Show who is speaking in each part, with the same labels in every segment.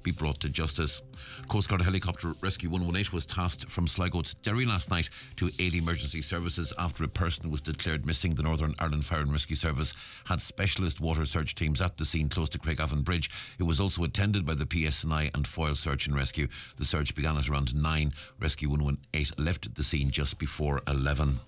Speaker 1: be brought to justice. Coast Guard helicopter Rescue 118 was tasked from Sligo to Derry last night to aid emergency services after a person was declared missing. The Northern Ireland Fire and Rescue Service had specialist water search teams at the scene close to Craigavon Bridge. It was also attended by the PSNI and Foyle Search and Rescue. The search began at around 9. Rescue 118 left the scene just before 11.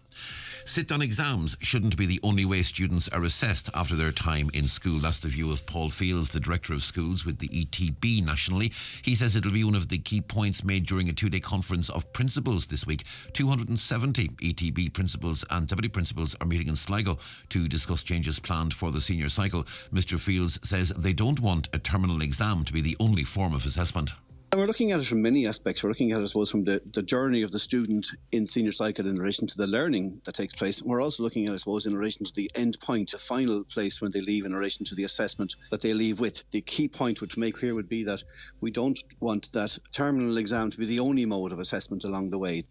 Speaker 1: Sit-down exams shouldn't be the only way students are assessed after their time in school. That's the view of Paul Fields, the Director of Schools with the ETB nationally. He says it'll be one of the key points made during a 2-day conference of principals this week. 270 ETB principals and deputy principals are meeting in Sligo to discuss changes planned for the senior cycle. Mr. Fields says they don't want a terminal exam to be the only form of assessment.
Speaker 2: We're looking at it from many aspects. We're looking at it, I suppose, from the journey of the student in senior cycle in relation to the learning that takes place. We're also looking at it, I suppose, in relation to the end point, the final place when they leave, in relation to the assessment that they leave with. The key point to make here would be that we don't want that terminal exam to be the only mode of assessment along the way.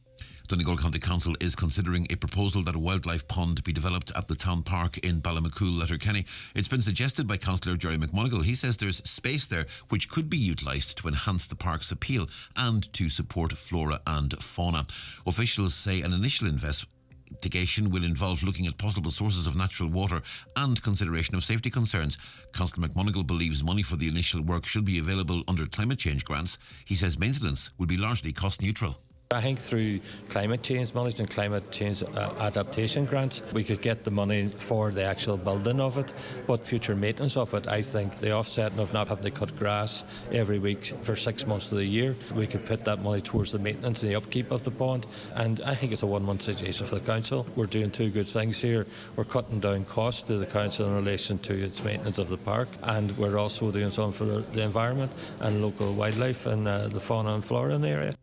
Speaker 1: Donegal County Council is considering a proposal that a wildlife pond be developed at the town park in Ballymacool, Letterkenny. It's been suggested by Councillor Jerry McMonigal. He says there's space there which could be utilised to enhance the park's appeal and to support flora and fauna. Officials say an initial investigation will involve looking at possible sources of natural water and consideration of safety concerns. Councillor McMonigal believes money for the initial work should be available under climate change grants. He says maintenance will be largely cost neutral.
Speaker 3: I think through climate change management and climate change adaptation grants, we could get the money for the actual building of it, but future maintenance of it, I think the offsetting of not having to cut grass every week for 6 months of the year, we could put that money towards the maintenance and the upkeep of the pond. And I think it's a win-win situation for the council. We're doing two good things here. We're cutting down costs to the council in relation to its maintenance of the park, and we're also doing something for the environment and local wildlife and the fauna and flora in the area.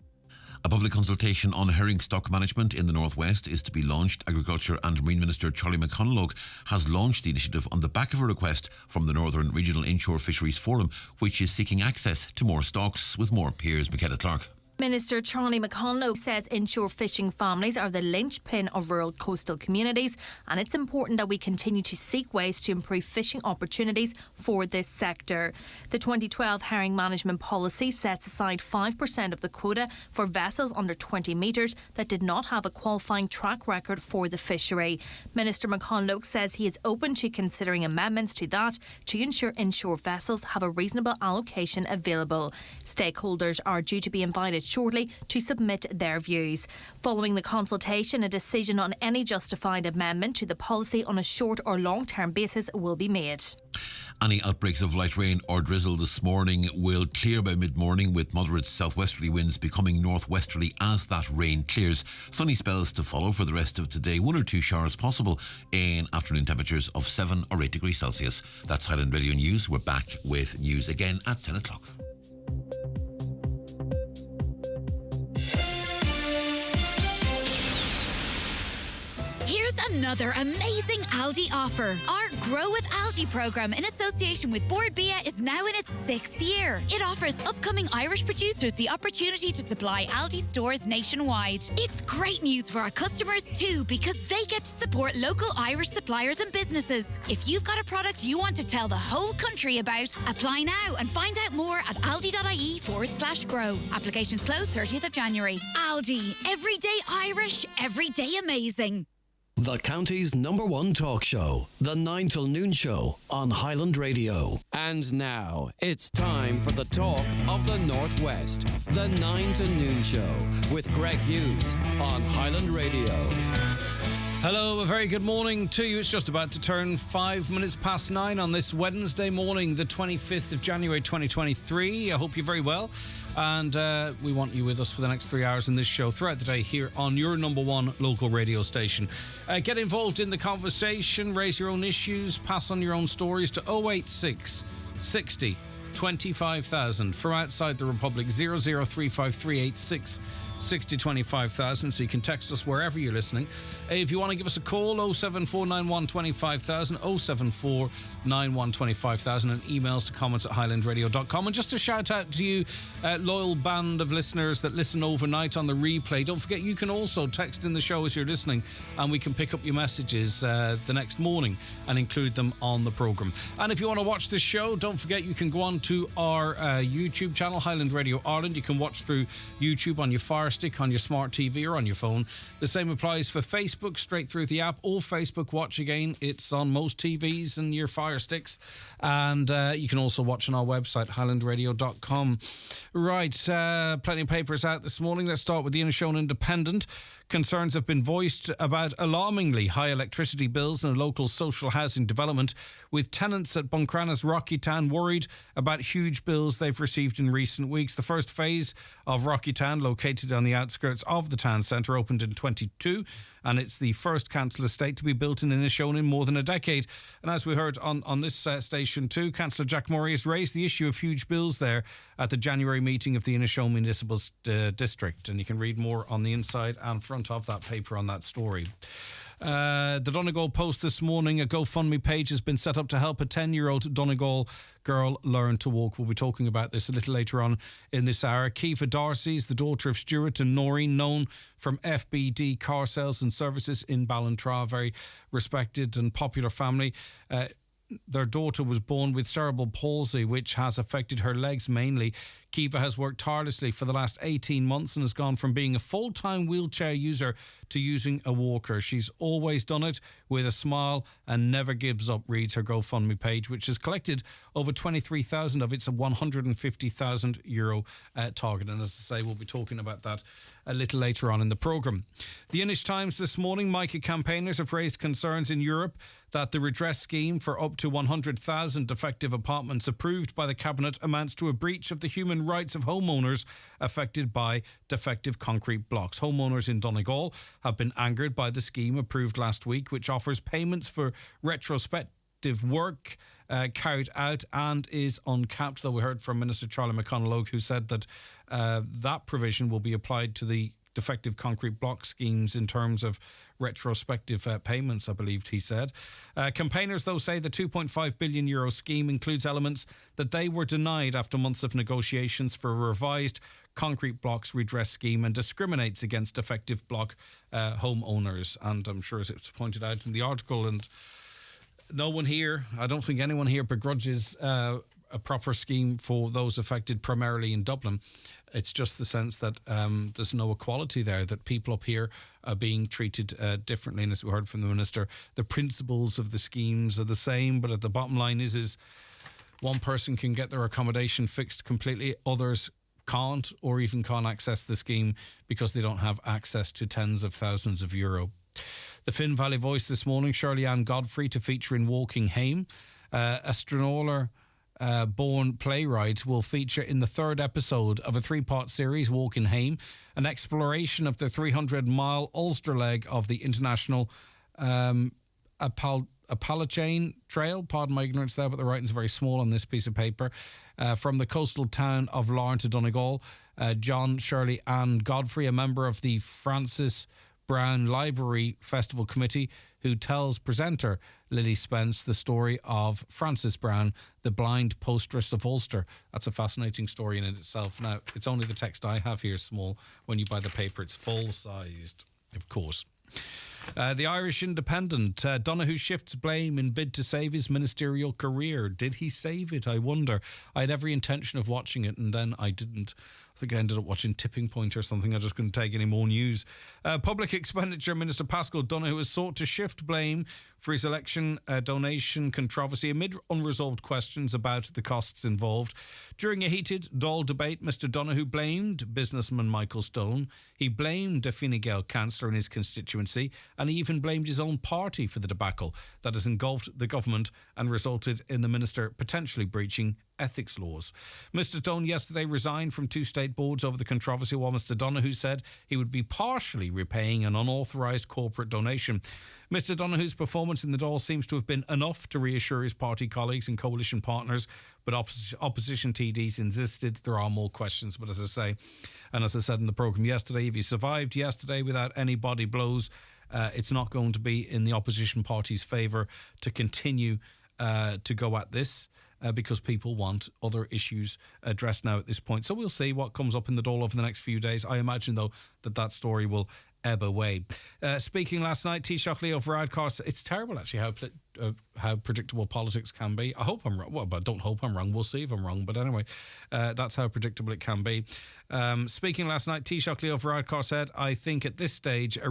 Speaker 1: A public consultation on herring stock management in the northwest is to be launched. Agriculture and Marine Minister Charlie McConalogue has launched the initiative on the back of a request from the Northern Regional Inshore Fisheries Forum, which is seeking access to more stocks. With more, here's Michaela Clark.
Speaker 4: Minister Charlie McConlogue says inshore fishing families are the linchpin of rural coastal communities, and it's important that we continue to seek ways to improve fishing opportunities for this sector. The 2012 herring management policy sets aside 5% of the quota for vessels under 20 metres that did not have a qualifying track record for the fishery. Minister McConlogue says he is open to considering amendments to that to ensure inshore vessels have a reasonable allocation available. Stakeholders are due to be invited shortly to submit their views. Following the consultation, a decision on any justified amendment to the policy on a short or long-term basis will be made.
Speaker 1: Any outbreaks of light rain or drizzle this morning will clear by mid-morning, with moderate southwesterly winds becoming northwesterly as that rain clears. Sunny spells to follow for the rest of today. 1 or 2 showers possible in afternoon temperatures of 7 or 8 degrees Celsius. That's Highland Radio News. We're back with news again at 10 o'clock.
Speaker 5: Here's another amazing Aldi offer. Our Grow with Aldi programme in association with Board Bia is now in its 6th year. It offers upcoming Irish producers the opportunity to supply Aldi stores nationwide. It's great news for our customers too, because they get to support local Irish suppliers and businesses. If you've got a product you want to tell the whole country about, apply now and find out more at aldi.ie/grow. Applications close 30th of January. Aldi, everyday Irish, everyday amazing.
Speaker 6: The county's #1 talk show, the 9 till noon show on Highland Radio. And now it's time for the talk of the Northwest, the 9 to noon show with Greg Hughes on Highland Radio.
Speaker 7: Hello, a very good morning to you. It's just about to turn 5 minutes past 9 on this Wednesday morning, the 25th of January 2023. I hope you're very well, and we want you with us for the next 3 hours in this show throughout the day here on your #1 local radio station. Get involved in the conversation, raise your own issues, pass on your own stories to 086 60 25,000 from outside the Republic. 0035386 60 25,000, so you can text us wherever you're listening. If you want to give us a call, 07491 25,000, 07491 25,000, and emails to comments at highlandradio.com. And just a shout out to you, loyal band of listeners that listen overnight on the replay. Don't forget, you can also text in the show as you're listening, and we can pick up your messages the next morning and include them on the programme. And if you want to watch this show, don't forget you can go on onto our YouTube channel, Highland Radio Ireland. You can watch through YouTube on your Fire Stick, on your smart TV or on your phone. The same applies for Facebook, straight through the app, or Facebook Watch again. It's on most TVs and your Fire Sticks. And you can also watch on our website, highlandradio.com. Right, plenty of papers out this morning. Let's start with the Inishowen Independent. Concerns have been voiced about alarmingly high electricity bills in a local social housing development, with tenants at Buncrana's Rocky Town worried about huge bills they've received in recent weeks. The first phase of Rocky Town, located on the outskirts of the town centre, opened in 22, and it's the first council estate to be built in Inishowen in more than a decade. And as we heard on this station too, Councillor Jack Murray has raised the issue of huge bills there at the January meeting of the Inishowen Municipal District. And you can read more on the inside and front of that paper on that story. The Donegal Post this morning, a GoFundMe page has been set up to help a 10-year-old Donegal girl learn to walk. We'll be talking about this a little later on in this hour. Kiva Darcy is the daughter of Stuart and Noreen, known from FBD Car Sales and Services in Ballantrae, very respected and popular family. Their daughter was born with cerebral palsy, which has affected her legs mainly. Kiva has worked tirelessly for the last 18 months and has gone from being a full-time wheelchair user to using a walker. She's always done it with a smile and never gives up, reads her GoFundMe page, which has collected over 23,000 of its €150,000 target. And as I say, we'll be talking about that a little later on in the programme. The Inish Times this morning, Mica campaigners have raised concerns in Europe that the redress scheme for up to 100,000 defective apartments approved by the Cabinet amounts to a breach of the human rights of homeowners affected by defective concrete blocks. Homeowners in Donegal have been angered by the scheme approved last week, which offers payments for retrospective work carried out and is uncapped, though we heard from Minister Charlie McConalogue, who said that that provision will be applied to the defective concrete block schemes in terms of retrospective payments, I believed he said. Campaigners, though, say the €2.5 billion scheme includes elements that they were denied after months of negotiations for a revised concrete blocks redress scheme and discriminates against defective block homeowners. And I'm sure, as it's pointed out in the article, and no one here, I don't think anyone here begrudges a proper scheme for those affected primarily in Dublin. It's just the sense that there's no equality there, that people up here are being treated differently. And as we heard from the Minister, the principles of the schemes are the same, but at the bottom line is one person can get their accommodation fixed completely, others can't, or even can't access the scheme because they don't have access to tens of thousands of euro. The Finn Valley Voice this morning, Shirley Ann Godfrey to feature in Walking Hame. A Stranorlar born playwright will feature in the third episode of a three-part series, Walking Hame, an exploration of the 300-mile Ulster leg of the international Appalachian Trail. Pardon my ignorance there, but the writing's very small on this piece of paper. From the coastal town of Larne to Donegal, John Shirley Ann Godfrey, a member of the Francis Brown Library Festival Committee, who tells presenter Lily Spence the story of Francis Brown, the blind postress of Ulster. That's a fascinating story in itself. Now, it's only the text I have here small. When you buy the paper, it's full-sized, of course. The Irish Independent, Donoghue shifts blame in bid to save his ministerial career. Did he save it? I wonder. I had every intention of watching it and then I didn't. I think I ended up watching Tipping Point or something. I just couldn't take any more news. Public Expenditure Minister Paschal Donoghue has sought to shift blame for his election donation controversy amid unresolved questions about the costs involved. During a heated Dáil debate, Mr Donoghue blamed businessman Michael Stone. He blamed a Fine Gael councillor in his constituency, and he even blamed his own party for the debacle that has engulfed the government and resulted in the minister potentially breaching ethics laws. Mr Stone yesterday resigned from 2 state boards over the controversy, while Mr Donoghue said he would be partially repaying an unauthorised corporate donation. Mr Donoghue's performance in the Dáil seems to have been enough to reassure his party colleagues and coalition partners, but opposition TDs insisted there are more questions. But as I say, and as I said in the programme yesterday, if he survived yesterday without any body blows, it's not going to be in the opposition party's favour to continue to go at this. Because people want other issues addressed now at this point. So we'll see what comes up in the Dáil over the next few days. I imagine, though, that story will ebb away. Speaking last night, Taoiseach Leo Varadkar, it's terrible actually how predictable politics can be. I hope I'm wrong. Well, but I don't hope I'm wrong. We'll see if I'm wrong. But anyway, that's how predictable it can be. Speaking last night, Taoiseach Leo Varadkar said, I think at this stage, it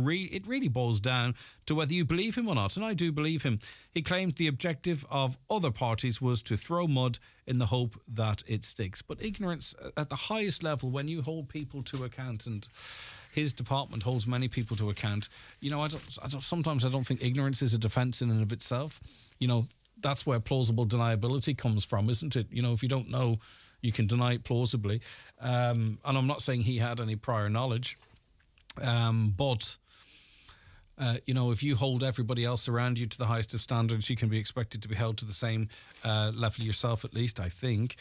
Speaker 7: really boils down to whether you believe him or not. And I do believe him. He claimed the objective of other parties was to throw mud in the hope that it sticks. But ignorance at the highest level, when you hold people to account, and his department holds many people to account, sometimes I don't think ignorance is a defence in and of itself. That's where plausible deniability comes from, isn't it? If you don't know, you can deny it plausibly. And I'm not saying he had any prior knowledge, but if you hold everybody else around you to the highest of standards, you can be expected to be held to the same level yourself, at least, I think.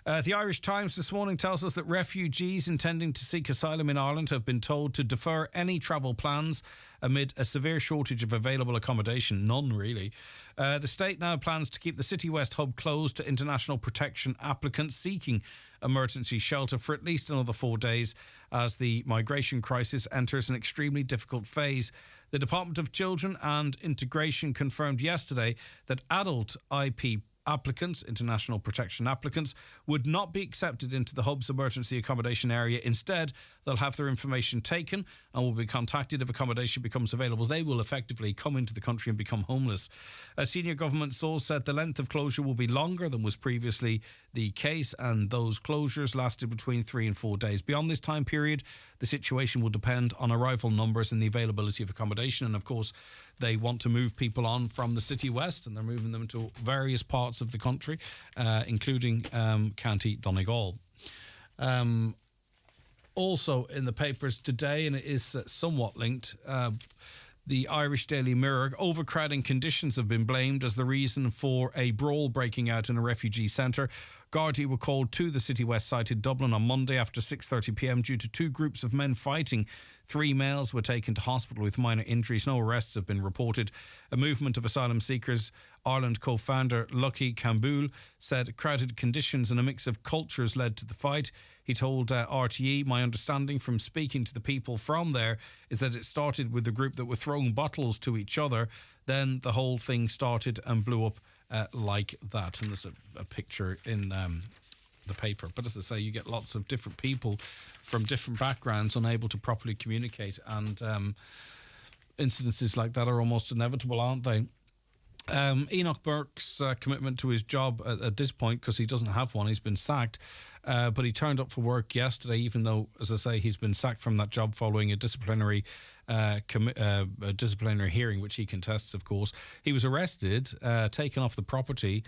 Speaker 7: The Irish Times this morning tells us that refugees intending to seek asylum in Ireland have been told to defer any travel plans amid a severe shortage of available accommodation. None, really. The state now plans to keep the City West hub closed to international protection applicants seeking emergency shelter for at least another 4 days as the migration crisis enters an extremely difficult phase. The Department of Children and Integration confirmed yesterday that adult IP applicants, international protection applicants, would not be accepted into the hub's emergency accommodation area. Instead, they'll have their information taken and will be contacted if accommodation becomes available. They will effectively come into the country and become homeless. A senior government source said the length of closure will be longer than was previously the case, and those closures lasted between 3 and 4 days. Beyond this time period, the situation will depend on arrival numbers and the availability of accommodation. And of course, they want to move people on from the City West, and they're moving them to various parts of the country, including County Donegal. Also in the papers today, and it is somewhat linked, the Irish Daily Mirror, overcrowding conditions have been blamed as the reason for a brawl breaking out in a refugee centre. Gardaí were called to the City West site in Dublin on Monday after 6:30pm due to two groups of men fighting. 3 males were taken to hospital with minor injuries. No arrests have been reported. A movement of asylum seekers, Ireland co-founder Lucky Campbell, said crowded conditions and a mix of cultures led to the fight. He told RTE, my understanding from speaking to the people from there is that it started with the group that were throwing bottles to each other. Then the whole thing started and blew up like that. And there's a picture in the paper. But as I say, you get lots of different people from different backgrounds unable to properly communicate. And incidences like that are almost inevitable, aren't they? Enoch Burke's commitment to his job at this point, because he doesn't have one, he's been sacked, but he turned up for work yesterday, even though, as I say, he's been sacked from that job following a disciplinary hearing, which he contests, of course. He was arrested, taken off the property,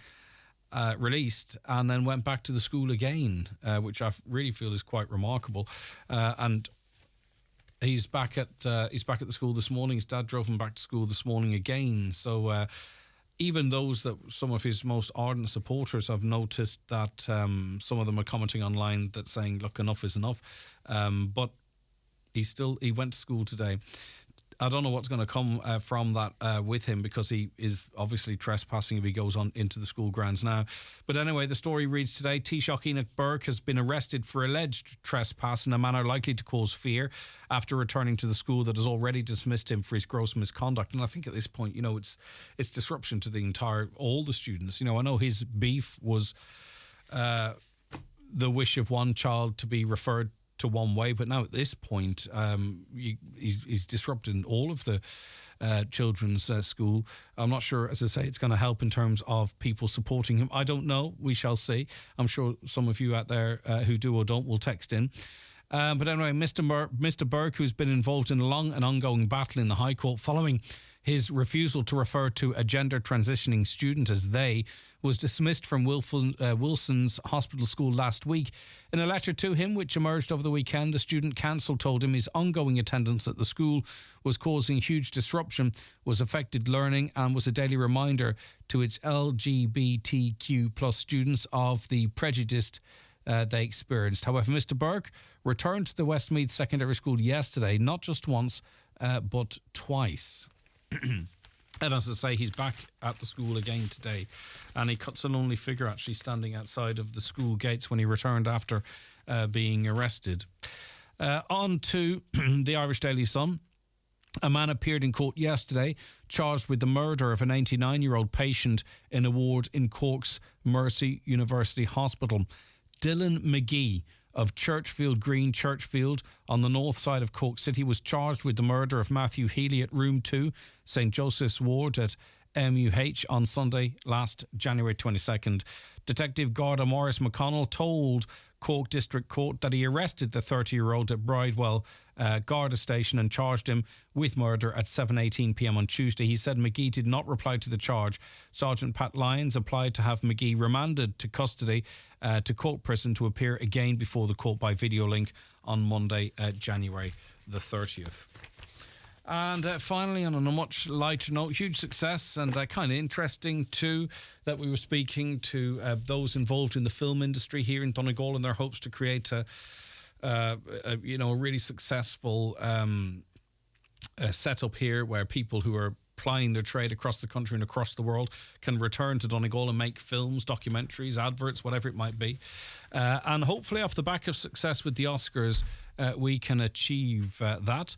Speaker 7: released, and then went back to the school again, which I really feel is quite remarkable. And he's back at the school this morning. His dad drove him back to school this morning again. So even some of his most ardent supporters have noticed that some of them are commenting online that saying, look, enough is enough. But he went to school today. I don't know what's going to come from that with him, because he is obviously trespassing if he goes on into the school grounds now. But anyway, the story reads today, Taoiseach Enoch Burke has been arrested for alleged trespass in a manner likely to cause fear after returning to the school that has already dismissed him for his gross misconduct. And I think at this point, it's disruption to all the students. I know his beef was the wish of one child to be referred to one way, but now at this point he's disrupting all of the children's school. I'm not sure, as I say, it's going to help in terms of people supporting him. I don't know, we shall see. I'm sure some of you out there who do or don't will text in. But anyway, Mr. Burke, who's been involved in a long and ongoing battle in the High Court following his refusal to refer to a gender transitioning student as they, was dismissed from Wilson's Hospital School last week. In a letter to him, which emerged over the weekend, the student council told him his ongoing attendance at the school was causing huge disruption, was affected learning, and was a daily reminder to its LGBTQ plus students of the prejudice they experienced. However, Mr. Burke returned to the Westmeath Secondary School yesterday, not just once, but twice. And as I say, he's back at the school again today, and he cuts a lonely figure actually standing outside of the school gates when he returned after being arrested. On to the Irish Daily Sun. A man appeared in court yesterday, charged with the murder of a 99-year-old patient in a ward in Cork's Mercy University Hospital. Dylan McGee of Churchfield Green, Churchfield, on the north side of Cork City, was charged with the murder of Matthew Healy at Room 2, St Joseph's Ward at MUH on Sunday, last January 22nd. Detective Garda Morris McConnell told Cork District Court that he arrested the 30-year-old at Bridewell Garda Station and charged him with murder at 7:18pm on Tuesday. He said McGee did not reply to the charge. Sergeant Pat Lyons applied to have McGee remanded to custody to Cork Prison to appear again before the court by video link on Monday, January the 30th. And finally, on a much lighter note, huge success and kind of interesting too that we were speaking to those involved in the film industry here in Donegal in their hopes to create a really successful setup here where people who are plying their trade across the country and across the world can return to Donegal and make films, documentaries, adverts, whatever it might be. And hopefully off the back of success with the Oscars, we can achieve that.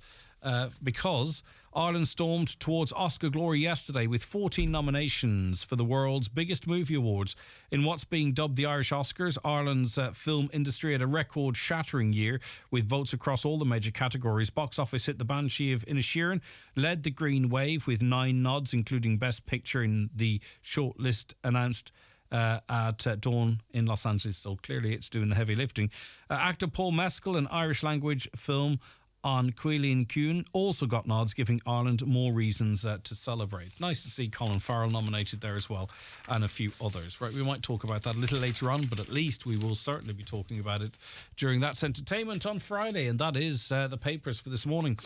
Speaker 7: Because Ireland stormed towards Oscar glory yesterday with 14 nominations for the world's biggest movie awards. In what's being dubbed the Irish Oscars, Ireland's film industry had a record-shattering year with votes across all the major categories. Box office hit The Banshee of Inisherin, led the Green Wave with 9 nods, including Best Picture in the shortlist announced at dawn in Los Angeles. So clearly it's doing the heavy lifting. Actor Paul Mescal, an Irish language film on Cuilín Cún, also got nods, giving Ireland more reasons to celebrate. Nice to see Colin Farrell nominated there as well, and a few others. Right, we might talk about that a little later on, but at least we will certainly be talking about it during That's Entertainment on Friday, and that is the papers for this morning.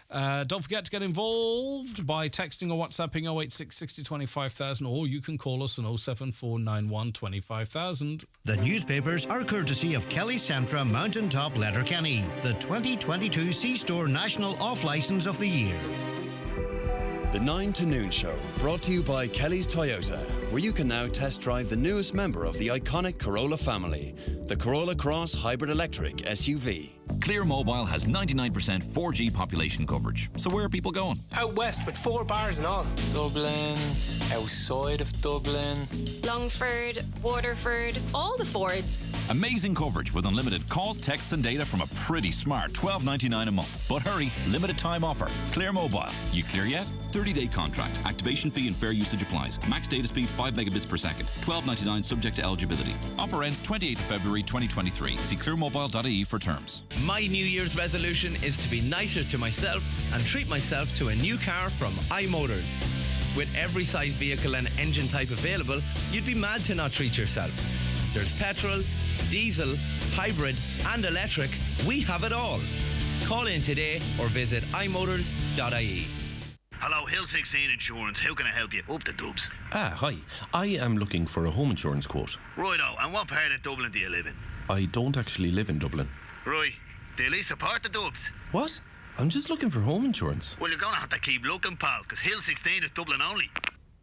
Speaker 7: Don't forget to get involved by texting or WhatsApping 086 60 25,000, or you can call us on 07491 25,000.
Speaker 8: The newspapers are courtesy of Kelly Centra Mountaintop Letterkenny, the 2022 C-Store National Off-Licence of the Year.
Speaker 9: The 9 to Noon Show, brought to you by Kelly's Toyota, where you can now test drive the newest member of the iconic Corolla family, the Corolla Cross Hybrid Electric SUV.
Speaker 10: Clear Mobile has 99% 4G population coverage. So where are people going?
Speaker 11: Out west with 4 bars and all. Dublin, outside of Dublin.
Speaker 12: Longford, Waterford, all the Fords.
Speaker 10: Amazing coverage with unlimited calls, texts and data from a pretty smart $12.99 a month. But hurry, limited time offer. Clear Mobile. You clear yet? 30-day contract. Activation fee and fair usage applies. Max data speed 5 megabits per second. $12.99 subject to eligibility. Offer ends 28th of February 2023. See clearmobile.ie for terms.
Speaker 13: My New Year's resolution is to be nicer to myself and treat myself to a new car from iMotors. With every size vehicle and engine type available, you'd be mad to not treat yourself. There's petrol, diesel, hybrid and electric. We have it all. Call in today or visit imotors.ie.
Speaker 14: Hello, Hill 16 Insurance. How can I help you? Up the dubs.
Speaker 15: Hi. I am looking for a home insurance quote.
Speaker 14: Righto, and what part of Dublin do you live in?
Speaker 15: I don't actually live in Dublin.
Speaker 14: Right. Do you support the dubs?
Speaker 15: What? I'm just looking for home insurance.
Speaker 14: Well, you're going to have to keep looking, pal, because Hill 16 is Dublin only.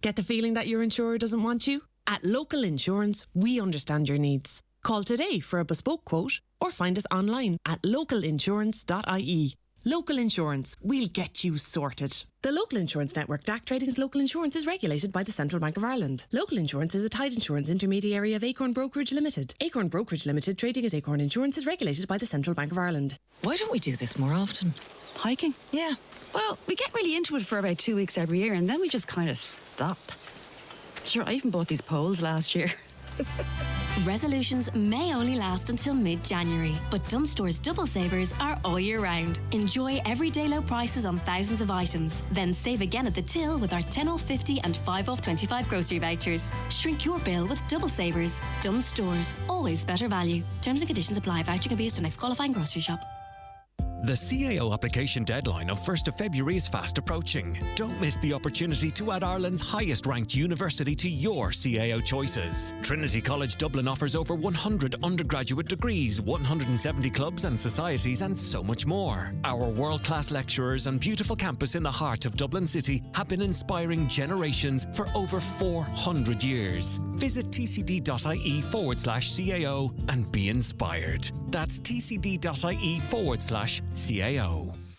Speaker 16: Get the feeling that your insurer doesn't want you? At Local Insurance, we understand your needs. Call today for a bespoke quote or find us online at localinsurance.ie. Local Insurance, we'll get you sorted. The Local Insurance Network, DAC Trading's Local Insurance, is regulated by the Central Bank of Ireland. Local Insurance is a tied insurance intermediary of Acorn Brokerage Limited. Acorn Brokerage Limited, trading as Acorn Insurance, is regulated by the Central Bank of Ireland.
Speaker 17: Why don't we do this more often?
Speaker 16: Hiking?
Speaker 17: Yeah. Well, we get really into it for about 2 weeks every year and then we just kind of stop. Sure, I even bought these poles last year.
Speaker 12: Resolutions may only last until mid-January, but Dunstore's Double Savers are all year round. Enjoy everyday low prices on thousands of items. Then save again at the till with our 10 off 50 and 5 off 25 grocery vouchers. Shrink your bill with Double Savers. Dunstores, always better value. Terms and conditions apply. Voucher can be used to next qualifying grocery shop.
Speaker 18: The CAO application deadline of 1st of February is fast approaching. Don't miss the opportunity to add Ireland's highest ranked university to your CAO choices. Trinity College Dublin offers over 100 undergraduate degrees, 170 clubs and societies, and so much more. Our world-class lecturers and beautiful campus in the heart of Dublin City have been inspiring generations for over 400 years. Visit tcd.ie/CAO and be inspired. That's tcd.ie/CAO.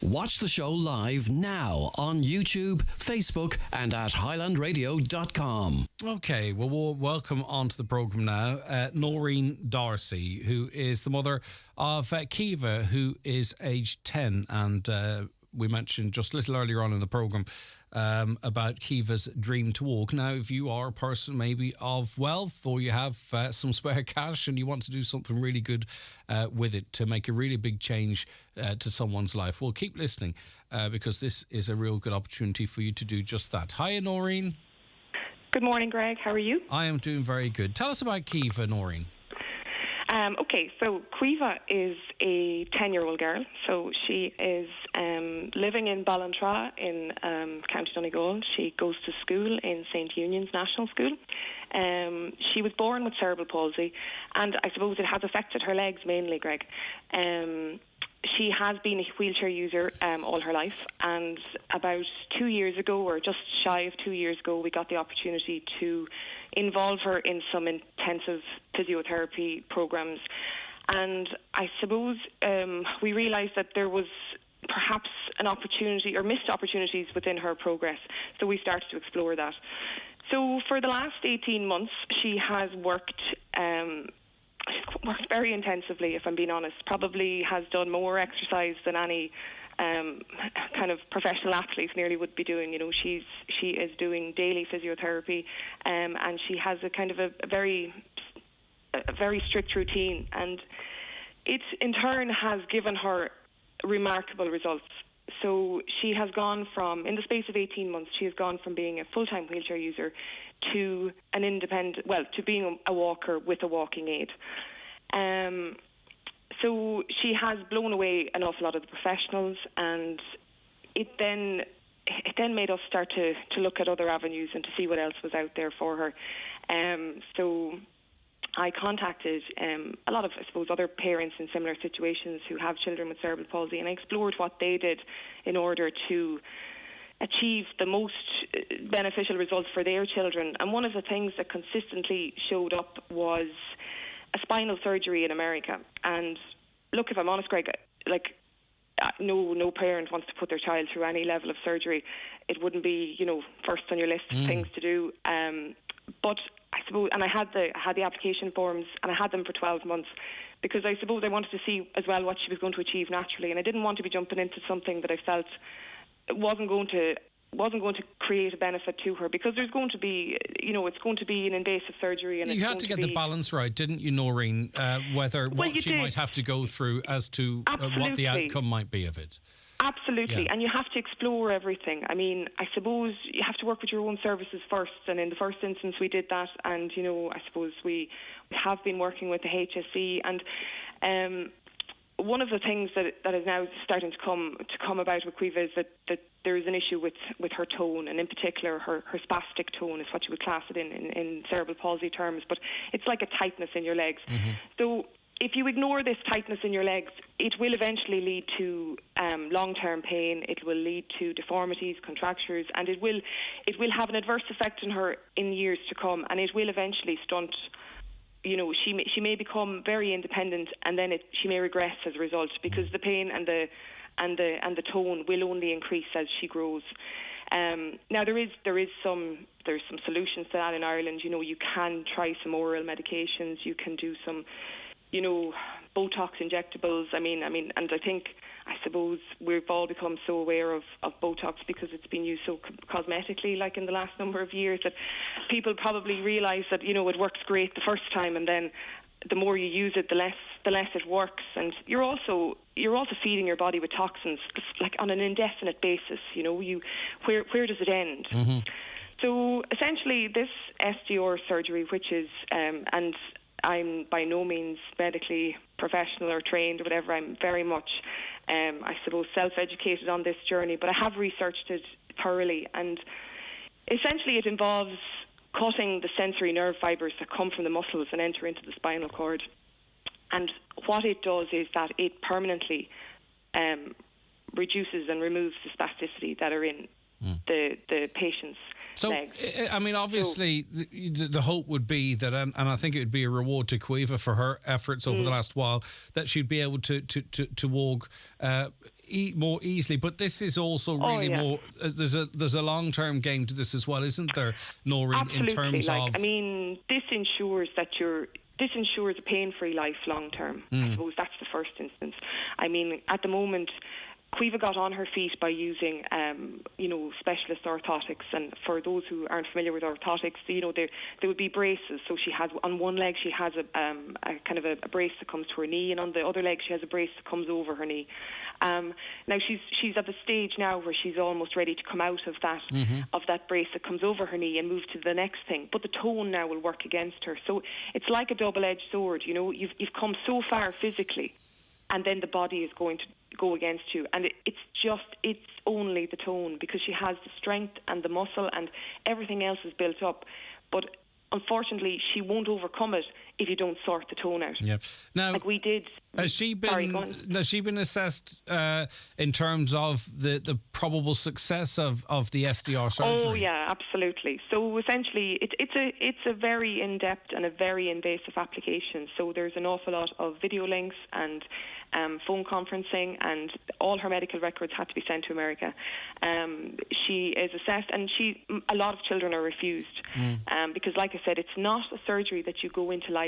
Speaker 6: Watch the show live now on YouTube, Facebook, and at highlandradio.com.
Speaker 7: Okay, well, we'll welcome onto the programme now Noreen Darcy, who is the mother of Kiva, who is aged 10. And we mentioned just a little earlier on in the programme about Kiva's dream to walk. Now, if you are a person maybe of wealth, or you have some spare cash and you want to do something really good with it to make a really big change to someone's life, well, keep listening because this is a real good opportunity for you to do just that. Hiya, Noreen.
Speaker 19: Good morning, Greg. How are you?
Speaker 7: I am doing very good. Tell us about Kiva, Noreen.
Speaker 19: Okay, so Quiva is a 10-year-old girl. So she is living in Ballantrae in County Donegal. She goes to school in St. Eunion's National School. She was born with cerebral palsy, and I suppose it has affected her legs mainly, Greg. She has been a wheelchair user all her life, and about 2 years ago, or just shy of 2 years ago, we got the opportunity to involve her in some intensive physiotherapy programs. And I suppose we realised that there was perhaps an opportunity or missed opportunities within her progress, so we started to explore that. So for the last 18 months, she has worked very intensively, if I'm being honest. Probably has done more exercise than any kind of professional athlete nearly would be doing. You know, she is doing daily physiotherapy, and she has a kind of a very strict routine, and it in turn has given her remarkable results. So she has gone from, in the space of 18 months, she has gone from being a full-time wheelchair user to an independent, well, to being a walker with a walking aid. So she has blown away an awful lot of the professionals, and it then made us start to look at other avenues and to see what else was out there for her. So I contacted a lot of, I suppose, other parents in similar situations who have children with cerebral palsy, and I explored what they did in order to achieve the most beneficial results for their children. And one of the things that consistently showed up was a spinal surgery in America. And look, if I'm honest, Greg, like no parent wants to put their child through any level of surgery. It wouldn't be, first on your list of things to do. But I suppose, and I had the application forms, and I had them for 12 months, because I suppose I wanted to see as well what she was going to achieve naturally, and I didn't want to be jumping into something that I felt wasn't going to create a benefit to her, because there's going to be, it's going to be an invasive surgery, and
Speaker 7: you had to get the balance right, didn't you, Noreen? Whether what she might have to go through as to what the outcome might be of it.
Speaker 19: Absolutely, yeah. And you have to explore everything. I mean, I suppose you have to work with your own services first, and in the first instance we did that, and I suppose we have been working with the HSE, and one of the things that is now starting to come about with Quiva is that there is an issue with her tone, and in particular her spastic tone is what you would class it in cerebral palsy terms, but it's like a tightness in your legs. Mm-hmm. So if you ignore this tightness in your legs, it will eventually lead to long-term pain. It will lead to deformities, contractures, and it will have an adverse effect on her in years to come, and it will eventually stunt. She may become very independent, and then she may regress as a result, because the pain and the tone will only increase as she grows. Now there's some solutions to that in Ireland. You can try some oral medications. You can do some Botox injectables. And I suppose we've all become so aware of Botox because it's been used so cosmetically, like in the last number of years, that people probably realise that, it works great the first time, and then the more you use it, the less it works. And you're also feeding your body with toxins, like on an indefinite basis. Where does it end? Mm-hmm. So essentially this SDR surgery, which is, and I'm by no means medically professional or trained or whatever. I'm very much, I suppose, self-educated on this journey, but I have researched it thoroughly, and essentially it involves cutting the sensory nerve fibres that come from the muscles and enter into the spinal cord. And what it does is that it permanently reduces and removes the spasticity that are in the patient's
Speaker 7: So,
Speaker 19: legs.
Speaker 7: I mean, obviously, the hope would be that, and I think it would be a reward to Caoimhe for her efforts over the last while, that she'd be able to walk more easily. But this is also really more. There's a long-term game to this as well, isn't there, Noreen?
Speaker 19: Absolutely.
Speaker 7: In terms of,
Speaker 19: I mean, this ensures a pain-free life long-term. I suppose that's the first instance. I mean, at the moment, Caoimhe got on her feet by using, specialist orthotics. And for those who aren't familiar with orthotics, there would be braces. So she has, on one leg, she has a kind of a brace that comes to her knee, and on the other leg, she has a brace that comes over her knee. Now she's at the stage now where she's almost ready to come out of that brace that comes over her knee and move to the next thing. But the tone now will work against her. So it's like a double-edged sword. You've come so far physically, and then the body is going to go against you, and it's only the tone, because she has the strength and the muscle and everything else is built up, but unfortunately she won't overcome it if you don't sort the tone out.
Speaker 7: Yeah. Now,
Speaker 19: like we did.
Speaker 7: Has she been assessed in terms of the probable success of the SDR surgery?
Speaker 19: Oh yeah, absolutely. So essentially, it's a very in-depth and a very invasive application. So there's an awful lot of video links and phone conferencing, and all her medical records had to be sent to America. She is assessed, and a lot of children are refused because, like I said, it's not a surgery that you go into lightly.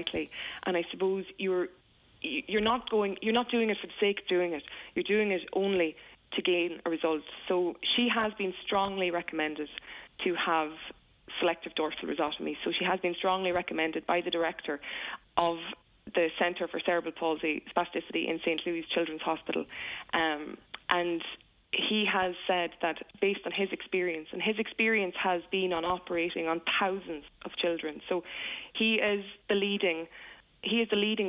Speaker 19: And I suppose you're not doing it for the sake of doing it. You're doing it only to gain a result. So she has been strongly recommended to have selective dorsal rhizotomy. So she has been strongly recommended by the director of the Centre for Cerebral Palsy Spasticity in St. Louis Children's Hospital. And he has said that based on his experience, and his experience has been on operating on thousands of children. So he is the leading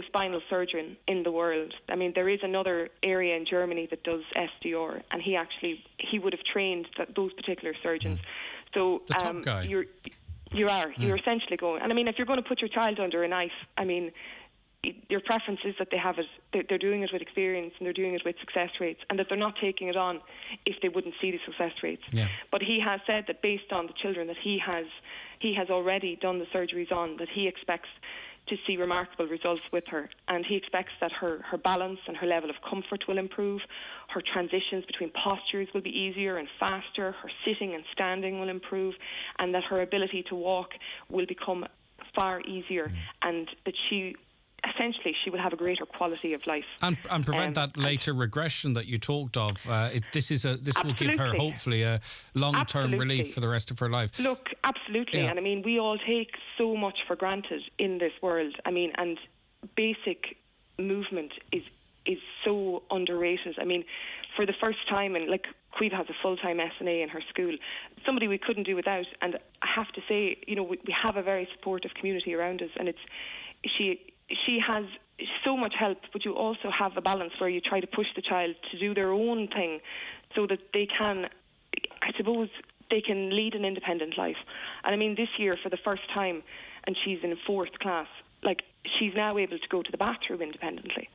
Speaker 19: spinal surgeon in the world. I mean, there is another area in Germany that does SDR, and he would have trained those particular surgeons. So
Speaker 7: the top guy.
Speaker 19: You're essentially going, and I mean, if you're going to put your child under a knife, I mean, your preference is that they have it, they're doing it with experience, and they're doing it with success rates, and that they're not taking it on if they wouldn't see the success rates. Yeah. But he has said that based on the children that he has already done the surgeries on, that he expects to see remarkable results with her, and he expects that her balance and her level of comfort will improve, her transitions between postures will be easier and faster, her sitting and standing will improve, and that her ability to walk will become far easier, and that she will have a greater quality of life
Speaker 7: and prevent that later regression that you talked of. This will give her hopefully a long-term relief for the rest of her life.
Speaker 19: Look, absolutely, and I mean, we all take so much for granted in this world. I mean, and basic movement is so underrated. I mean, for the first time, and like Caoimhe has a full-time SNA in her school, somebody we couldn't do without. And I have to say, we have a very supportive community around us, and she has so much help, but you also have a balance where you try to push the child to do their own thing so that they can lead an independent life. And I mean, this year, for the first time, and she's in 4th class, like, she's now able to go to the bathroom independently.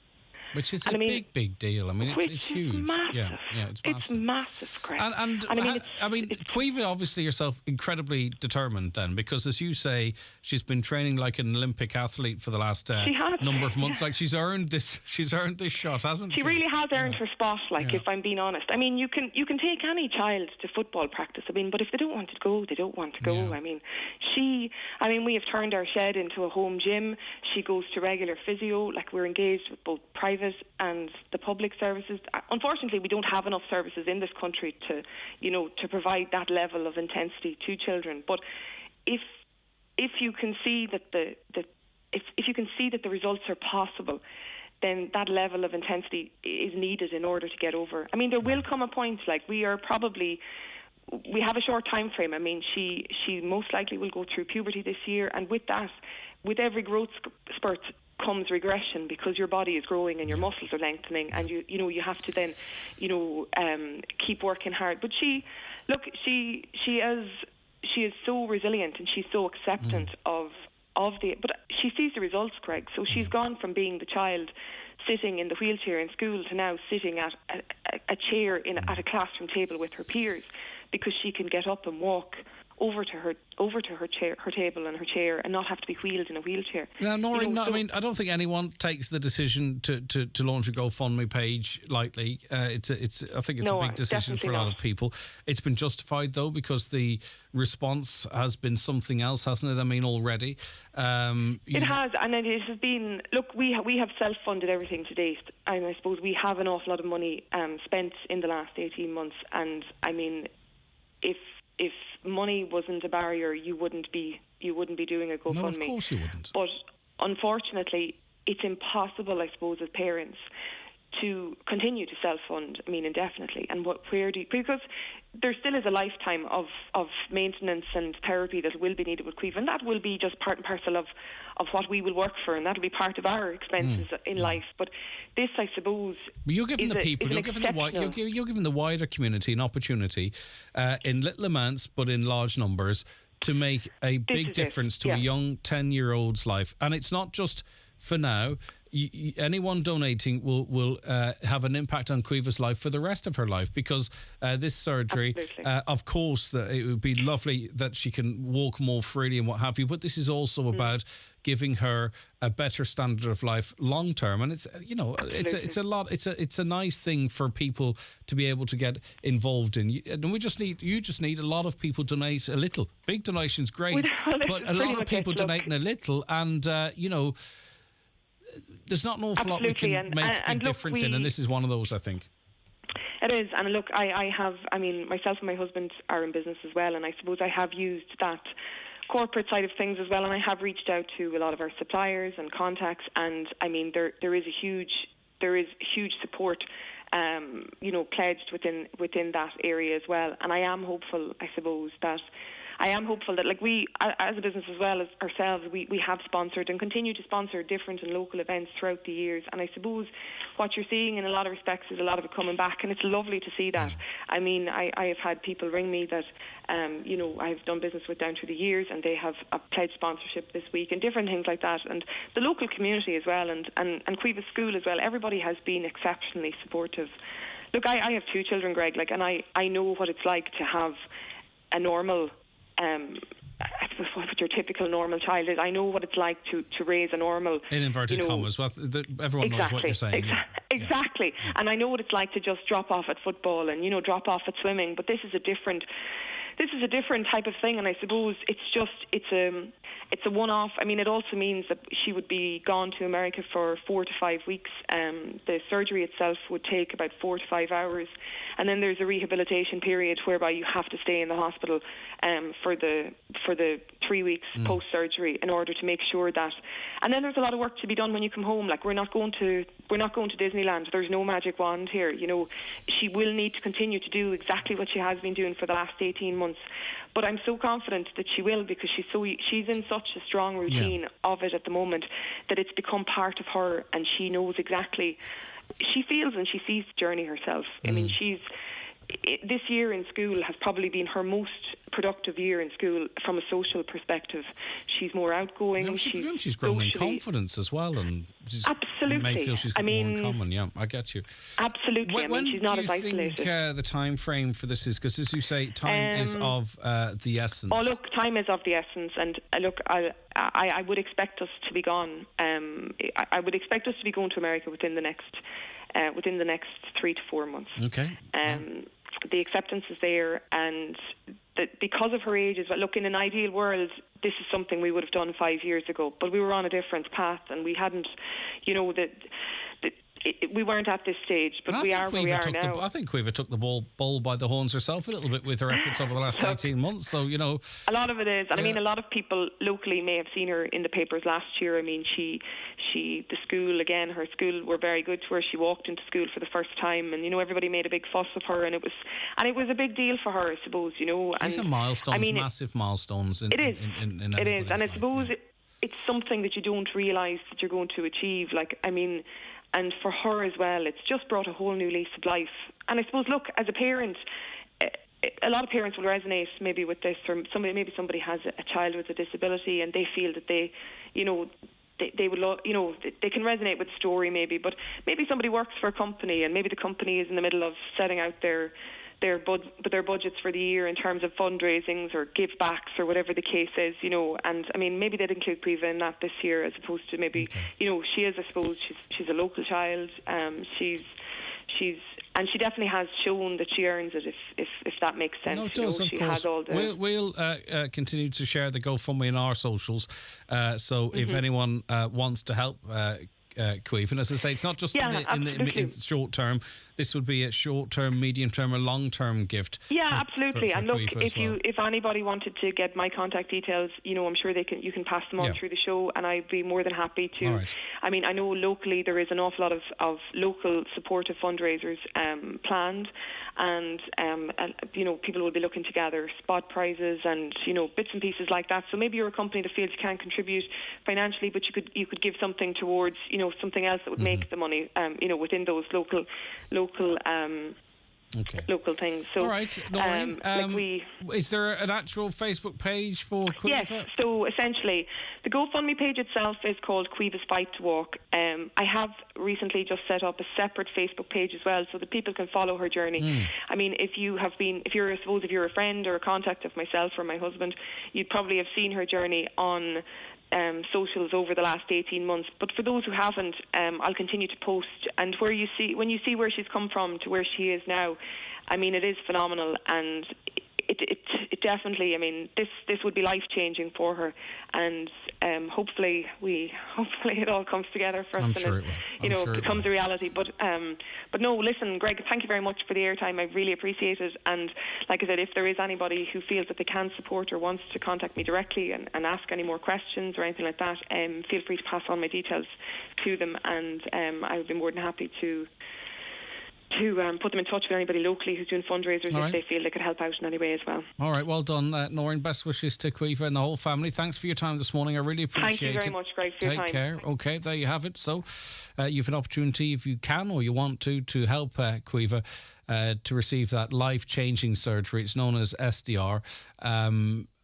Speaker 7: Which is a big deal. I mean, it's huge.
Speaker 19: Massive.
Speaker 7: Yeah, it's massive.
Speaker 19: It's massive, Greg.
Speaker 7: And I mean, Caoimhe, obviously yourself, incredibly determined then, because as you say, she's been training like an Olympic athlete for the last number of months. Like, she's earned this shot, hasn't she?
Speaker 19: She really has earned her spot. Like, if I'm being honest, I mean, you can take any child to football practice. I mean, but if they don't want to go, they don't want to go. Yeah. I mean, we have turned our shed into a home gym. She goes to regular physio. Like, we're engaged with both private and the public services. Unfortunately, we don't have enough services in this country to provide that level of intensity to children. But if you can see that if you can see that the results are possible, then that level of intensity is needed in order to get over. I mean, there will come a point, like, we have a short time frame. I mean, she most likely will go through puberty this year, and with that, with every growth spurt comes regression, because your body is growing and your muscles are lengthening, and you have to then keep working hard. But she is so resilient, and she's so acceptant of but she sees the results, Craig. So she's gone from being the child sitting in the wheelchair in school to now sitting at a chair at a classroom table with her peers, because she can get up and walk over to her chair, her table and her chair, and not have to be wheeled in a wheelchair.
Speaker 7: Now, Noreen, I mean, I don't think anyone takes the decision to launch a GoFundMe page lightly. I think it's a big decision for a lot of people. It's been justified though, because the response has been something else, hasn't it? I mean, already.
Speaker 19: It has, and it has been. Look, we have self-funded everything to date, and I suppose we have an awful lot of money spent in the last 18 months. And I mean, if money wasn't a barrier, you wouldn't be doing a GoFundMe.
Speaker 7: No, of course you wouldn't.
Speaker 19: But unfortunately, it's impossible, I suppose, as parents to continue to self-fund, I mean, indefinitely. And because there still is a lifetime of maintenance and therapy that will be needed with Quiva, and that will be just part and parcel of what we will work for, and that will be part of our expenses in life. But this, I suppose,
Speaker 7: you're giving the people, you're giving the wider community an opportunity in little amounts but in large numbers to make a big difference to a young 10-year-old's life. And it's not just for now. Anyone donating will have an impact on Quiva's life for the rest of her life, because this surgery, of course, it would be lovely that she can walk more freely and what have you, but this is also about giving her a better standard of life long term. And it's it's a nice thing for people to be able to get involved in. And you just need a lot of people donate a little. Big donations, great, but a lot of people donating a little, and there's not an awful lot we can make a difference in, and this is one of those, I think.
Speaker 19: It is, and look, I mean, myself and my husband are in business as well, and I suppose I have used that corporate side of things as well, and I have reached out to a lot of our suppliers and contacts, and I mean, there is huge support, pledged within that area as well, and I am hopeful, I suppose, that like we, as a business as well as ourselves, we have sponsored and continue to sponsor different and local events throughout the years. And I suppose what you're seeing in a lot of respects is a lot of it coming back, and it's lovely to see that. I mean, I have had people ring me that, I've done business with down through the years, and they have a pledge sponsorship this week and different things like that. And the local community as well, and Quiva School as well, everybody has been exceptionally supportive. Look, I have 2 children, Greg, and I know what it's like to have a normal, I suppose what your typical normal child is. I know what it's like to raise a normal,
Speaker 7: in inverted commas. Well, everyone knows what you're saying.
Speaker 19: Exactly. Yeah. And I know what it's like to just drop off at football and drop off at swimming. But this is a different type of thing, and I suppose it's a one-off. I mean, it also means that she would be gone to America for 4 to 5 weeks. The surgery itself would take about 4 to 5 hours, and then there's a rehabilitation period whereby you have to stay in the hospital for the 3 weeks post-surgery in order to make sure that. And then there's a lot of work to be done when you come home. Like, we're not going to Disneyland. There's no magic wand here. She will need to continue to do exactly what she has been doing for the last 18 months. But I'm so confident that she will, because she's in such a strong routine of it at the moment that it's become part of her, and she knows exactly. She feels and she sees the journey herself. I mean, this year in school has probably been her most productive year in school from a social perspective. She's more outgoing.
Speaker 7: She's grown in confidence as well, and
Speaker 19: absolutely.
Speaker 7: May feel she's got more in common. Yeah, I get you.
Speaker 19: Absolutely.
Speaker 7: When
Speaker 19: she's not as isolated.
Speaker 7: Do you think the time frame for this is? Because as you say, time is of the essence.
Speaker 19: Oh, look, time is of the essence, and look, I would expect us to be gone. I would expect us to be going to America within the next 3 to 4 months.
Speaker 7: Okay.
Speaker 19: The acceptance is there, and because of her age as well. Look, in an ideal world, this is something we would have done 5 years ago, but we were on a different path, and we hadn't, we weren't at this stage, but we are where we are now.
Speaker 7: I think Quiva took the bull by the horns herself a little bit with her efforts over the last 18 months. So,
Speaker 19: a lot of it is, and I mean, a lot of people locally may have seen her in the papers last year. I mean, the school, again, her school were very good to her. She walked into school for the first time, and everybody made a big fuss of her, and it was a big deal for her, I suppose.
Speaker 7: These are milestones, massive milestones.
Speaker 19: It is, and I suppose it's something that you don't realise that you're going to achieve. Like, I mean. And for her as well, it's just brought a whole new lease of life. And I suppose, look, as a parent, a lot of parents will resonate maybe with this, or somebody has a child with a disability, and they feel that they would love, they can resonate with the story maybe, but maybe somebody works for a company, and maybe the company is in the middle of setting out their their budgets for the year in terms of fundraisings or give backs or whatever the case is, you know. And I mean, maybe they'd include Cueva in that this year, as opposed to maybe, you know, she is, I suppose, she's a local child. And she definitely has shown that she earns it, if that makes sense.
Speaker 7: No, it does,
Speaker 19: you know,
Speaker 7: of
Speaker 19: she
Speaker 7: course.
Speaker 19: has all the...
Speaker 7: We'll continue to share the GoFundMe in our socials. So if anyone wants to help Cueva, and as I say, it's not just in the short term. This would be a short term, medium term, or long term gift.
Speaker 19: Yeah, absolutely.
Speaker 7: For
Speaker 19: and look,
Speaker 7: Cueva
Speaker 19: if anybody wanted to get my contact details, you know, I'm sure you can pass them on through the show, and I'd be more than happy to.
Speaker 7: All right.
Speaker 19: I mean, I know locally there is an awful lot of local supportive fundraisers planned, and you know, people will be looking to gather spot prizes and, you know, bits and pieces like that. So maybe you're a company that feels you can't contribute financially, but you could give something towards, you know, something else that would make the money, you know, within those local things. So,
Speaker 7: all right, Noreen, is there an actual Facebook page for Cueva?
Speaker 19: Yes, so essentially the GoFundMe page itself is called Cueva's Fight to Walk. I have recently just set up a separate Facebook page as well, so that people can follow her journey. I mean, if you're a friend or a contact of myself or my husband, you'd probably have seen her journey on socials over the last 18 months. But for those who haven't, I'll continue to post. And when you see where she's come from to where she is now, I mean, it is phenomenal. And it definitely, I mean, this would be life-changing for her. And hopefully it all comes together for us, and
Speaker 7: sure
Speaker 19: it becomes a reality. But no, listen, Greg, thank you very much for the airtime. I really appreciate it. And like I said, if there is anybody who feels that they can support or wants to contact me directly and ask any more questions or anything like that, feel free to pass on my details to them, and I would be more than happy to put them in touch with anybody locally who's doing fundraisers if they feel they could help out in any way as well.
Speaker 7: All right, well done, Noreen. Best wishes to Cueva and the whole family. Thanks for your time this morning. I really appreciate it.
Speaker 19: Thank you very much, Greg, for your time.
Speaker 7: Take care. Okay, there you have it. So you've an opportunity, if you can or you want to help Cueva to receive that life-changing surgery. It's known as SDR.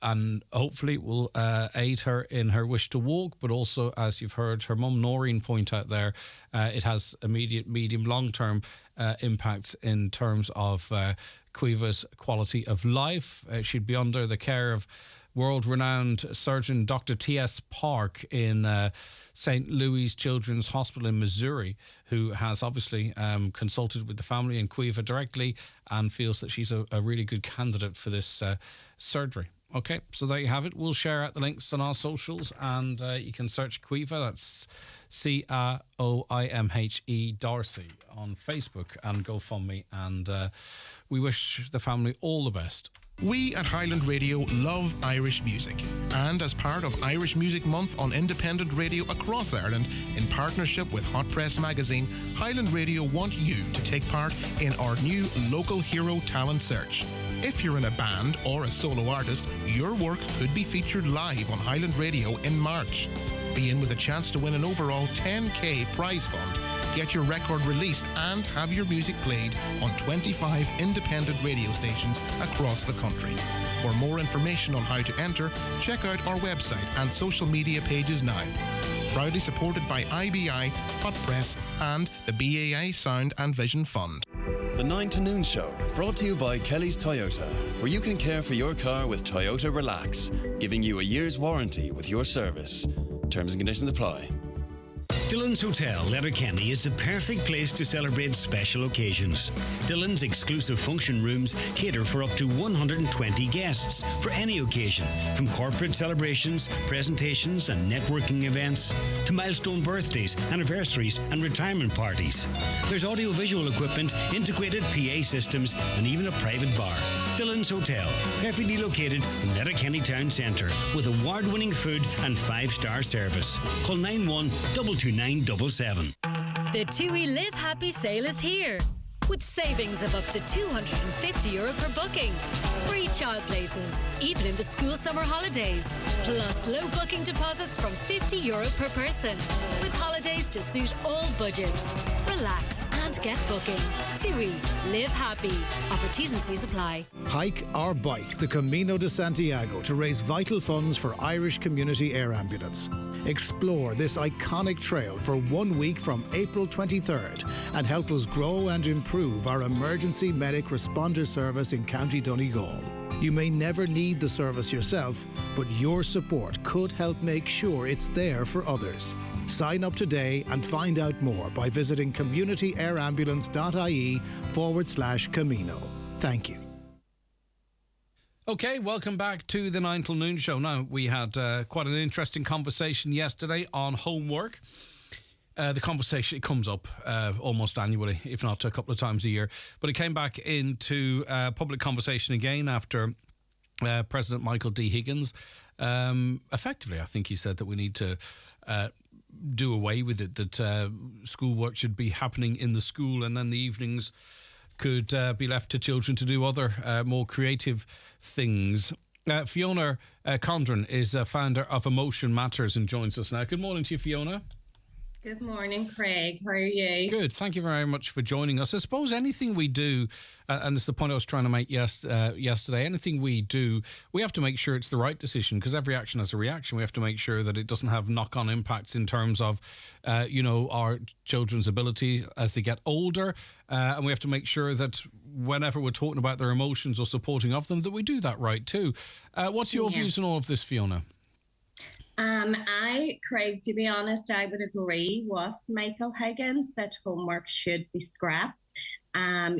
Speaker 7: And hopefully it will aid her in her wish to walk, but also, as you've heard her mum Noreen point out there, it has immediate, medium, long-term impacts in terms of Cueva's quality of life. She'd be under the care of world-renowned surgeon Dr. T.S. Park in St. Louis Children's Hospital in Missouri, who has obviously consulted with the family and Cueva directly and feels that she's a really good candidate for this surgery. Okay, so there you have it. We'll share out the links on our socials, and you can search Cueva, that's Caoimhe Darcy on Facebook and GoFundMe, and we wish the family all the best.
Speaker 20: We at Highland Radio love Irish music, and as part of Irish Music Month on independent radio across Ireland, in partnership with Hot Press magazine, Highland Radio want you to take part in our new Local Hero Talent Search. If you're in a band or a solo artist, your work could be featured live on Highland Radio in March. Be in with a chance to win an overall 10k prize fund, get your record released and have your music played on 25 independent radio stations across the country. For more information on how to enter, check out our website and social media pages now. Proudly supported by IBI, Hot Press and the BAI Sound and Vision Fund.
Speaker 9: The 9 to Noon Show, brought to you by Kelly's Toyota, where you can care for your car with Toyota Relax, giving you a year's warranty with your service. Terms and conditions apply.
Speaker 21: Dillon's Hotel, Letterkenny is the perfect place to celebrate special occasions. Dillon's exclusive function rooms cater for up to 120 guests for any occasion, from corporate celebrations, presentations and networking events, to milestone birthdays, anniversaries and retirement parties. There's audio-visual equipment, integrated PA systems and even a private bar. Dillon's Hotel, perfectly located in Letterkenny Town Centre with award-winning food and 5-star service. Call 91-22977.
Speaker 22: The TUI Live Happy sale is here, with savings of up to €250 per booking. Free child places, even in the school summer holidays. Plus low booking deposits from €50 per person, with holidays to suit all budgets. Relax and get booking. TUI Live Happy. Offer T's and C's apply.
Speaker 23: Hike or bike the Camino de Santiago to raise vital funds for Irish Community Air Ambulance.
Speaker 2: Explore this iconic trail for 1 week from April 23rd and help us grow and improve our emergency medic responder service in County Donegal. You may never need the service yourself, but your support could help make sure it's there for others. Sign up today and find out more by visiting communityairambulance.ie/Camino. Thank you.
Speaker 7: Okay, welcome back to the 9 till noon show. Now, we had quite an interesting conversation yesterday on homework. The conversation, it comes up almost annually, if not a couple of times a year. But it came back into public conversation again after President Michael D. Higgins. Effectively, I think he said that we need to do away with it, that schoolwork should be happening in the school and then the evenings could be left to children to do other more creative things. Fiona Condren is a founder of Emotion Matters and joins us now. Good morning to you, Fiona.
Speaker 3: Good morning, Craig. How are you?
Speaker 7: Good. Thank you very much for joining us. I suppose anything we do, and it's the point I was trying to make yesterday, anything we do, we have to make sure it's the right decision, because every action has a reaction. We have to make sure that it doesn't have knock-on impacts in terms of, our children's ability as they get older. And we have to make sure that whenever we're talking about their emotions or supporting of them, that we do that right too. What's your views on all of this, Fiona?
Speaker 3: Craig, to be honest, I would agree with Michael Higgins that homework should be scrapped, and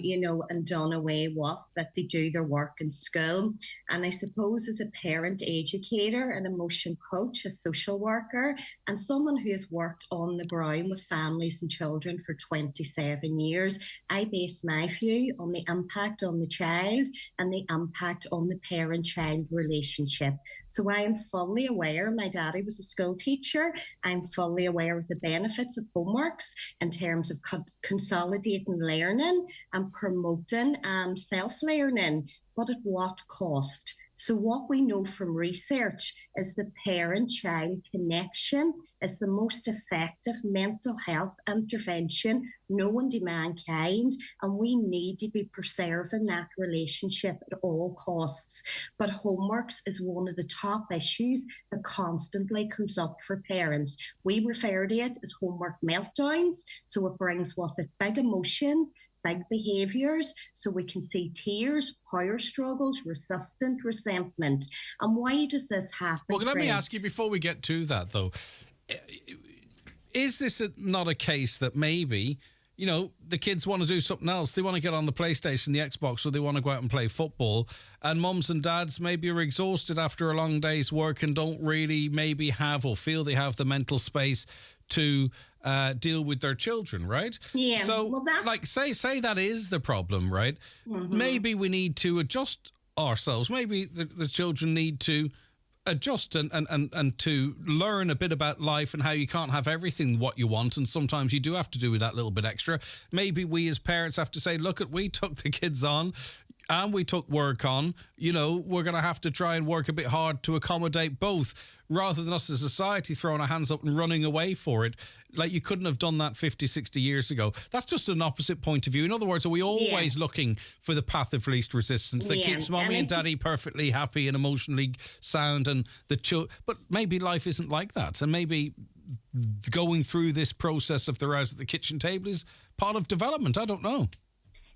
Speaker 3: done away with, that they do their work in school. And I suppose as a parent educator, an emotion coach, a social worker, and someone who has worked on the ground with families and children for 27 years, I base my view on the impact on the child and the impact on the parent-child relationship. So I am fully aware, my daddy was a school teacher, I'm fully aware of the benefits of homeworks in terms of consolidating learning and promoting self-learning, but at what cost? So what we know from research is the parent-child connection is the most effective mental health intervention known to mankind, and we need to be preserving that relationship at all costs. But homeworks is one of the top issues that constantly comes up for parents. We refer to it as homework meltdowns, so it brings with it big emotions, big behaviours, so we can see tears, power struggles, resentment. And why does this happen?
Speaker 7: Well, let me ask you, before we get to that though, is this not a case that maybe, the kids want to do something else, they want to get on the PlayStation, the Xbox, or they want to go out and play football, and mums and dads maybe are exhausted after a long day's work and don't really maybe have or feel they have the mental space to deal with their children, right?
Speaker 3: Yeah.
Speaker 7: So, say that is the problem, right? Mm-hmm. Maybe we need to adjust ourselves. Maybe the children need to adjust and to learn a bit about life and how you can't have everything what you want, and sometimes you do have to do with that little bit extra. Maybe we as parents have to say, look, we took the kids on and we took work on, we're going to have to try and work a bit hard to accommodate both, rather than us as a society throwing our hands up and running away for it. Like, you couldn't have done that 50, 60 years ago. That's just an opposite point of view. In other words, are we always looking for the path of least resistance that keeps mommy and daddy perfectly happy and emotionally sound, and but maybe life isn't like that, and maybe going through this process of the rouse at the kitchen table is part of development. I don't know.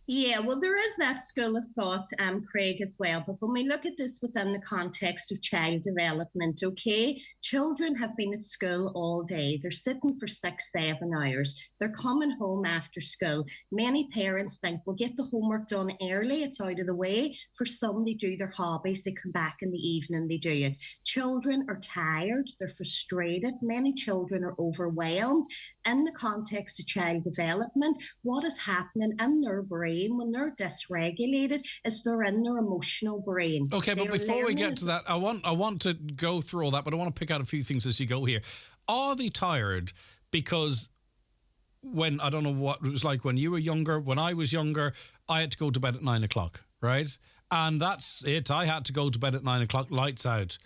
Speaker 3: Yeah, well, there is that school of thought, Craig, as well. But when we look at this within the context of child development, okay, children have been at school all day. They're sitting for 6-7 hours. They're coming home after school. Many parents think, we'll get the homework done early, it's out of the way. For some, they do their hobbies. They come back in the evening, they do it. Children are tired. They're frustrated. Many children are overwhelmed. In the context of child development, what is happening in their brain when they're dysregulated is they're in their emotional brain.
Speaker 7: Okay, but before we get to that, I want to go through all that, but I want to pick out a few things as you go here. Are they tired because I don't know what it was like when you were younger, when I was younger, I had to go to bed at 9 o'clock, right? And that's it. I had to go to bed at 9 o'clock, lights out.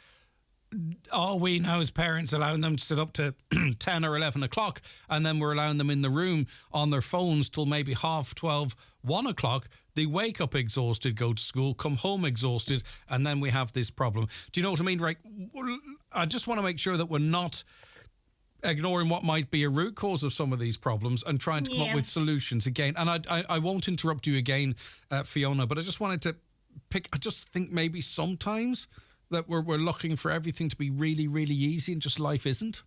Speaker 7: Are we now as parents allowing them to sit up to 10 or 11 o'clock, and then we're allowing them in the room on their phones till maybe 12:30, 1 o'clock? They wake up exhausted, go to school, come home exhausted, and then we have this problem. Do you know what I mean? Right? I just want to make sure that we're not ignoring what might be a root cause of some of these problems and trying to come up with solutions again. And I won't interrupt you again, Fiona, but I just wanted to I just think maybe sometimes that we're looking for everything to be really, really easy and just life isn't.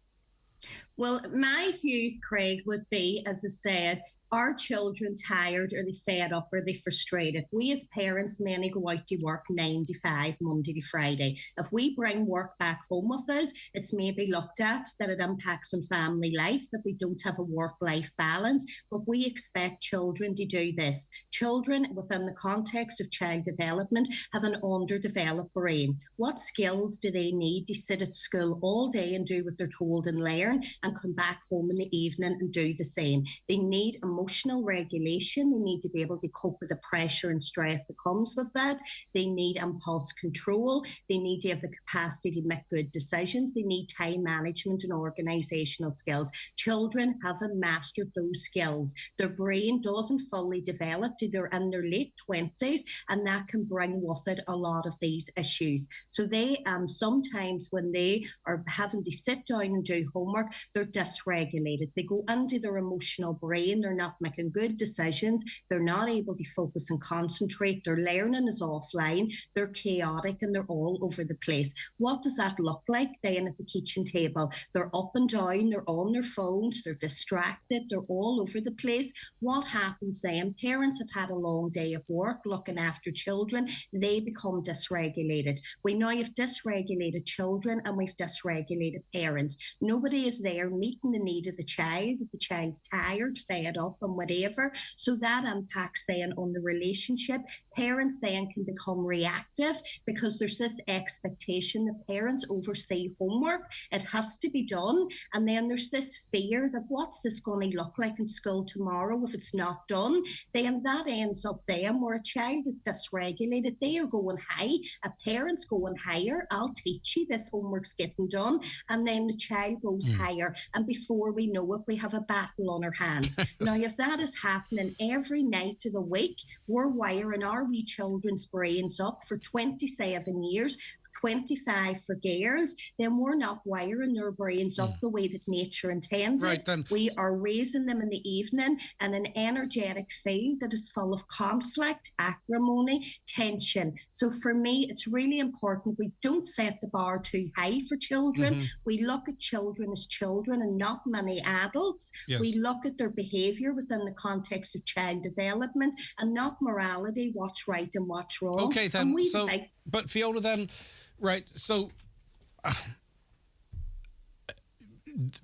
Speaker 3: Well, my views, Craig, would be, as I said, are children tired? Are they fed up? Are they frustrated? We as parents, many go out to work 9 to 5, Monday to Friday. If we bring work back home with us, it's maybe looked at that it impacts on family life, that we don't have a work-life balance, but we expect children to do this. Children, within the context of child development, have an underdeveloped brain. What skills do they need to sit at school all day and do what they're told and learn, and come back home in the evening and do the same? They need emotional regulation. They need to be able to cope with the pressure and stress that comes with that. They need impulse control. They need to have the capacity to make good decisions. They need time management and organisational skills. Children haven't mastered those skills. Their brain doesn't fully develop till they're in their late 20s, and that can bring with it a lot of these issues. So they sometimes when they are having to sit down and do homework, they're dysregulated. They go into their emotional brain. They're not making good decisions. They're not able to focus and concentrate. Their learning is offline. They're chaotic and they're all over the place. What does that look like then at the kitchen table? They're up and down. They're on their phones. They're distracted. They're all over the place. What happens then? Parents have had a long day of work looking after children. They become dysregulated. We now have dysregulated children and we've dysregulated parents. Nobody is there meeting the need of the child. The child's tired, fed up and whatever. So that impacts then on the relationship. Parents then can become reactive because there's this expectation that parents oversee homework. It has to be done. And then there's this fear that what's this going to look like in school tomorrow if it's not done? Then that ends up then where a child is dysregulated. They are going high. A parent's going higher. I'll teach you, this homework's getting done. And then the child goes higher. And before we know it, we have a battle on our hands. Now, if that is happening every night of the week, we're wiring our wee children's brains up for 27 years, 25 for girls, then we're not wiring their brains up the way that nature intended.
Speaker 7: Right, then.
Speaker 3: We are raising them in the evening in an energetic field that is full of conflict, acrimony, tension. So for me, it's really important we don't set the bar too high for children. We look at children as children and not many adults.
Speaker 7: Yes.
Speaker 3: We look at their behaviour within the context of child development and not morality, what's right and what's wrong.
Speaker 7: Okay, then. But Fiona, then, right, so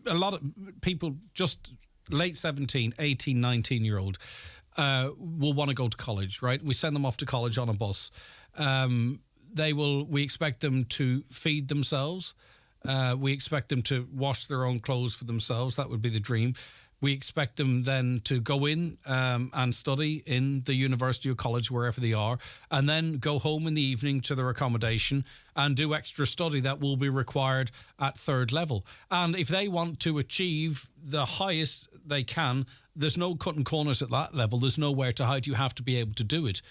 Speaker 7: a lot of people just late 17, 18, 19-year-old will want to go to college, right? We send them off to college on a bus. We expect them to feed themselves. We expect them to wash their own clothes for themselves. That would be the dream. We expect them then to go in and study in the university or college, wherever they are, and then go home in the evening to their accommodation and do extra study that will be required at third level. And if they want to achieve the highest they can, there's no cutting corners at that level. There's nowhere to hide. You have to be able to do it.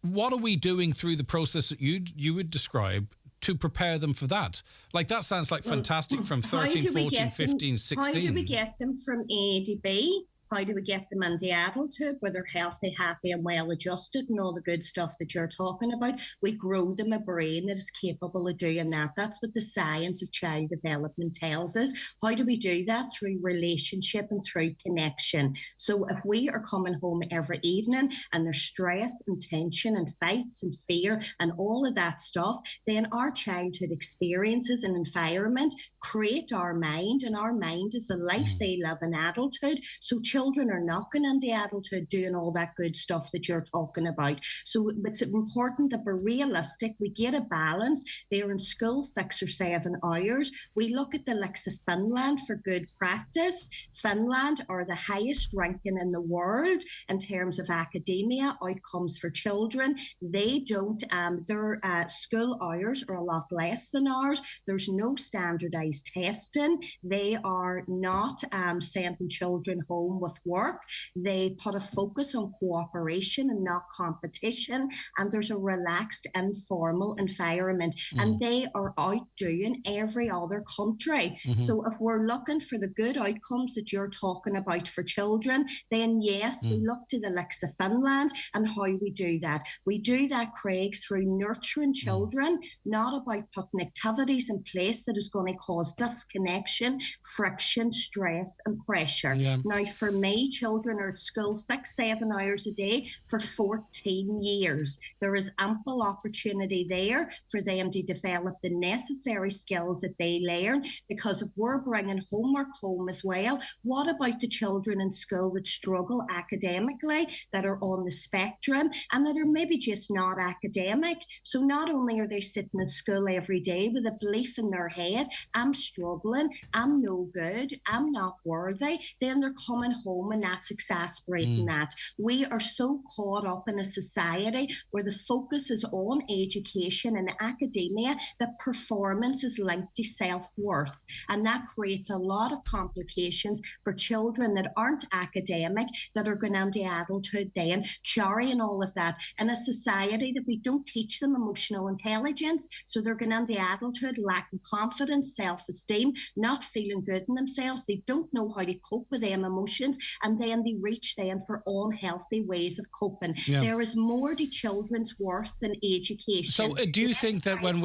Speaker 7: What are we doing through the process that you would describe to prepare them for that? Like, that sounds like fantastic from 13, 14, 15, 16.
Speaker 3: How do we get them from A to B? How do we get them into adulthood where they're healthy, happy and well adjusted and all the good stuff that you're talking about? We grow them a brain that is capable of doing that. That's what the science of child development tells us. How do we do that? Through relationship and through connection. So if we are coming home every evening and there's stress and tension and fights and fear and all of that stuff, then our childhood experiences and environment create our mind, and our mind is the life they live in adulthood. So children are not going into adulthood doing all that good stuff that you're talking about. So it's important that we're realistic. We get a balance. They're in school 6 or 7 hours. We look at the likes of Finland for good practice. Finland are the highest ranking in the world in terms of academia outcomes for children. They don't, their school hours are a lot less than ours. There's no standardized testing. They are not sending children home with work. They put a focus on cooperation and not competition, and there's a relaxed, informal environment, and they are outdoing every other country. So if we're looking for the good outcomes that you're talking about for children, then yes, we look to the likes of Finland and how we do that. We do that, Craig, through nurturing children, not about putting activities in place that is going to cause disconnection, friction, stress and pressure. Now, for me, children are at school 6-7 hours a day for 14 years. There is ample opportunity there for them to develop the necessary skills that they learn, because if we're bringing homework home as well, what about the children in school that struggle academically, that are on the spectrum and that are maybe just not academic? So not only are they sitting at school every day with a belief in their head, I'm struggling, I'm no good, I'm not worthy, then they're coming home and that's exasperating that. We are so caught up in a society where the focus is on education and academia that performance is linked to self-worth. And that creates a lot of complications for children that aren't academic, that are going into adulthood then carrying all of that in a society that we don't teach them emotional intelligence. So they're going into adulthood lacking confidence, self-esteem, not feeling good in themselves. They don't know how to cope with them emotions, and then they reach then for unhealthy ways of coping. There is more to children's worth than education.
Speaker 7: So do you think that when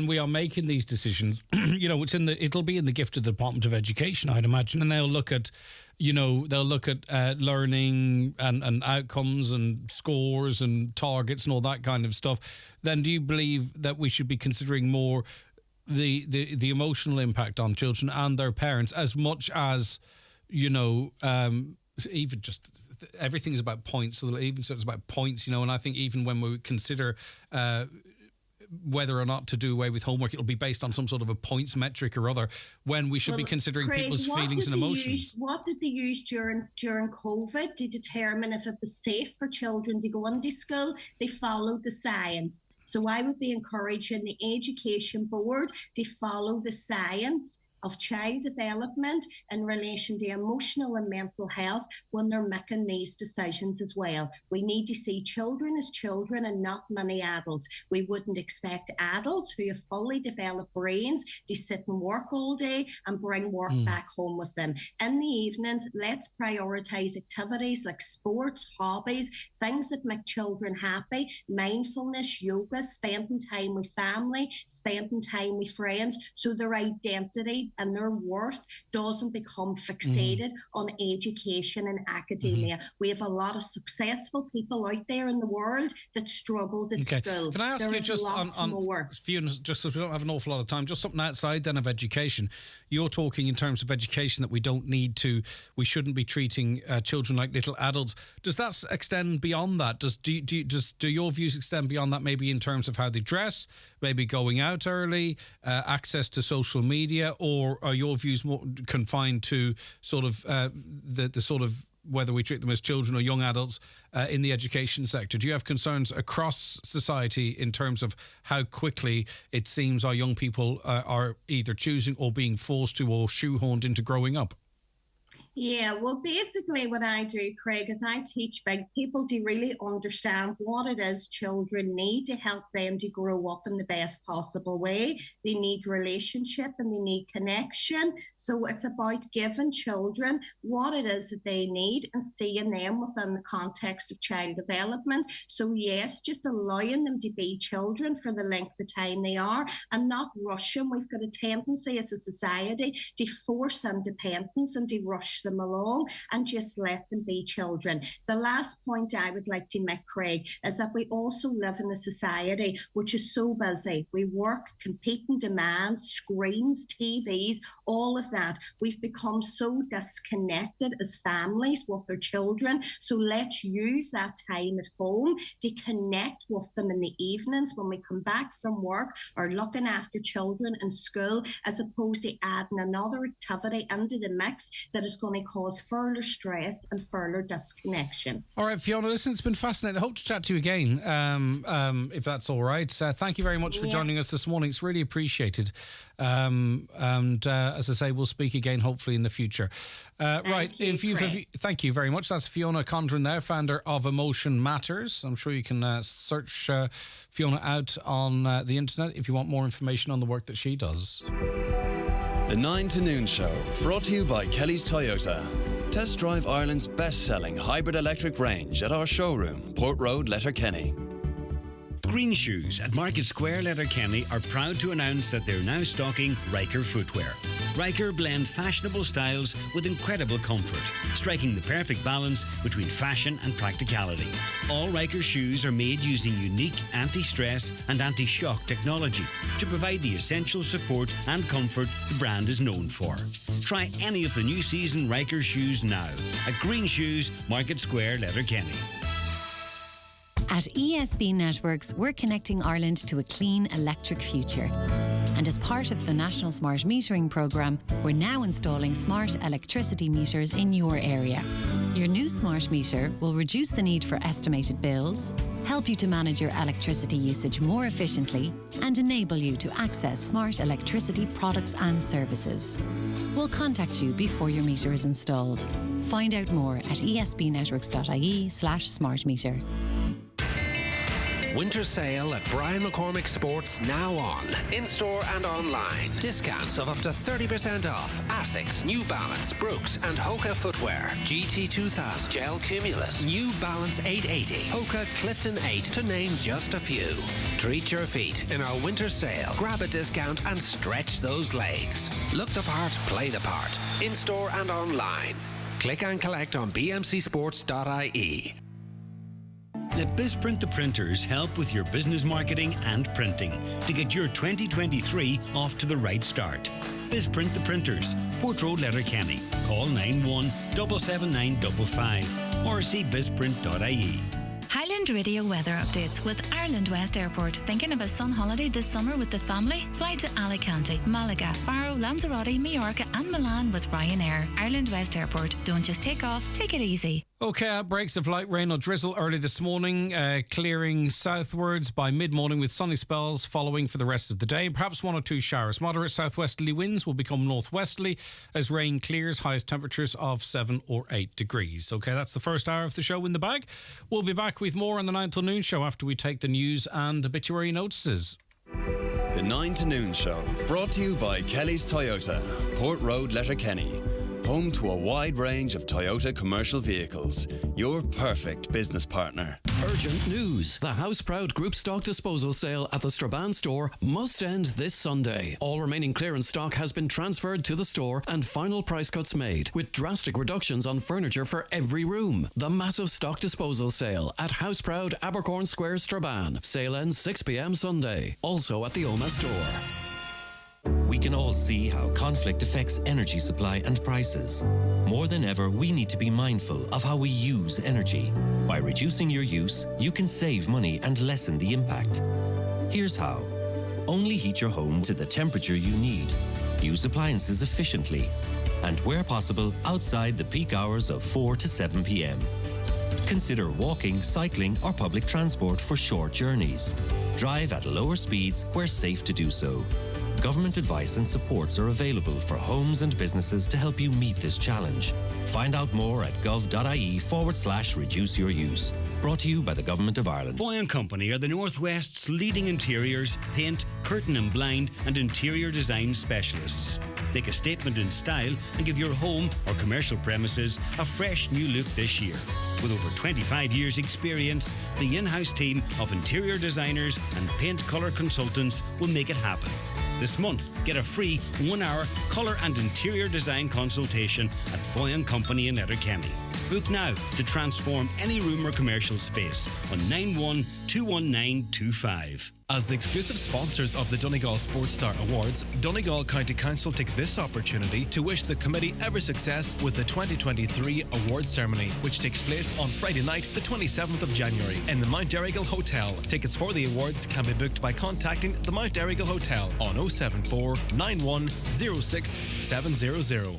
Speaker 7: we are making these decisions, it'll be in the gift of the Department of Education, I'd imagine, and they'll look at learning and outcomes and scores and targets and all that kind of stuff, then do you believe that we should be considering more the emotional impact on children and their parents, as much as, even just everything's about points, so it's about points, and I think even when we consider whether or not to do away with homework, it'll be based on some sort of a points metric or other, when we should be considering
Speaker 3: Craig,
Speaker 7: people's feelings and emotions.
Speaker 3: What did they use during COVID to determine if it was safe for children to go into school? They followed the science. So I would be encouraging the Education Board to follow the science of child development in relation to emotional and mental health when they're making these decisions as well. We need to see children as children and not many adults. We wouldn't expect adults who have fully developed brains to sit and work all day and bring work back home with them. In the evenings, let's prioritise activities like sports, hobbies, things that make children happy, mindfulness, yoga, spending time with family, spending time with friends, so their identity and their worth doesn't become fixated on education and academia. We have a lot of successful people out there in the world that struggled at school.
Speaker 7: Can I ask you just on
Speaker 3: more?
Speaker 7: Fiona, just as we don't have an awful lot of time, just something outside then of education. You're talking in terms of education that we shouldn't be treating children like little adults. Does that extend beyond that? Do your views extend beyond that, maybe in terms of how they dress, maybe going out early, access to social media, or are your views more confined to sort of the sort of whether we treat them as children or young adults in the education sector? Do you have concerns across society in terms of how quickly it seems our young people are either choosing or being forced to or shoehorned into growing up?
Speaker 3: Yeah, well, basically what I do, Craig, is I teach big people to really understand what it is children need to help them to grow up in the best possible way. They need relationship and they need connection. So it's about giving children what it is that they need and seeing them within the context of child development. So yes, just allowing them to be children for the length of time they are and not rushing. We've got a tendency as a society to force independence and to rush them along and just let them be children. The last point I would like to make, Craig, is that we also live in a society which is so busy. We work, competing demands, screens, TVs, all of that. We've become so disconnected as families with their children. So let's use that time at home to connect with them in the evenings when we come back from work or looking after children in school, as opposed to adding another activity into the mix that is going only cause further stress and further disconnection.
Speaker 7: All right, Fiona, listen, it's been fascinating. I hope to chat to you again, if that's all right. Thank you very much for joining us this morning. It's really appreciated. And as I say, we'll speak again, hopefully, in the future. Thank you very much. That's Fiona Condren there, founder of Emotion Matters. I'm sure you can search Fiona out on the internet if you want more information on the work that she does.
Speaker 9: The 9 to Noon Show, brought to you by Kelly's Toyota. Test drive Ireland's best-selling hybrid electric range at our showroom, Port Road, Letterkenny.
Speaker 21: Green Shoes at Market Square, Letterkenny are proud to announce that they're now stocking Riker footwear. Riker blend fashionable styles with incredible comfort, striking the perfect balance between fashion and practicality. All Riker shoes are made using unique anti-stress and anti-shock technology to provide the essential support and comfort the brand is known for. Try any of the new season Riker shoes now at Green Shoes, Market Square, Letterkenny.
Speaker 1: At ESB Networks, we're connecting Ireland to a clean electric future. And as part of the National Smart Metering Programme, we're now installing smart electricity meters in your area. Your new smart meter will reduce the need for estimated bills, help you to manage your electricity usage more efficiently, and enable you to access smart electricity products and services. We'll contact you before your meter is installed. Find out more at esbnetworks.ie/smartmeter.
Speaker 4: Winter sale at Brian McCormick Sports now on. In-store and online. Discounts of up to 30% off. Asics, New Balance, Brooks and Hoka footwear. GT2000, Gel Cumulus, New Balance 880, Hoka Clifton 8 to name just a few. Treat your feet in our winter sale. Grab a discount and stretch those legs. Look the part, play the part. In-store and online. Click and collect on bmcsports.ie.
Speaker 21: Let BizPrint the Printers help with your business marketing and printing to get your 2023 off to the right start. BizPrint the Printers, Port Road, Letterkenny. Call 91 77955 or see bizprint.ie.
Speaker 5: Highland Radio weather updates with Ireland West Airport. Thinking of a sun holiday this summer with the family? Fly to Alicante, Malaga, Faro, Lanzarote, Mallorca and Milan with Ryanair. Ireland West Airport. Don't just take off, take it easy.
Speaker 7: Okay, outbreaks of light rain or drizzle early this morning, clearing southwards by mid-morning with sunny spells following for the rest of the day. Perhaps one or two showers. Moderate southwesterly winds will become northwesterly as rain clears. Highest temperatures of 7 or 8 degrees. Okay, that's the first hour of the show in the bag. We'll be back with more on the 9 till noon show after we take the news and obituary notices.
Speaker 9: The 9 to Noon Show, brought to you by Kelly's Toyota, Port Road, Letterkenny. Home to a wide range of Toyota commercial vehicles. Your perfect business partner.
Speaker 6: Urgent news. The house-proud group stock disposal sale at the Strabane store must end this Sunday. All remaining clearance stock has been transferred to the store and final price cuts made, with drastic reductions on furniture for every room. The massive stock disposal sale at house-proud Abercorn Square, Strabane. Sale ends 6 p.m. Sunday. Also at the OMA store.
Speaker 23: We can all see how conflict affects energy supply and prices. More than ever, we need to be mindful of how we use energy. By reducing your use, you can save money and lessen the impact. Here's how. Only heat your home to the temperature you need. Use appliances efficiently. And where possible, outside the peak hours of 4 to 7 p.m. Consider walking, cycling, or public transport for short journeys. Drive at lower speeds where safe to do so. Government advice and supports are available for homes and businesses to help you meet this challenge. Find out more at gov.ie/reduce your use. Brought to you by the Government of Ireland.
Speaker 21: Boy & Company are the Northwest's leading interiors, paint, curtain and blind and interior design specialists. Make a statement in style and give your home or commercial premises a fresh new look this year. With over 25 years experience, the in-house team of interior designers and paint colour consultants will make it happen. This month, get a free 1-hour colour and interior design consultation at Foy & Company in Letterkenny. Book now to transform any room or commercial space on 9121925.
Speaker 24: As the exclusive sponsors of the Donegal Sports Star Awards, Donegal County Council take this opportunity to wish the committee every success with the 2023 awards ceremony, which takes place on Friday night, the 27th of January, in the Mount Errigal Hotel. Tickets for the awards can be booked by contacting the Mount Errigal Hotel on 074 91 06 700.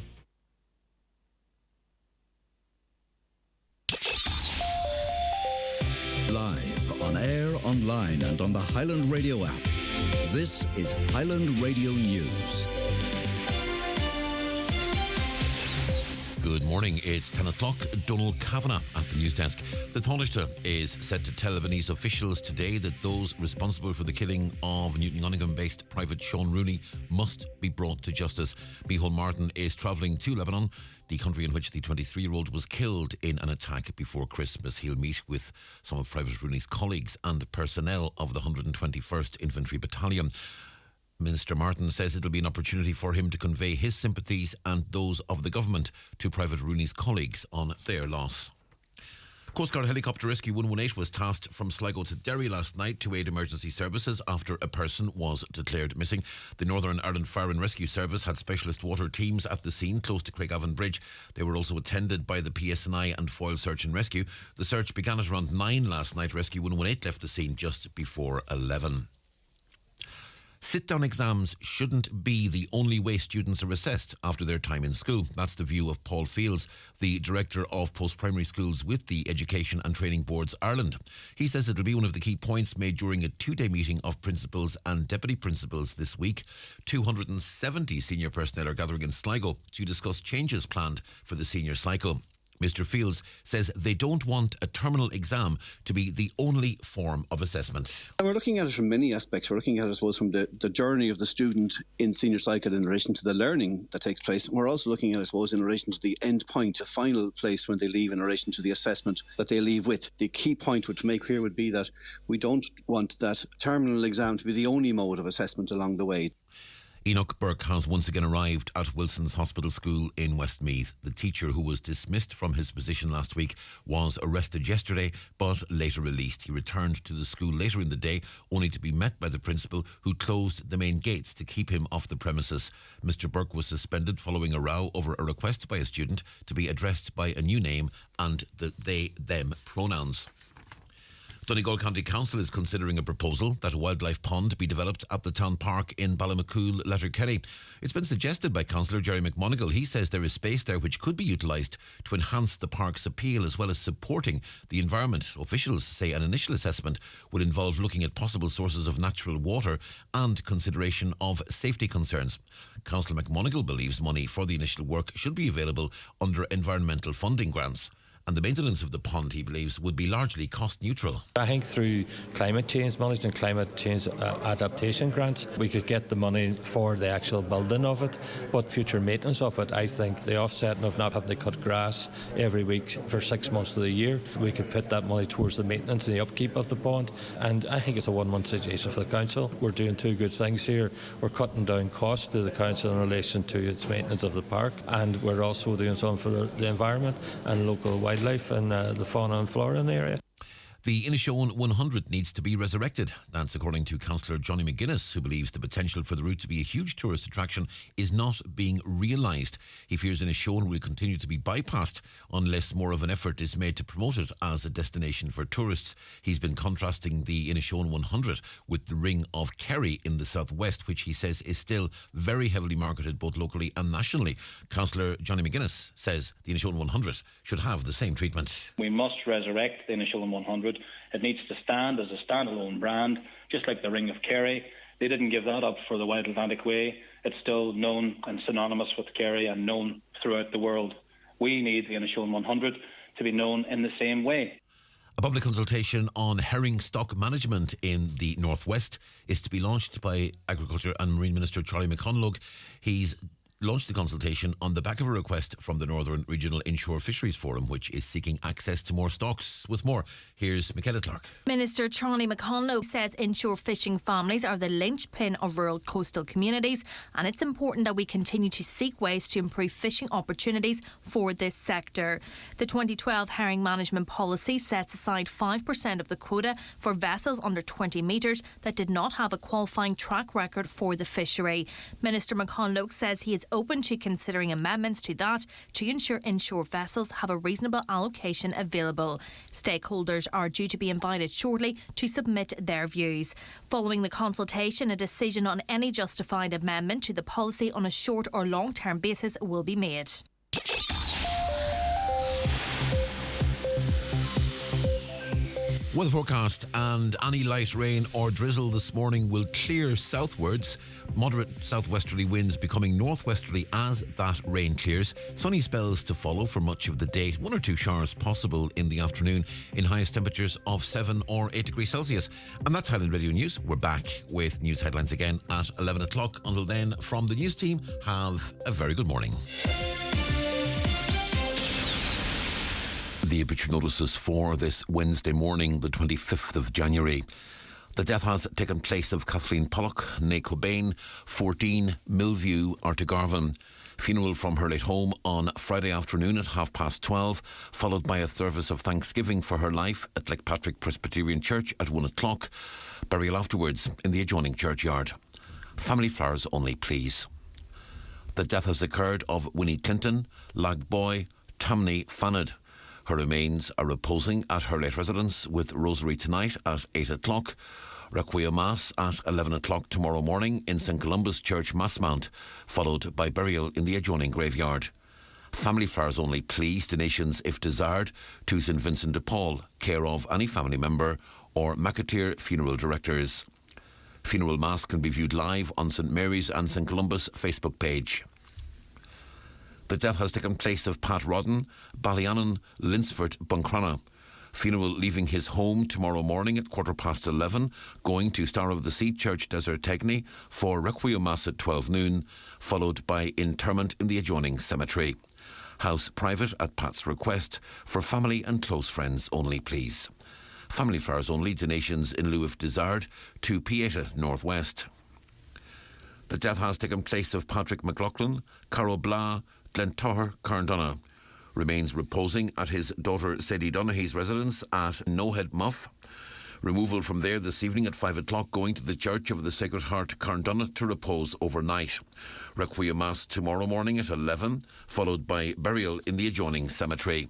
Speaker 8: on air, online and on the Highland Radio app. This is Highland Radio News.
Speaker 10: Good morning, it's 10 o'clock. Donald Kavanagh at the news desk. The Taoiseach is set to tell Lebanese officials today that those responsible for the killing of Newton Nottingham-based private Sean Rooney must be brought to justice. Micheál Martin is travelling to Lebanon, the country in which the 23-year-old was killed in an attack before Christmas. He'll meet with some of Private Rooney's colleagues and personnel of the 121st Infantry Battalion. Minister Martin says it'll be an opportunity for him to convey his sympathies and those of the government to Private Rooney's colleagues on their loss. Coast Guard Helicopter Rescue 118 was tasked from Sligo to Derry last night to aid emergency services after a person was declared missing. The Northern Ireland Fire and Rescue Service had specialist water teams at the scene close to Craigavon Bridge. They were also attended by the PSNI and Foyle Search and Rescue. The search began at around 9 last night. Rescue 118 left the scene just before 11. Sit-down exams shouldn't be the only way students are assessed after their time in school. That's the view of Paul Fields, the Director of Post-Primary Schools with the Education and Training Boards Ireland. He says it'll be one of the key points made during a 2-day meeting of principals and deputy principals this week. 270 senior personnel are gathering in Sligo to discuss changes planned for the senior cycle. Mr. Fields says they don't want a terminal exam to be the only form of assessment.
Speaker 11: We're looking at it from many aspects. We're looking at it, I suppose, from the journey of the student in senior cycle in relation to the learning that takes place. And we're also looking at it, I suppose, in relation to the end point, the final place when they leave in relation to the assessment that they leave with. The key point to make clear would be that we don't want that terminal exam to be the only mode of assessment along the way.
Speaker 10: Enoch Burke has once again arrived at Wilson's Hospital School in Westmeath. The teacher, who was dismissed from his position last week, was arrested yesterday but later released. He returned to the school later in the day, only to be met by the principal, who closed the main gates to keep him off the premises. Mr. Burke was suspended following a row over a request by a student to be addressed by a new name and the they-them pronouns. Donegal County Council is considering a proposal that a wildlife pond be developed at the town park in Ballymacool, Letterkenny. It's been suggested by Councillor Jerry McMonigal. He says there is space there which could be utilised to enhance the park's appeal as well as supporting the environment. Officials say an initial assessment would involve looking at possible sources of natural water and consideration of safety concerns. Councillor McMonigal believes money for the initial work should be available under environmental funding grants. And the maintenance of the pond, he believes, would be largely cost neutral.
Speaker 13: I think through climate change management, climate change adaptation grants, we could get the money for the actual building of it, but future maintenance of it, I think the offsetting of not having to cut grass every week for 6 months of the year, we could put that money towards the maintenance and the upkeep of the pond. And I think it's a one-month situation for the council. We're doing two good things here. We're cutting down costs to the council in relation to its maintenance of the park, and we're also doing something for the environment and local wildlife and the fauna and flora in the area.
Speaker 10: The Inishowen 100 needs to be resurrected. That's according to Councillor Johnny McGuinness, who believes the potential for the route to be a huge tourist attraction is not being realised. He fears Inishowen will continue to be bypassed unless more of an effort is made to promote it as a destination for tourists. He's been contrasting the Inishowen 100 with the Ring of Kerry in the southwest, which he says is still very heavily marketed both locally and nationally. Councillor Johnny McGuinness says the Inishowen 100 should have the same treatment.
Speaker 25: We must resurrect the Inishowen 100. It needs to stand as a standalone brand, just like the Ring of Kerry. They didn't give that up for the Wild Atlantic Way. It's still known and synonymous with Kerry and known throughout the world. We need the Inishowen 100 to be known in the same way.
Speaker 10: A public consultation on herring stock management in the northwest is to be launched by Agriculture and Marine Minister Charlie McConalogue. He's launched the consultation on the back of a request from the Northern Regional Inshore Fisheries Forum, which is seeking access to more stocks. With more, here's Michaela Clark.
Speaker 26: Minister Charlie McConalogue says inshore fishing families are the linchpin of rural coastal communities, and it's important that we continue to seek ways to improve fishing opportunities for this sector. The 2012 herring management policy sets aside 5% of the quota for vessels under 20 metres that did not have a qualifying track record for the fishery. Minister McConalogue says he is open to considering amendments to that to ensure inshore vessels have a reasonable allocation available. Stakeholders are due to be invited shortly to submit their views. Following the consultation, a decision on any justified amendment to the policy on a short or long-term basis will be made.
Speaker 10: Weather forecast, and any light rain or drizzle this morning will clear southwards. Moderate southwesterly winds becoming northwesterly as that rain clears. Sunny spells to follow for much of the day. 1 or 2 showers possible in the afternoon in highest temperatures of 7 or 8 degrees Celsius. And that's Highland Radio News. We're back with news headlines again at 11 o'clock. Until then, from the news team, have a very good morning. The obituary notices for this Wednesday morning, the 25th of January. The death has taken place of Kathleen Pollock, née Cobain, 14, Millview, Artigarvan. Funeral from her late home on Friday afternoon at 12:30, followed by a service of thanksgiving for her life at Patrick Presbyterian Church at 1 o'clock. Burial afterwards in the adjoining churchyard. Family flowers only, please. The death has occurred of Winnie Clinton, Lag Boy, Tamni Fanad. Her remains are reposing at her late residence with Rosary tonight at 8 o'clock. Requiem Mass at 11 o'clock tomorrow morning in St Columba's Church Massmount, followed by burial in the adjoining graveyard. Family flowers only, please. Donations, if desired, to St Vincent de Paul, care of any family member or McAteer Funeral Directors. Funeral Mass can be viewed live on St Mary's and St Columba's Facebook page. The death has taken place of Pat Rodden, Ballyannon, Linsford, Buncrana. Funeral leaving his home tomorrow morning at 11:15, going to Star of the Sea Church, Desert Tegney, for Requiem Mass at 12 noon, followed by interment in the adjoining cemetery. House private at Pat's request, for family and close friends only, please. Family flowers only, donations in lieu if desired, to Pieta Northwest. The death has taken place of Patrick McLaughlin, Carol Blah, Glentower, Carndonna. Remains reposing at his daughter Sadie Donaghy's residence at Nohead Muff. Removal from there this evening at 5 o'clock, going to the Church of the Sacred Heart, Carndonna, to repose overnight. Requiem Mass tomorrow morning at 11, followed by burial in the adjoining cemetery.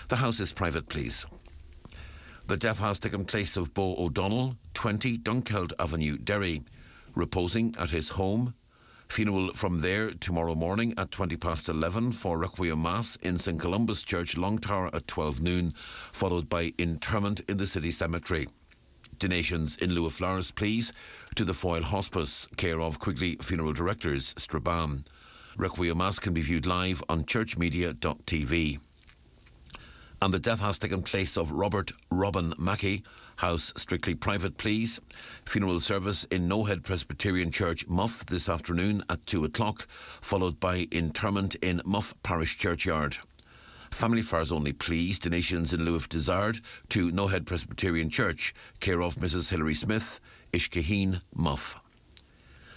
Speaker 10: The house is private, please. The death has taken place of Bo O'Donnell, 20 Dunkeld Avenue, Derry. Reposing at his home. Funeral from there tomorrow morning at 11:20 for Requiem Mass in St Columba's Church, Longtower at 12 noon, followed by interment in the city cemetery. Donations in lieu of flowers, please, to the Foyle Hospice, care of Quigley Funeral Directors, Strabane. Requiem Mass can be viewed live on churchmedia.tv. And the death has taken place of Robert Robin Mackey, house strictly private, please. Funeral service in Nohead Presbyterian Church, Muff, this afternoon at 2 o'clock, followed by interment in Muff Parish Churchyard. Family flowers only, please. Donations in lieu if desired to Nohead Presbyterian Church, care of Mrs Hilary Smith, Ishkaheen, Muff.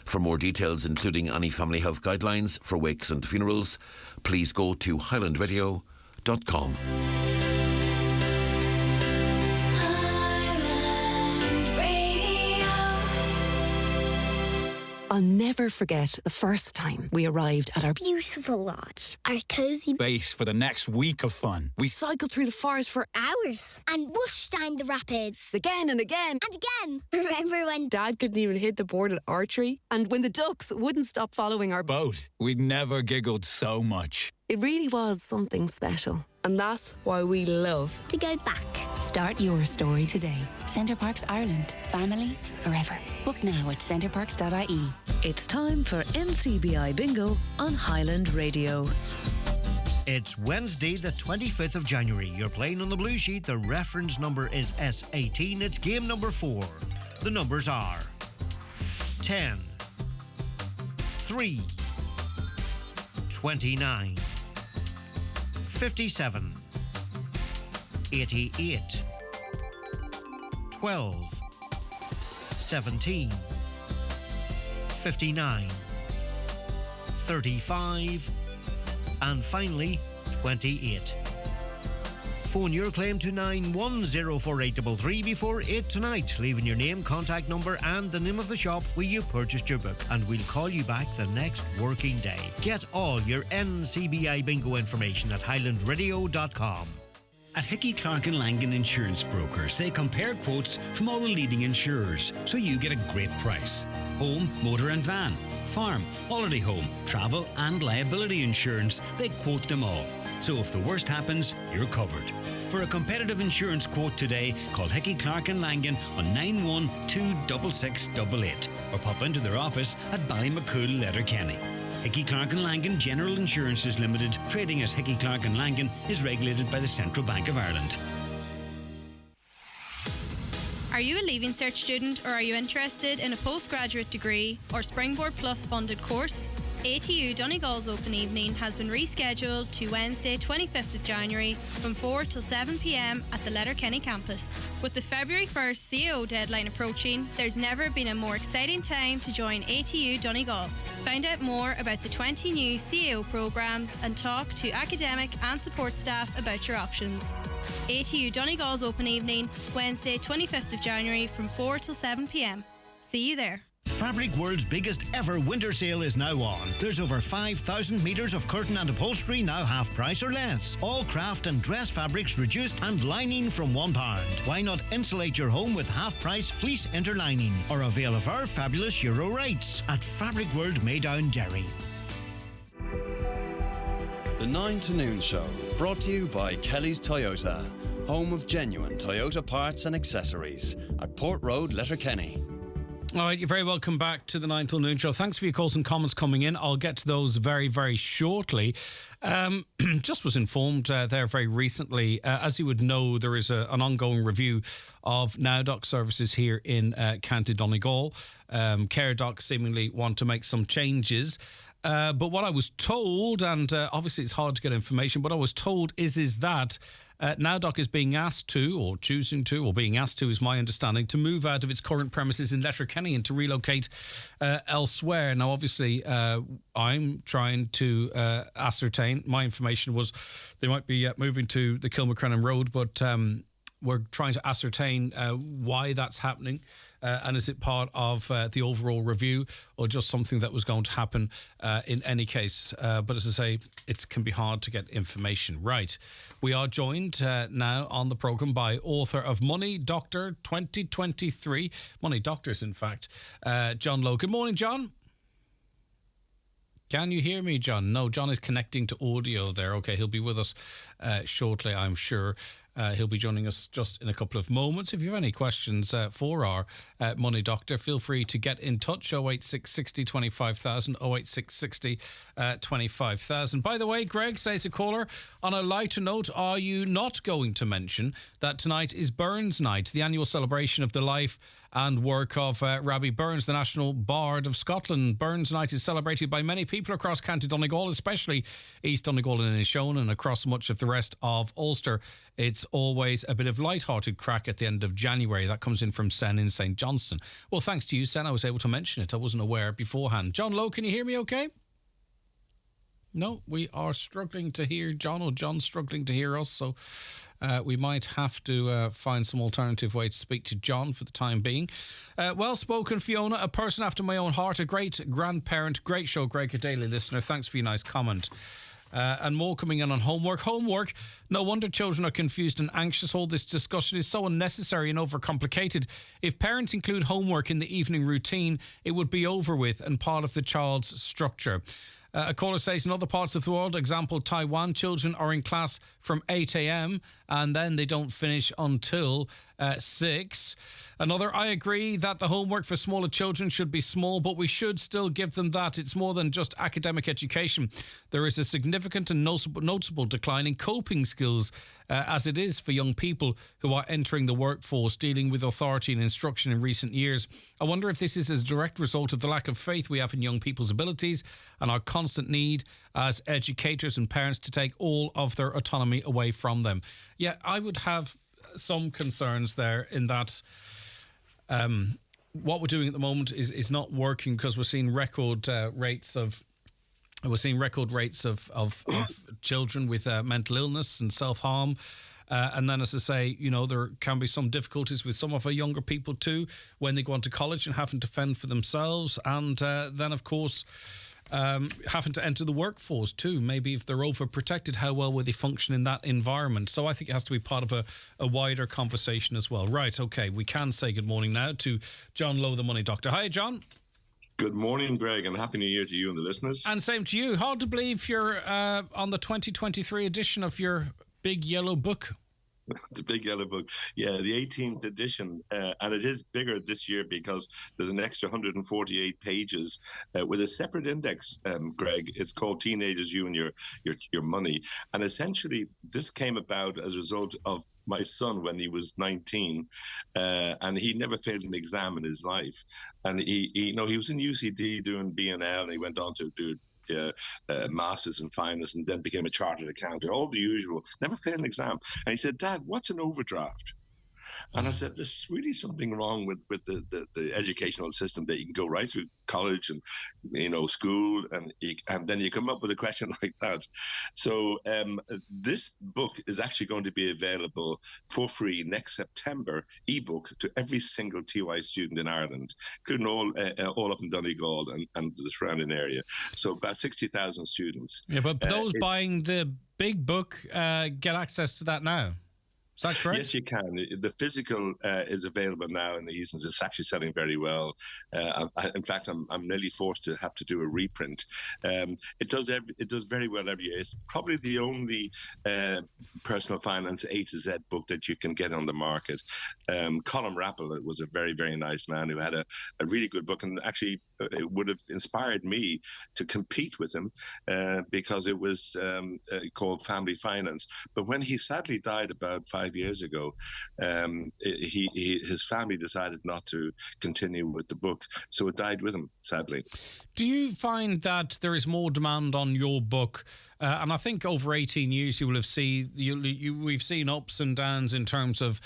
Speaker 10: For more details, including any family health guidelines for wakes and funerals, please go to highlandradio.com.
Speaker 12: I'll never forget the first time we arrived at our beautiful lodge.
Speaker 14: Our cosy
Speaker 15: base for the next week of fun.
Speaker 12: We cycled through the forest for
Speaker 14: hours and whooshed down the rapids.
Speaker 12: Again and again.
Speaker 14: And again. Remember when
Speaker 12: Dad couldn't even hit the board at archery? And when the ducks wouldn't stop following our
Speaker 15: boat? We'd never giggled so much.
Speaker 12: It really was something special. And that's why we love
Speaker 14: to go back.
Speaker 16: Start your story today. Centre Parks Ireland. Family forever. Book now at centreparks.ie.
Speaker 17: It's time for NCBI Bingo on Highland Radio.
Speaker 18: It's Wednesday, the 25th of January. You're playing on the blue sheet. The reference number is S18. It's game number 4. The numbers are 10, 3, 29, 57, 88, 12, 17, 59, 35, and finally 28. Phone your claim to 9104833 before 8 tonight, leaving your name, contact number and the name of the shop where you purchased your book, and we'll call you back the next working day. Get all your NCBI bingo information at highlandradio.com.
Speaker 21: At Hickey, Clark and Langan Insurance Brokers, they compare quotes from all the leading insurers, so you get a great price. Home, motor and van, farm, holiday home, travel and liability insurance, they quote them all. So if the worst happens, you're covered. For a competitive insurance quote today, call Hickey Clark and Langan on 9126688 or pop into their office at Ballymacool, Letterkenny. Hickey Clark and Langan General Insurances Limited, trading as Hickey Clark and Langan, is regulated by the Central Bank of Ireland.
Speaker 1: Are you a Leaving Cert student, or are you interested in a postgraduate degree or Springboard Plus funded course? ATU Donegal's Open Evening has been rescheduled to Wednesday 25th of January from 4 till 7 p.m. at the Letterkenny campus. With the February 1st CO deadline approaching, there's never been a more exciting time to join ATU Donegal. Find out more about the 20 new CAO programmes and talk to academic and support staff about your options. ATU Donegal's Open Evening, Wednesday 25th of January from 4 till 7 p.m. See you there.
Speaker 18: Fabric World's biggest ever winter sale is now on. There's over 5,000 metres of curtain and upholstery now half price or less. All craft and dress fabrics reduced and lining from £1. Why not insulate your home with half price fleece interlining or avail of our fabulous Euro rates at Fabric World Maydown, Derry.
Speaker 9: The 9 to Noon Show, brought to you by Kelly's Toyota, home of genuine Toyota parts and accessories at Port Road, Letterkenny.
Speaker 7: All right, you're very welcome back to the 9 till Noon Show. Thanks for your calls and comments coming in. I'll get to those very, very shortly. Just was informed there very recently, as you would know, there is an ongoing review of NowDoc services here in County Donegal. CareDoc seemingly want to make some changes. But what I was told, and obviously it's hard to get information, but I was told is that NowDoc is being asked to, or choosing to, or being asked to, is my understanding, to move out of its current premises in Letterkenny and to relocate elsewhere. Now, obviously, I'm trying to ascertain. My information was they might be moving to the Kilmacrennan Road, but we're trying to ascertain why that's happening. And is it part of the overall review or just something that was going to happen in any case? But as I say, it can be hard to get information. Right. We are joined now on the programme by author of Money Doctor 2023. Money Doctors, in fact, John Lowe. Good morning, John. Can you hear me, John? No, John is connecting to audio there. Okay, he'll be with us shortly, I'm sure. He'll be joining us just in a couple of moments. If you have any questions for our Money Doctor, feel free to get in touch. 08660 25000, 08660 25000. By the way, Greg says a caller, on a lighter note, are you not going to mention that tonight is Burns Night, the annual celebration of the life and work of Robbie Burns, the National Bard of Scotland? Burns Night is celebrated by many people across County Donegal, especially East Donegal and Inishowen, and across much of the rest of Ulster. It's always a bit of light-hearted crack at the end of January. That comes in from Sen in St Johnston. Well, thanks to you, Sen, I was able to mention it. I wasn't aware beforehand. John Lowe, can you hear me okay? No, we are struggling to hear John, or John's struggling to hear us, so we might have to find some alternative way to speak to John for the time being. Well-spoken Fiona, a person after my own heart, a great grandparent, great show, Greg, a daily listener. Thanks for your nice comment. And more coming in on homework. Homework, no wonder children are confused and anxious. All this discussion is so unnecessary and overcomplicated. If parents include homework in the evening routine, it would be over with and part of the child's structure. A caller says in other parts of the world, example Taiwan, children are in class from 8 a.m. and then they don't finish until 6. Another, I agree that the homework for smaller children should be small, but we should still give them that. It's more than just academic education. There is a significant and noticeable decline in coping skills as it is for young people who are entering the workforce, dealing with authority and instruction in recent years. I wonder if this is a direct result of the lack of faith we have in young people's abilities and our constant need as educators and parents to take all of their autonomy away from them. Yeah, I would have some concerns there in that what we're doing at the moment is not working, because we're seeing record rates of children with mental illness and self-harm. And then, as I say, you know, there can be some difficulties with some of our younger people too when they go on to college and having to fend for themselves. And then, of course, having to enter the workforce too. Maybe if they're overprotected, how well will they function in that environment? So I think it has to be part of a wider conversation as well. Right, okay, we can say good morning now to John Lowe, the Money Doctor. Hi, John.
Speaker 2: Good morning, Greg, and Happy New Year to you and the listeners.
Speaker 7: And same to you. Hard to believe you're on the 2023 edition of your big yellow book.
Speaker 2: The big yellow book. Yeah, the 18th edition. And it is bigger this year because there's an extra 148 pages with a separate index, Greg. It's called Teenagers, You and Your Money. And essentially, this came about as a result of my son when he was 19, and he never failed an exam in his life. And he was in UCD doing BNL, and he went on to do masters in finance and then became a chartered accountant, all the usual, never failed an exam. And he said, "Dad, what's an overdraft?" And I said, there's really something wrong with the educational system that you can go right through college and, school, and then you come up with a question like that. So this book is actually going to be available for free next September, ebook, to every single TY student in Ireland, including all up in Donegal and the surrounding area. So about 60,000 students.
Speaker 7: Yeah, but those buying the big book get access to that now. Is that correct?
Speaker 2: Yes, you can. The physical is available now in the Eastlands. It's actually selling very well. In fact, I'm nearly forced to have to do a reprint. It does very well every year. It's probably the only personal finance A to Z book that you can get on the market. Colin Rappel was a very, very nice man who had a really good book, and actually it would have inspired me to compete with him because it was called Family Finance. But when he sadly died about 5 years ago, his family decided not to continue with the book, so it died with him, sadly.
Speaker 7: Do you find that there is more demand on your book? And I think over 18 years you will have seen we've seen ups and downs in terms of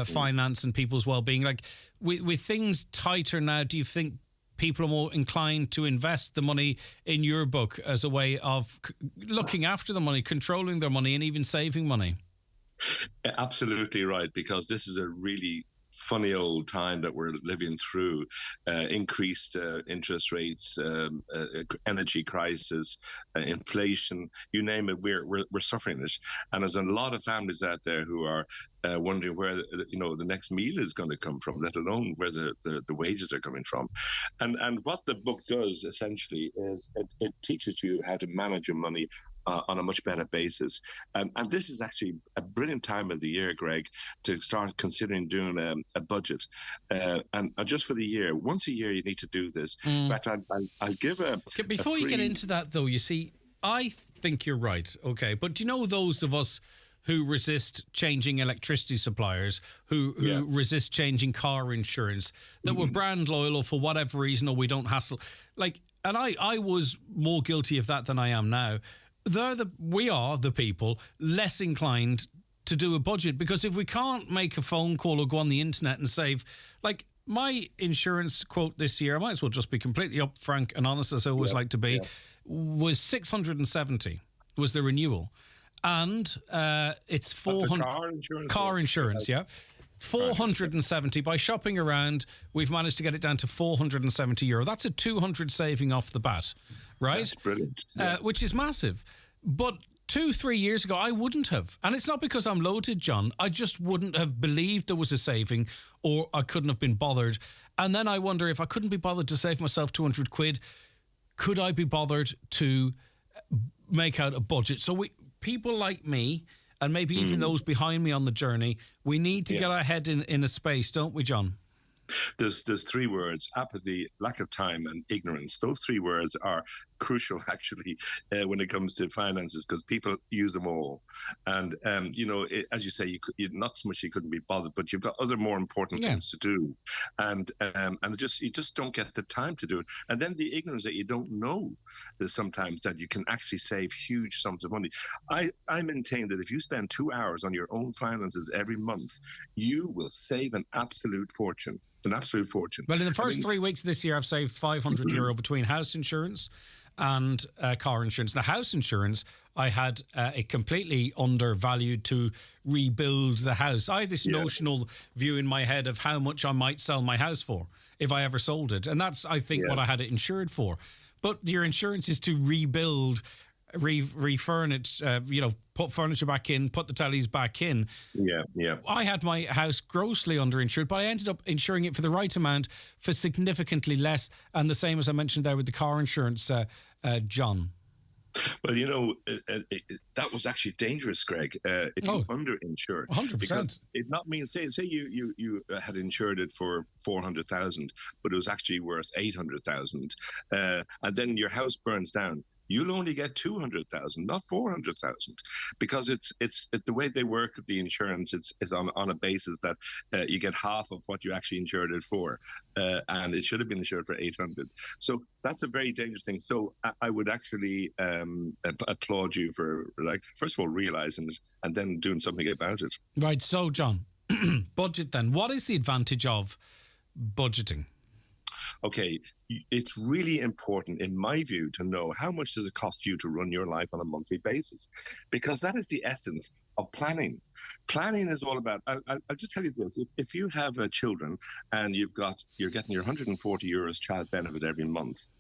Speaker 7: finance and people's well-being. Like with things tighter now, do you think people are more inclined to invest the money in your book as a way of looking after the money, controlling their money, and even saving money?
Speaker 2: Absolutely right, because this is a really funny old time that we're living through. Increased interest rates, energy crisis, inflation, you name it, we're suffering it. And there's a lot of families out there who are wondering where the next meal is going to come from, let alone where the wages are coming from. And what the book does essentially is it teaches you how to manage your money on a much better basis. And this is actually a brilliant time of the year, Greg, to start considering doing a budget. And just for the year, once a year, you need to do this. In fact, I'll give
Speaker 7: Before you get into that, though, you see, I think you're right, okay? But do you know those of us who resist changing electricity suppliers, who resist changing car insurance, that we're brand loyal or for whatever reason, or we don't hassle? And I was more guilty of that than I am now. We are the people less inclined to do a budget, because if we can't make a phone call or go on the internet and save, like my insurance quote this year, I might as well just be completely upfront and honest as I always like to be, was 670 was the renewal. And it's 400 car insurance, yeah. 470. By shopping around, we've managed to get it down to €470. That's a 200 saving off the bat, right?
Speaker 2: That's brilliant.
Speaker 7: Which is massive. But 2-3 years ago, I wouldn't have. And it's not because I'm loaded, John. I just wouldn't have believed there was a saving, or I couldn't have been bothered. And then I wonder, if I couldn't be bothered to save myself 200 quid, could I be bothered to make out a budget? So people like me, and maybe even those behind me on the journey, we need to get our head in a space, don't we, John?
Speaker 2: There's three words: apathy, lack of time, and ignorance. Those three words are crucial, actually, when it comes to finances, because people use them all. And as you say, not so much you couldn't be bothered, but you've got other more important things to do, and you just don't get the time to do it. And then the ignorance that you don't know sometimes that you can actually save huge sums of money. I maintain that if you spend 2 hours on your own finances every month, you will save an absolute fortune. An absolute fortune.
Speaker 7: Well, in the first 3 weeks of this year, I've saved €500 between house insurance and car insurance. Now, house insurance, I had it completely undervalued to rebuild the house. I had this notional view in my head of how much I might sell my house for if I ever sold it. And that's, I think, what I had it insured for. But your insurance is to rebuild, refurnish, put furniture back in, put the tellies back in.
Speaker 2: Yeah.
Speaker 7: I had my house grossly underinsured, but I ended up insuring it for the right amount for significantly less. And the same as I mentioned there with the car insurance, John.
Speaker 2: Well, that was actually dangerous, Greg. If you underinsured,
Speaker 7: 100%.
Speaker 2: Because it not mean say you had insured it for 400,000, but it was actually worth 800,000, and then your house burns down. You'll only get 200,000, not 400,000, because it's the way they work with the insurance. It's on a basis that you get half of what you actually insured it for, and it should have been insured for 800. So that's a very dangerous thing. So I would actually applaud you for, like, first of all, realizing it and then doing something about it.
Speaker 7: Right. So, John, budget then. What is the advantage of budgeting?
Speaker 2: Okay, it's really important, in my view, to know how much does it cost you to run your life on a monthly basis, because that is the essence of planning. Planning is all about, I'll just tell you this, if you have children and you're getting your €140 child benefit every month,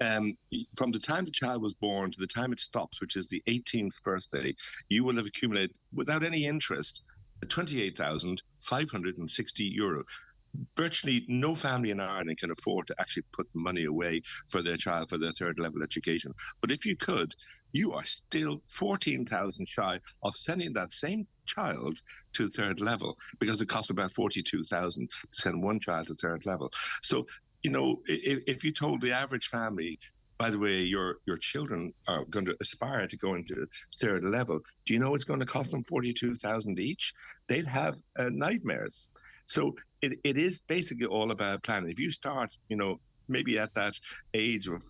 Speaker 2: from the time the child was born to the time it stops, which is the 18th birthday, you will have accumulated, without any interest, €28,560. Virtually no family in Ireland can afford to actually put money away for their child for their third level education. But if you could, you are still 14,000 shy of sending that same child to third level, because it costs about 42,000 to send one child to third level. So, if you told the average family, by the way, your children are going to aspire to go into third level, do you know it's going to cost them 42,000 each? They'd have nightmares. So it is basically all about planning. If you start, maybe at that age of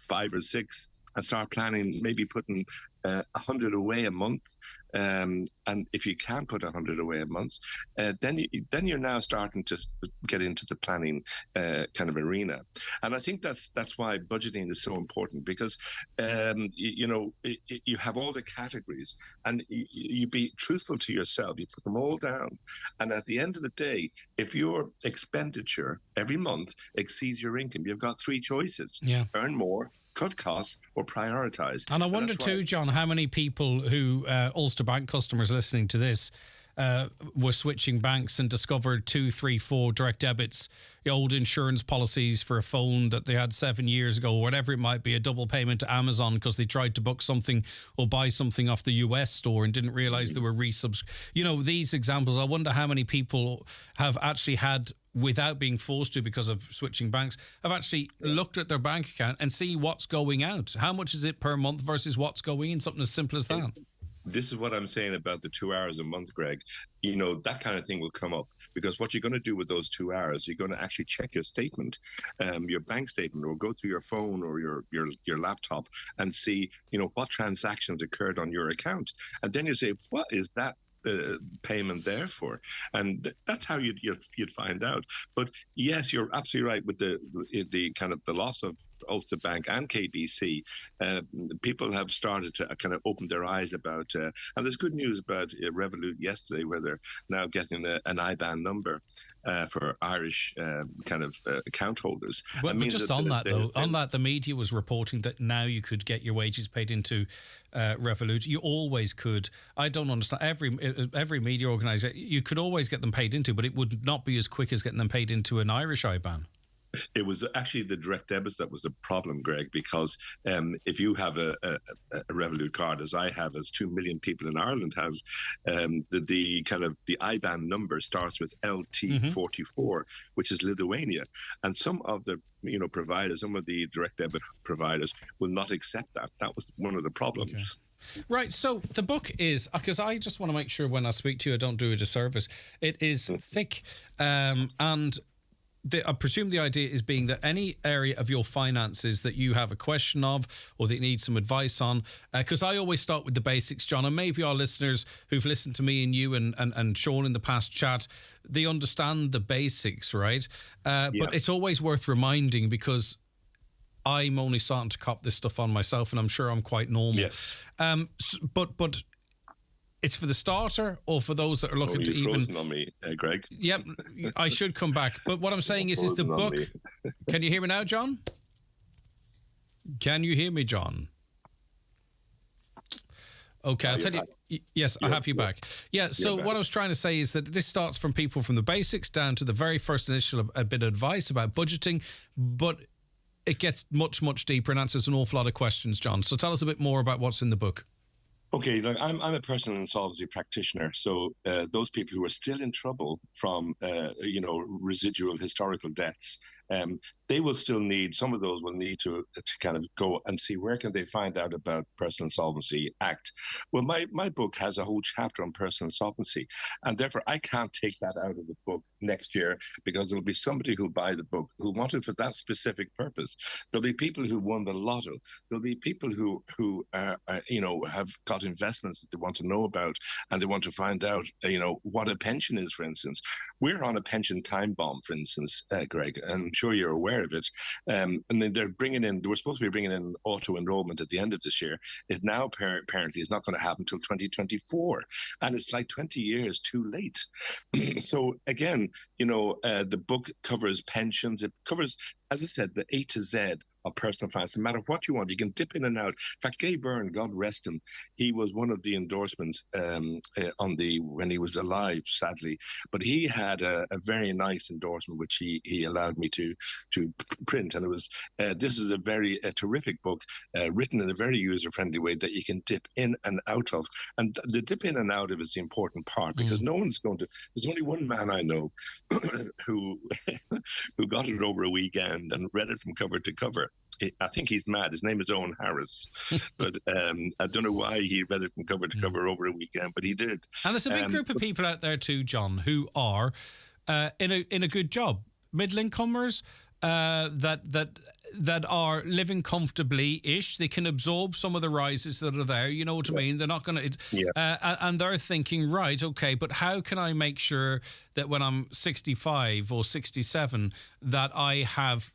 Speaker 2: 5 or 6, and start planning, maybe putting 100 away a month, and if you can put 100 away a month, then you're now starting to get into the planning kind of arena. And I think that's why budgeting is so important, because you have all the categories, and you be truthful to yourself. You put them all down, and at the end of the day, if your expenditure every month exceeds your income, you've got 3 choices: earn more, cut costs, or prioritise.
Speaker 7: And I wonder too, John, how many people who, Ulster Bank customers listening to this, were switching banks and discovered 2, 3, 4 direct debits, the old insurance policies for a phone that they had 7 years ago, whatever it might be, a double payment to Amazon because they tried to book something or buy something off the US store and didn't realise they were these examples. I wonder how many people have actually had, without being forced to because of switching banks, have actually looked at their bank account and see what's going out. How much is it per month versus what's going in? Something as simple as that.
Speaker 2: This is what I'm saying about the 2 hours a month, Greg. That kind of thing will come up, because what you're going to do with those 2 hours, you're going to actually check your statement, your bank statement, or go through your phone or your laptop and see, what transactions occurred on your account. And then you say, what is that payment there for? And that's how you'd find out. But yes, you're absolutely right with the kind of the loss of Ulster Bank and KBC. People have started to kind of open their eyes about, and there's good news about Revolut yesterday, where they're now getting an IBAN number for Irish kind of account holders.
Speaker 7: But just on that, the media was reporting that now you could get your wages paid into Revolut. You always could. I don't understand. Every media organisation, you could always get them paid into, but it would not be as quick as getting them paid into an Irish IBAN.
Speaker 2: It was actually the direct debits that was the problem, Greg, because if you have a Revolut card, as I have, as 2 million people in Ireland have, the IBAN number starts with LT44, which is Lithuania, and some of the providers, some of the direct debit providers will not accept that. That was one of the problems.
Speaker 7: Okay. Right, so the book is, because I just want to make sure when I speak to you I don't do a disservice, it is thick, and I presume the idea is being that any area of your finances that you have a question of or that you need some advice on, because I always start with the basics, John, and maybe our listeners who've listened to me and you and Sean in the past chat, they understand the basics, right? But it's always worth reminding, because I'm only starting to cop this stuff on myself, and I'm sure I'm quite normal.
Speaker 2: Yes.
Speaker 7: But it's for the starter, or for those that are looking to even...
Speaker 2: frozen on me, Greg.
Speaker 7: Yep, I should come back. But what I'm saying is the book... Can you hear me now, John? Can you hear me, John? Okay, I'll tell you. Yes, I have you back. Yeah, so what I was trying to say is that this starts from people from the basics down to the very first initial bit of advice about budgeting, but it gets much, much deeper and answers an awful lot of questions, John. So tell us a bit more about what's in the book.
Speaker 2: Okay, look, I'm a personal insolvency practitioner, so those people who are still in trouble from residual historical debts, they will still need, some of those will need to kind of go and see where can they find out about Personal Insolvency Act. Well, my book has a whole chapter on personal insolvency, and therefore I can't take that out of the book next year, because there'll be somebody who'll buy the book who want it for that specific purpose. There'll be people who won the lotto. There'll be people who have got investments that they want to know about, and they want to find out, what a pension is, for instance. We're on a pension time bomb, for instance, Greg, and I'm sure you're aware of it. And then they were supposed to be bringing in auto enrollment at the end of this year. It now apparently is not going to happen until 2024. And it's like 20 years too late. So again, the book covers pensions. It covers, as I said, the A to Z of personal finance. No matter what you want, you can dip in and out. In fact, Gay Byrne, God rest him, he was one of the endorsements when he was alive, sadly. But he had a very nice endorsement which he allowed me to print, and it was this is a very terrific book, written in a very user-friendly way that you can dip in and out of. And the dip in and out of is the important part, because no one's going to. There's only one man I know who got it over a weekend and read it from cover to cover. I think he's mad. His name is Owen Harris, but I don't know why he read it from cover to cover over a weekend, but he did.
Speaker 7: And there's a big group of people out there too, John, who are in a good job, middle incomers that are living comfortably-ish. They can absorb some of the rises that are there. You know what I mean? They're not going to... and they're thinking, right, okay, but how can I make sure that when I'm 65 or 67 that I have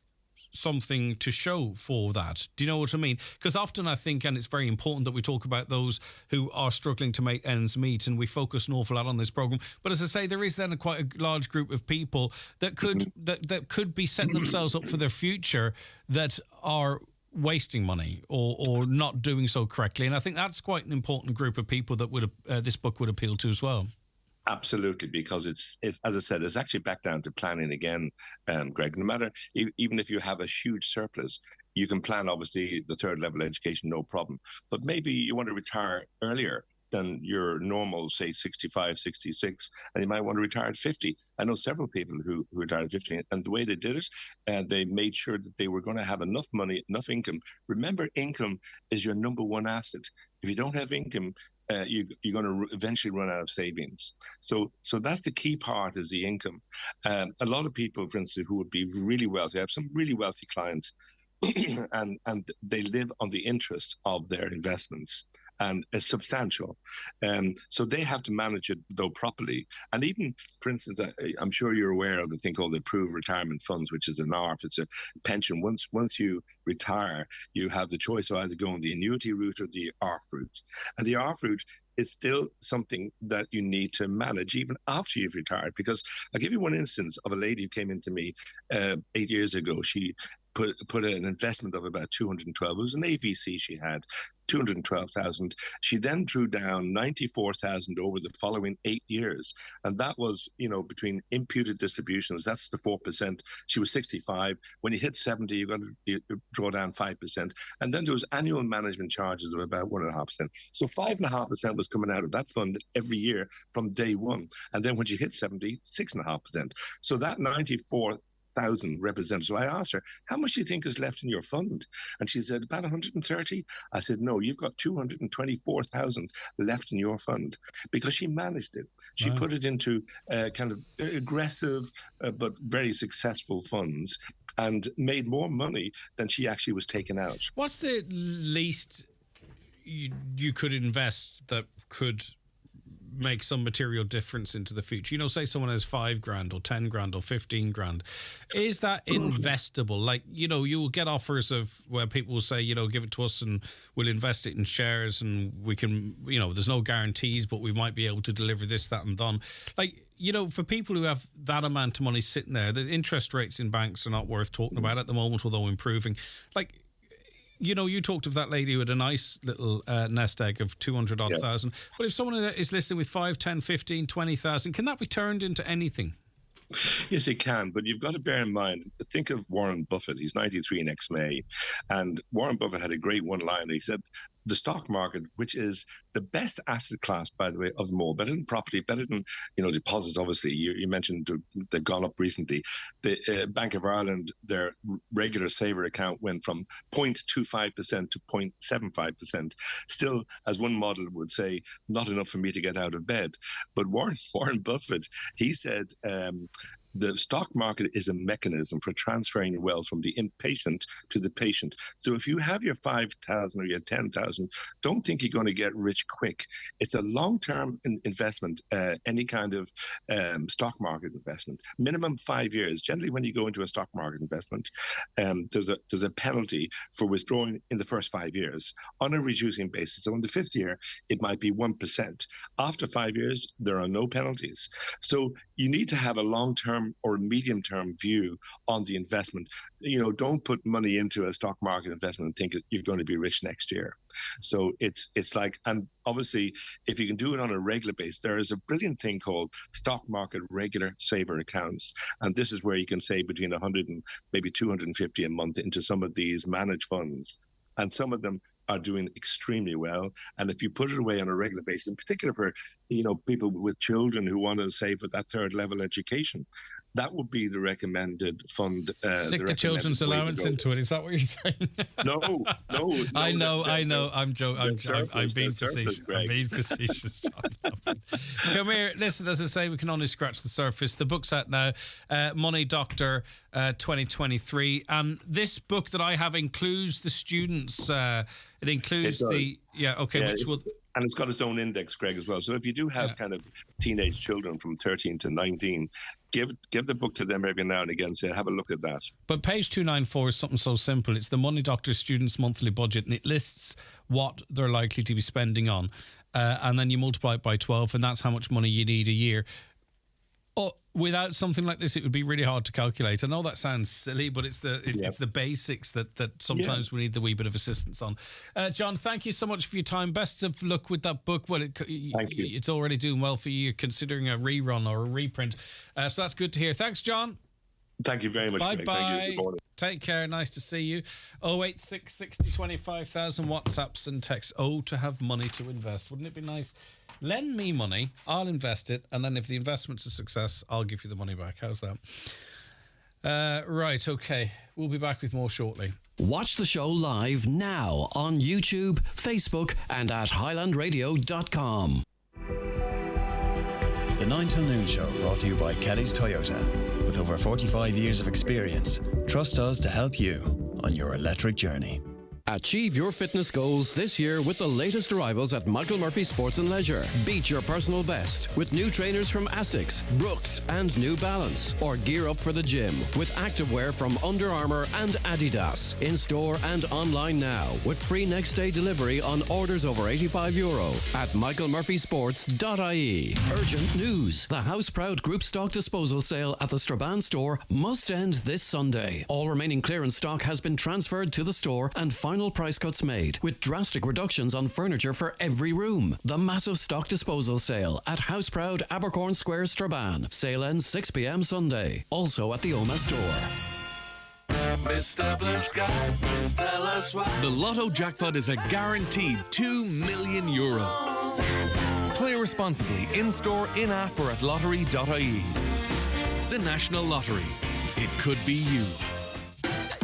Speaker 7: something to show for that? Do you know what I mean? Because often I think, and it's very important that we talk about those who are struggling to make ends meet, and we focus an awful lot on this program. But as I say, there is then quite a large group of people that could that could be setting themselves up for their future that are wasting money or not doing so correctly. And I think that's quite an important group of people that would this book would appeal to as well.
Speaker 2: Absolutely, because it's as I said, it's actually back down to planning again, Greg. No matter, even if you have a huge surplus, you can plan, obviously, the third level education, no problem. But maybe you want to retire earlier than your normal, say, 65, 66, and you might want to retire at 50. I know several people who retired at 50, and the way they did it, they made sure that they were going to have enough money, enough income. Remember, income is your number one asset. If you don't have income, you're going to eventually run out of savings. So that's the key part, is the income. A lot of people, for instance, who would be really wealthy, I have some really wealthy clients, and they live on the interest of their investments. And it's substantial. So they have to manage it, though, properly. And even, for instance, I'm sure you're aware of the thing called the Approved Retirement Funds, which is an ARF. It's a pension. Once you retire, you have the choice of either going the annuity route or the ARF route. And the ARF route is still something that you need to manage even after you've retired. Because I'll give you one instance of a lady who came into me 8 years ago. She put an investment of about 212. It was an AVC she had, 212,000. She then drew down 94,000 over the following 8 years. And that was, between imputed distributions, that's the 4%. She was 65. When you hit 70, you've got to draw down 5%. And then there was annual management charges of about 1.5%. So 5.5% was coming out of that fund every year from day one. And then when she hit 70, 6.5%. So that 94,000 represents. So I asked her, how much do you think is left in your fund? And she said, about 130. I said, no, you've got 224,000 left in your fund, because she managed it. She put it into kind of aggressive but very successful funds and made more money than she actually was taking out.
Speaker 7: What's the least you could invest that could make some material difference into the future? Say someone has $5,000 or $10,000 or $15,000. Is that investable? Like, you'll get offers of where people will say, give it to us and we'll invest it in shares and we can, there's no guarantees, but we might be able to deliver this, that and done. Like, for people who have that amount of money sitting there, the interest rates in banks are not worth talking about at the moment, although improving. Like, you talked of that lady who had a nice little nest egg of 200-odd thousand. But if someone is listening with 5, 10, 15, 20,000, can that be turned into anything?
Speaker 2: Yes, it can, but you've got to bear in mind, think of Warren Buffett. He's 93 next May. And Warren Buffett had a great one-liner. He said, the stock market, which is the best asset class, by the way, of them all, better than property, better than, deposits, obviously. You mentioned they've gone up recently. The Bank of Ireland, their regular saver account went from 0.25% to 0.75%. Still, as one model would say, not enough for me to get out of bed. But Warren Buffett, he said, the stock market is a mechanism for transferring wealth from the inpatient to the patient. So if you have your 5,000 or your 10,000, don't think you're going to get rich quick. It's a long-term investment, any kind of stock market investment. Minimum 5 years. Generally, when you go into a stock market investment, there's a penalty for withdrawing in the first 5 years on a reducing basis. So in the fifth year, it might be 1%. After 5 years, there are no penalties. So you need to have a long-term or medium-term view on the investment. Don't put money into a stock market investment and think that you're going to be rich next year. So it's like, and obviously, if you can do it on a regular basis, there is a brilliant thing called stock market regular saver accounts, and this is where you can save between 100 and maybe 250 a month into some of these managed funds, and some of them are doing extremely well. And if you put it away on a regular basis, in particular for people with children who want to save for that third level education, that would be the recommended fund.
Speaker 7: Stick the children's allowance into it. Is that what you're saying?
Speaker 2: No.
Speaker 7: I know. I'm joking. I'm being facetious. I'm being facetious. Come here. Listen, as I say, we can only scratch the surface. The book's out now, Money Doctor 2023. And this book that I have includes the students. It includes
Speaker 2: and it's got its own index, Greg, as well. So if you do have kind of teenage children from 13 to 19, give the book to them every now and again. Say, have a look at that.
Speaker 7: But page 294 is something so simple. It's the Money Doctor Students' Monthly Budget, and it lists what they're likely to be spending on. And then you multiply it by 12, and that's how much money you need a year. Without something like this, it would be really hard to calculate. I know that sounds silly, but it's the basics that sometimes we need the wee bit of assistance on. John, thank you so much for your time. Best of luck with that book. Well, thank you. It's already doing well for you. You're considering a rerun or a reprint. So that's good to hear. Thanks, John.
Speaker 2: Thank you very much.
Speaker 7: Bye
Speaker 2: Greg.
Speaker 7: bye.
Speaker 2: Thank you. Good morning.
Speaker 7: Take care. Nice to see you. 086 60 25,000 WhatsApps and texts. Oh, to have money to invest. Wouldn't it be nice? Lend me money, I'll invest it, and then if the investment's a success, I'll give you the money back. How's that? Right, okay. We'll be back with more shortly.
Speaker 6: Watch the show live now on YouTube, Facebook, and at highlandradio.com.
Speaker 9: The 9 till noon show brought to you by Kelly's Toyota. With over 45 years of experience, trust us to help you on your electric journey.
Speaker 6: Achieve your fitness goals this year with the latest arrivals at Michael Murphy Sports and Leisure. Beat your personal best with new trainers from Asics, Brooks and New Balance. Or gear up for the gym with activewear from Under Armour and Adidas. In store and online now with free next day delivery on orders over €85 at michaelmurphysports.ie. Urgent news. The House Proud Group stock disposal sale at the Strabane store must end this Sunday. All remaining clearance stock has been transferred to the store and final price cuts made with drastic reductions on furniture for every room. The massive stock disposal sale at House Proud Abercorn Square, Strabane. Sale ends 6 p.m. Sunday. Also at the Oma store.
Speaker 3: Mr. Blue Sky, please tell us why. The Lotto jackpot is a guaranteed €2 million. Play responsibly in-store, in-app or at lottery.ie. The National Lottery. It could be you.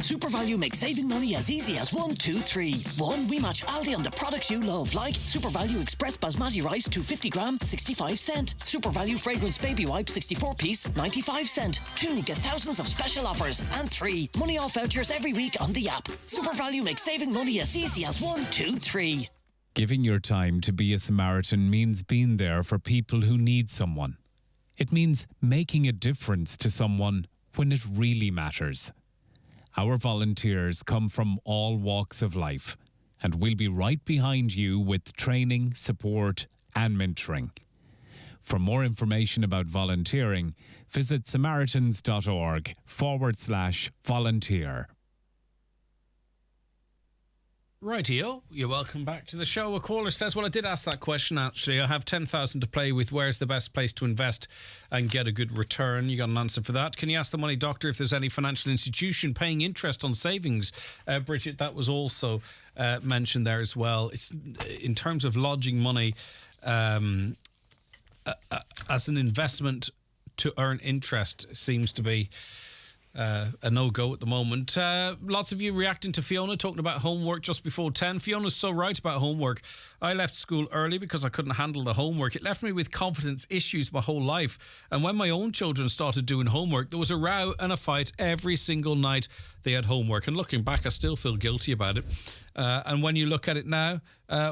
Speaker 4: Super Value makes saving money as easy as 1, 2, 3. 1, we match Aldi on the products you love, like Super Value Express Basmati Rice 250 gram, 65 cent. Super Value Fragrance Baby Wipe 64 piece, 95 cent. 2, get thousands of special offers. And 3, money off vouchers every week on the app. Super Value makes saving money as easy as 1, 2, 3.
Speaker 5: Giving your time to be a Samaritan means being there for people who need someone. It means making a difference to someone when it really matters. Our volunteers come from all walks of life, and we'll be right behind you with training, support, and mentoring. For more information about volunteering, visit samaritans.org/volunteer.
Speaker 7: Rightio, you're welcome back to the show. A caller says, well, I did ask that question, actually. I have 10,000 to play with. Where's the best place to invest and get a good return? You got an answer for that. Can you ask the money doctor if there's any financial institution paying interest on savings? Bridget, that was also mentioned there as well. It's in terms of lodging money as an investment to earn interest seems to be a no-go at the moment. Lots of you reacting to Fiona talking about homework just before 10. Fiona's so right about homework. I left school early because I couldn't handle the homework. It left me with confidence issues my whole life. And when my own children started doing homework, there was a row and a fight every single night they had homework. And looking back, I still feel guilty about it. And when you look at it now,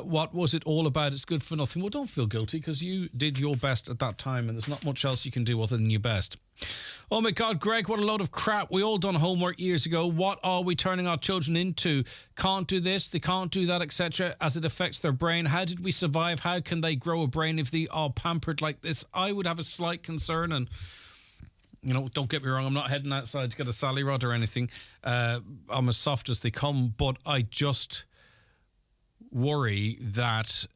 Speaker 7: what was it all about? It's good for nothing. Well, don't feel guilty because you did your best at that time and there's not much else you can do other than your best. Oh my God, Greg, what a load of crap. We all done homework years ago. What are we turning our children into? Can't do this, they can't do that, etc. as it affects their brain. How did we survive? How can they grow a brain if they are pampered like this? I would have a slight concern, and you know, don't get me wrong, I'm not heading outside to get a sally rod or anything. I'm as soft as they come, but I just worry that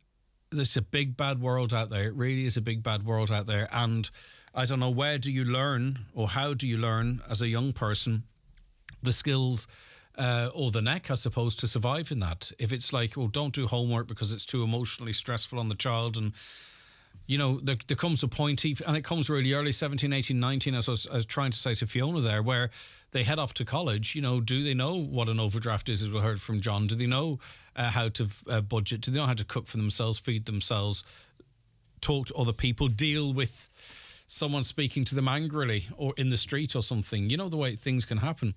Speaker 7: there's a big bad world out there. It really is a big bad world out there, and I don't know, where do you learn or how do you learn as a young person the skills or the neck, I suppose, to survive in that? If it's like, well, don't do homework because it's too emotionally stressful on the child, and you know, there comes a point, and it comes really early, 17, 18, 19, as I was trying to say to Fiona there, where they head off to college. You know, do they know what an overdraft is, as we heard from John? Do they know how to budget? Do they know how to cook for themselves, feed themselves, talk to other people, deal with someone speaking to them angrily or in the street or something? You know, the way things can happen.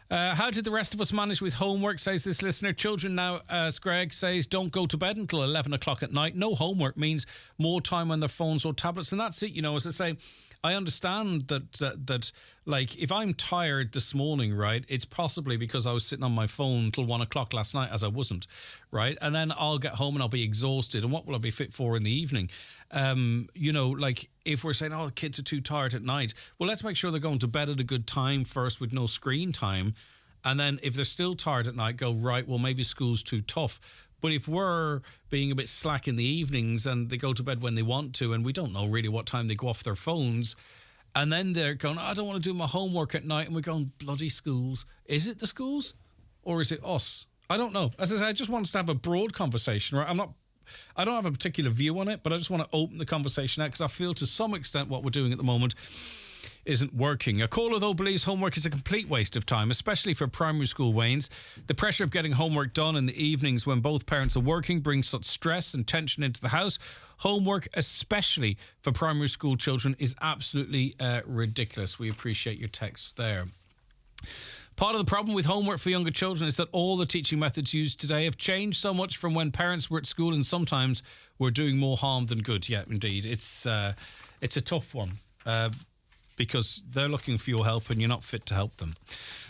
Speaker 7: How did the rest of us manage with homework, says this listener. Children now, as Greg says, don't go to bed until 11 o'clock at night. No homework means more time on their phones or tablets. And that's it, you know, as I say, I understand that like, if I'm tired this morning, right, it's possibly because I was sitting on my phone till 1 o'clock last night, as I wasn't, right? And then I'll get home and I'll be exhausted. And what will I be fit for in the evening? You know, like, if we're saying, oh, the kids are too tired at night, well, let's make sure they're going to bed at a good time first with no screen time. And then if they're still tired at night, go, right, well, maybe school's too tough. But if we're being a bit slack in the evenings and they go to bed when they want to, and we don't know really what time they go off their phones, and then they're going, I don't want to do my homework at night, and we're going, bloody schools. Is it the schools or is it us? I don't know. As I say, I just want us to have a broad conversation, right? I don't have a particular view on it, but I just want to open the conversation out because I feel to some extent what we're doing at the moment isn't working. A caller, though, believes homework is a complete waste of time, especially for primary school Waynes. The pressure of getting homework done in the evenings when both parents are working brings such stress and tension into the house. Homework, especially for primary school children, is absolutely ridiculous. We appreciate your text there. Part of the problem with homework for younger children is that all the teaching methods used today have changed so much from when parents were at school, and sometimes we're doing more harm than good. Yeah, indeed. It's a tough one because they're looking for your help and you're not fit to help them.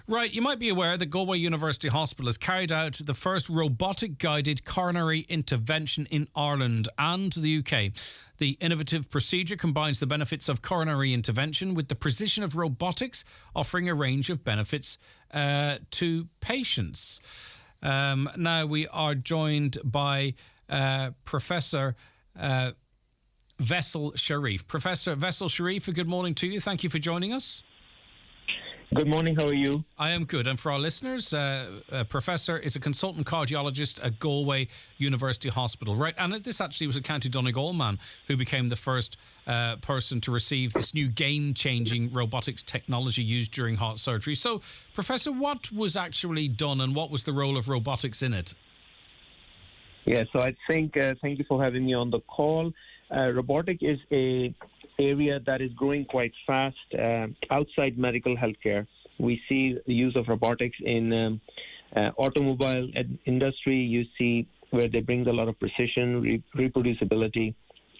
Speaker 7: Right, you might be aware that Galway University Hospital has carried out the first robotic guided coronary intervention in Ireland and the UK. The innovative procedure combines the benefits of coronary intervention with the precision of robotics, offering a range of benefits to patients. Now we are joined by Professor Vessel Sharif. Professor Vessel Sharif, good morning to you. Thank you for joining us.
Speaker 8: Good morning, how are you?
Speaker 7: I am good. And for our listeners, Professor is a consultant cardiologist at Galway University Hospital, right? And this actually was a County Donegal man who became the first person to receive this new game-changing robotics technology used during heart surgery. So, Professor, what was actually done and what was the role of robotics in it?
Speaker 8: Yeah, so I think, thank you for having me on the call. Robotic is a area that is growing quite fast outside medical healthcare. We see the use of robotics in automobile industry. You see where they bring a lot of precision, reproducibility,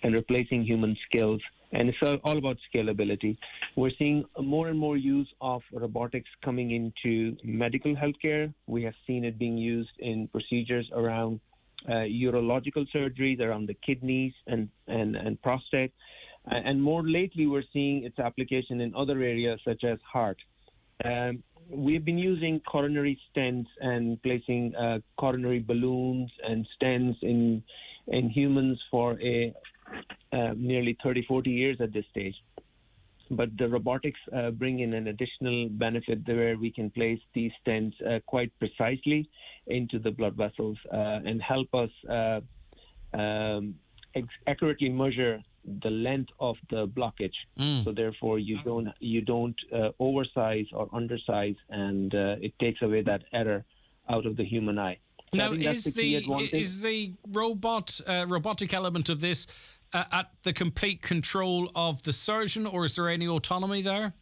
Speaker 8: and replacing human skills. And it's all about scalability. We're seeing more and more use of robotics coming into medical healthcare. We have seen it being used in procedures around urological surgeries, around the kidneys and prostate. And more lately, we're seeing its application in other areas such as heart. we've been using coronary stents and placing coronary balloons and stents in humans for nearly 30, 40 years at this stage. But the robotics bring in an additional benefit where we can place these stents quite precisely into the blood vessels and help us accurately measure the length of the blockage. So therefore, you don't oversize or undersize, and it takes away that error out of the human eye. So
Speaker 7: now, is the robotic element of this at the complete control of the surgeon, or is there any autonomy there?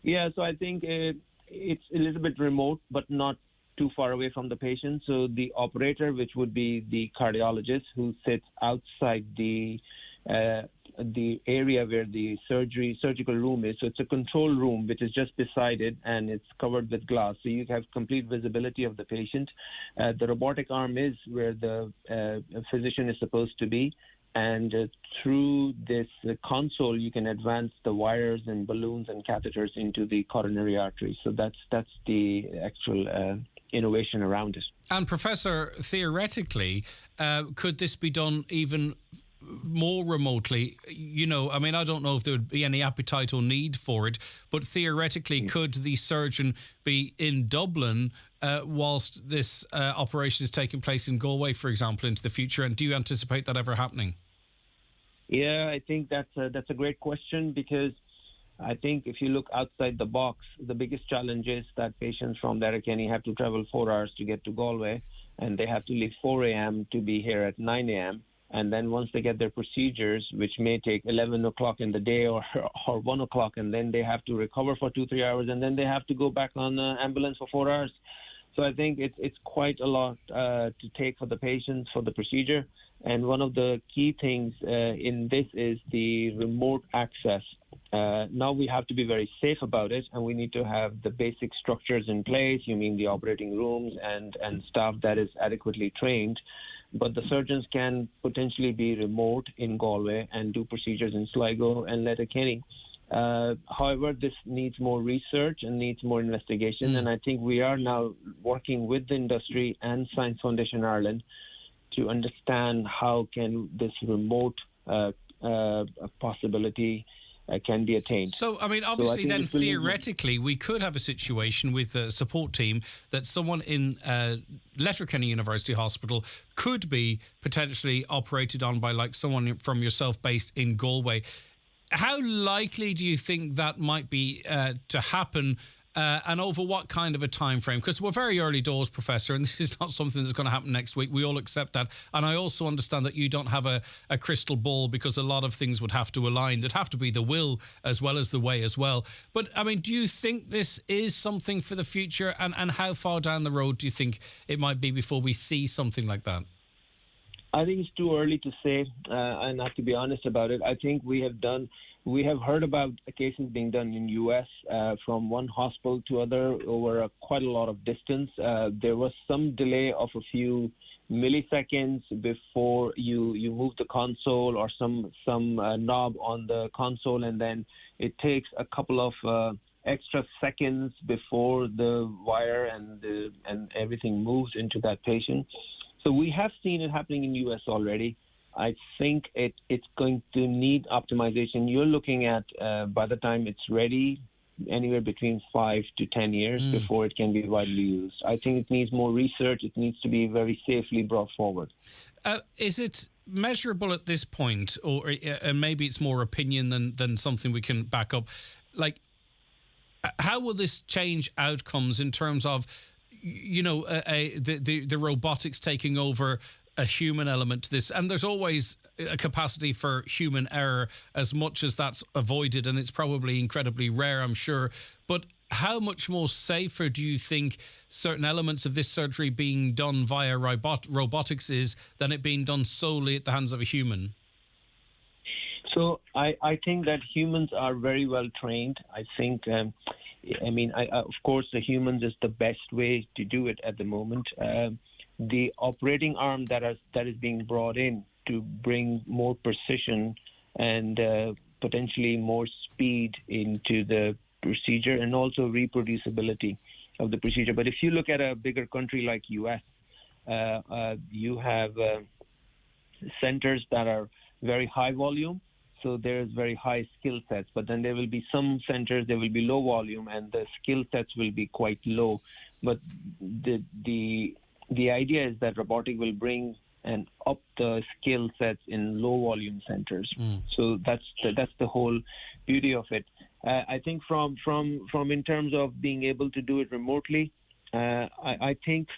Speaker 8: Yeah, so I think it's a little bit remote, but not too far away from the patient. So the operator, which would be the cardiologist who sits outside the area where the surgical room is. So it's a control room which is just beside it, and it's covered with glass. So you have complete visibility of the patient. The robotic arm is where the physician is supposed to be. And through this console, you can advance the wires and balloons and catheters into the coronary artery. So that's the actual innovation around it.
Speaker 7: And Professor, theoretically, could this be done even more remotely? You know, I mean, I don't know if there would be any appetite or need for it, but theoretically, could the surgeon be in Dublin whilst this operation is taking place in Galway, for example, into the future? And do you anticipate that ever happening?
Speaker 8: Yeah, I think that's a great question, because I think if you look outside the box, the biggest challenge is that patients from Letterkenny have to travel 4 hours to get to Galway, and they have to leave 4 a.m. to be here at 9 a.m. And then once they get their procedures, which may take 11 o'clock in the day or 1 o'clock, and then they have to recover for 2-3 hours, and then they have to go back on an ambulance for 4 hours. So I think it's quite a lot to take for the patients for the procedure. And one of the key things in this is the remote access. Now we have to be very safe about it, and we need to have the basic structures in place. You mean the operating rooms and staff that is adequately trained. But the surgeons can potentially be remote in Galway and do procedures in Sligo and Letterkenny. However, this needs more research and needs more investigation. And I think we are now working with the industry and Science Foundation Ireland to understand how can this remote possibility can be attained.
Speaker 7: So, I mean, obviously then theoretically we could have a situation with a support team that someone in Letterkenny University Hospital could be potentially operated on by like someone from yourself based in Galway. How likely do you think that might be to happen, and over what kind of a time frame? Because we're very early doors, Professor, and this is not something that's going to happen next week. We all accept that. And I also understand that you don't have a crystal ball, because a lot of things would have to align. There'd have to be the will as well as the way as well. But, I mean, do you think this is something for the future? And how far down the road do you think it might be before we see something like that?
Speaker 8: I think it's too early to say, and I have to be honest about it. I think we have heard about cases being done in U.S. From one hospital to other over quite a lot of distance. There was some delay of a few milliseconds before you move the console or some knob on the console, and then it takes a couple of extra seconds before the wire and everything moves into that patient. So we have seen it happening in U.S. already. I think it's going to need optimization. You're looking at, by the time it's ready, anywhere between 5 to 10 years before it can be widely used. I think it needs more research. It needs to be very safely brought forward.
Speaker 7: Is it measurable at this point, or maybe it's more opinion than something we can back up? Like, how will this change outcomes in terms of, you know, the robotics taking over a human element to this? And there's always a capacity for human error, as much as that's avoided, and it's probably incredibly rare, I'm sure. But how much more safer do you think certain elements of this surgery being done via robotics is than it being done solely at the hands of a human?
Speaker 8: So I think that humans are very well trained. I think of course, the humans is the best way to do it at the moment. The operating arm that is being brought in to bring more precision and potentially more speed into the procedure and also reproducibility of the procedure. But if you look at a bigger country like US, you have centers that are very high volume, so there's very high skill sets. But then there will be some centers, there will be low volume, and the skill sets will be quite low. But the idea is that robotic will bring and up the skill sets in low volume centers. So that's the whole beauty of it. I think from in terms of being able to do it remotely, I think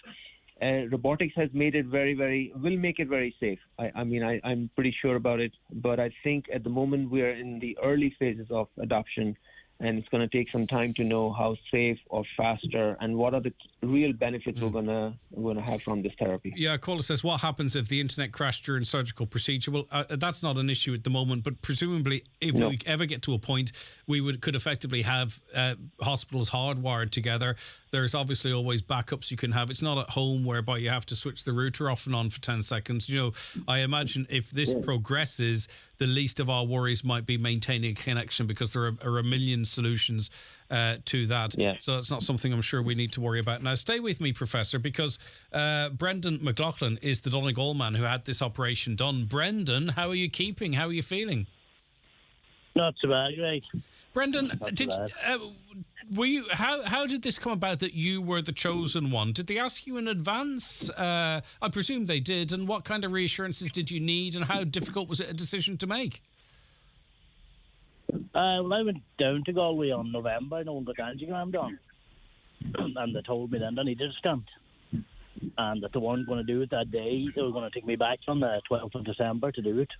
Speaker 8: robotics has made it will make it very safe. I'm pretty sure about it, but I think at the moment we are in the early phases of adoption, and it's going to take some time to know how safe or faster and what are the real benefits we're going to have from this therapy.
Speaker 7: Yeah, caller says, what happens if the internet crashed during surgical procedure? Well, that's not an issue at the moment, but presumably if we ever get to a point we could effectively have hospitals hardwired together. There's obviously always backups you can have. It's not at home whereby you have to switch the router off and on for 10 seconds. I imagine if this progresses, the least of our worries might be maintaining a connection, because there are a million solutions to that. So it's not something I'm sure we need to worry about. Now, stay with me, Professor, because Brendan McLaughlin is the Donegal man who had this operation done. Brendan, how are you keeping? How are you feeling?
Speaker 11: Not so bad, Greg.
Speaker 7: Brendan, how did this come about that you were the chosen one? Did they ask you in advance? I presume they did. And what kind of reassurances did you need, and how difficult was it a decision to make?
Speaker 11: Well, I went down to Galway on November, and got the angiogram done. And they told me then I needed a stent. And that they weren't going to do it that day. They were going to take me back on the 12th of December to do it.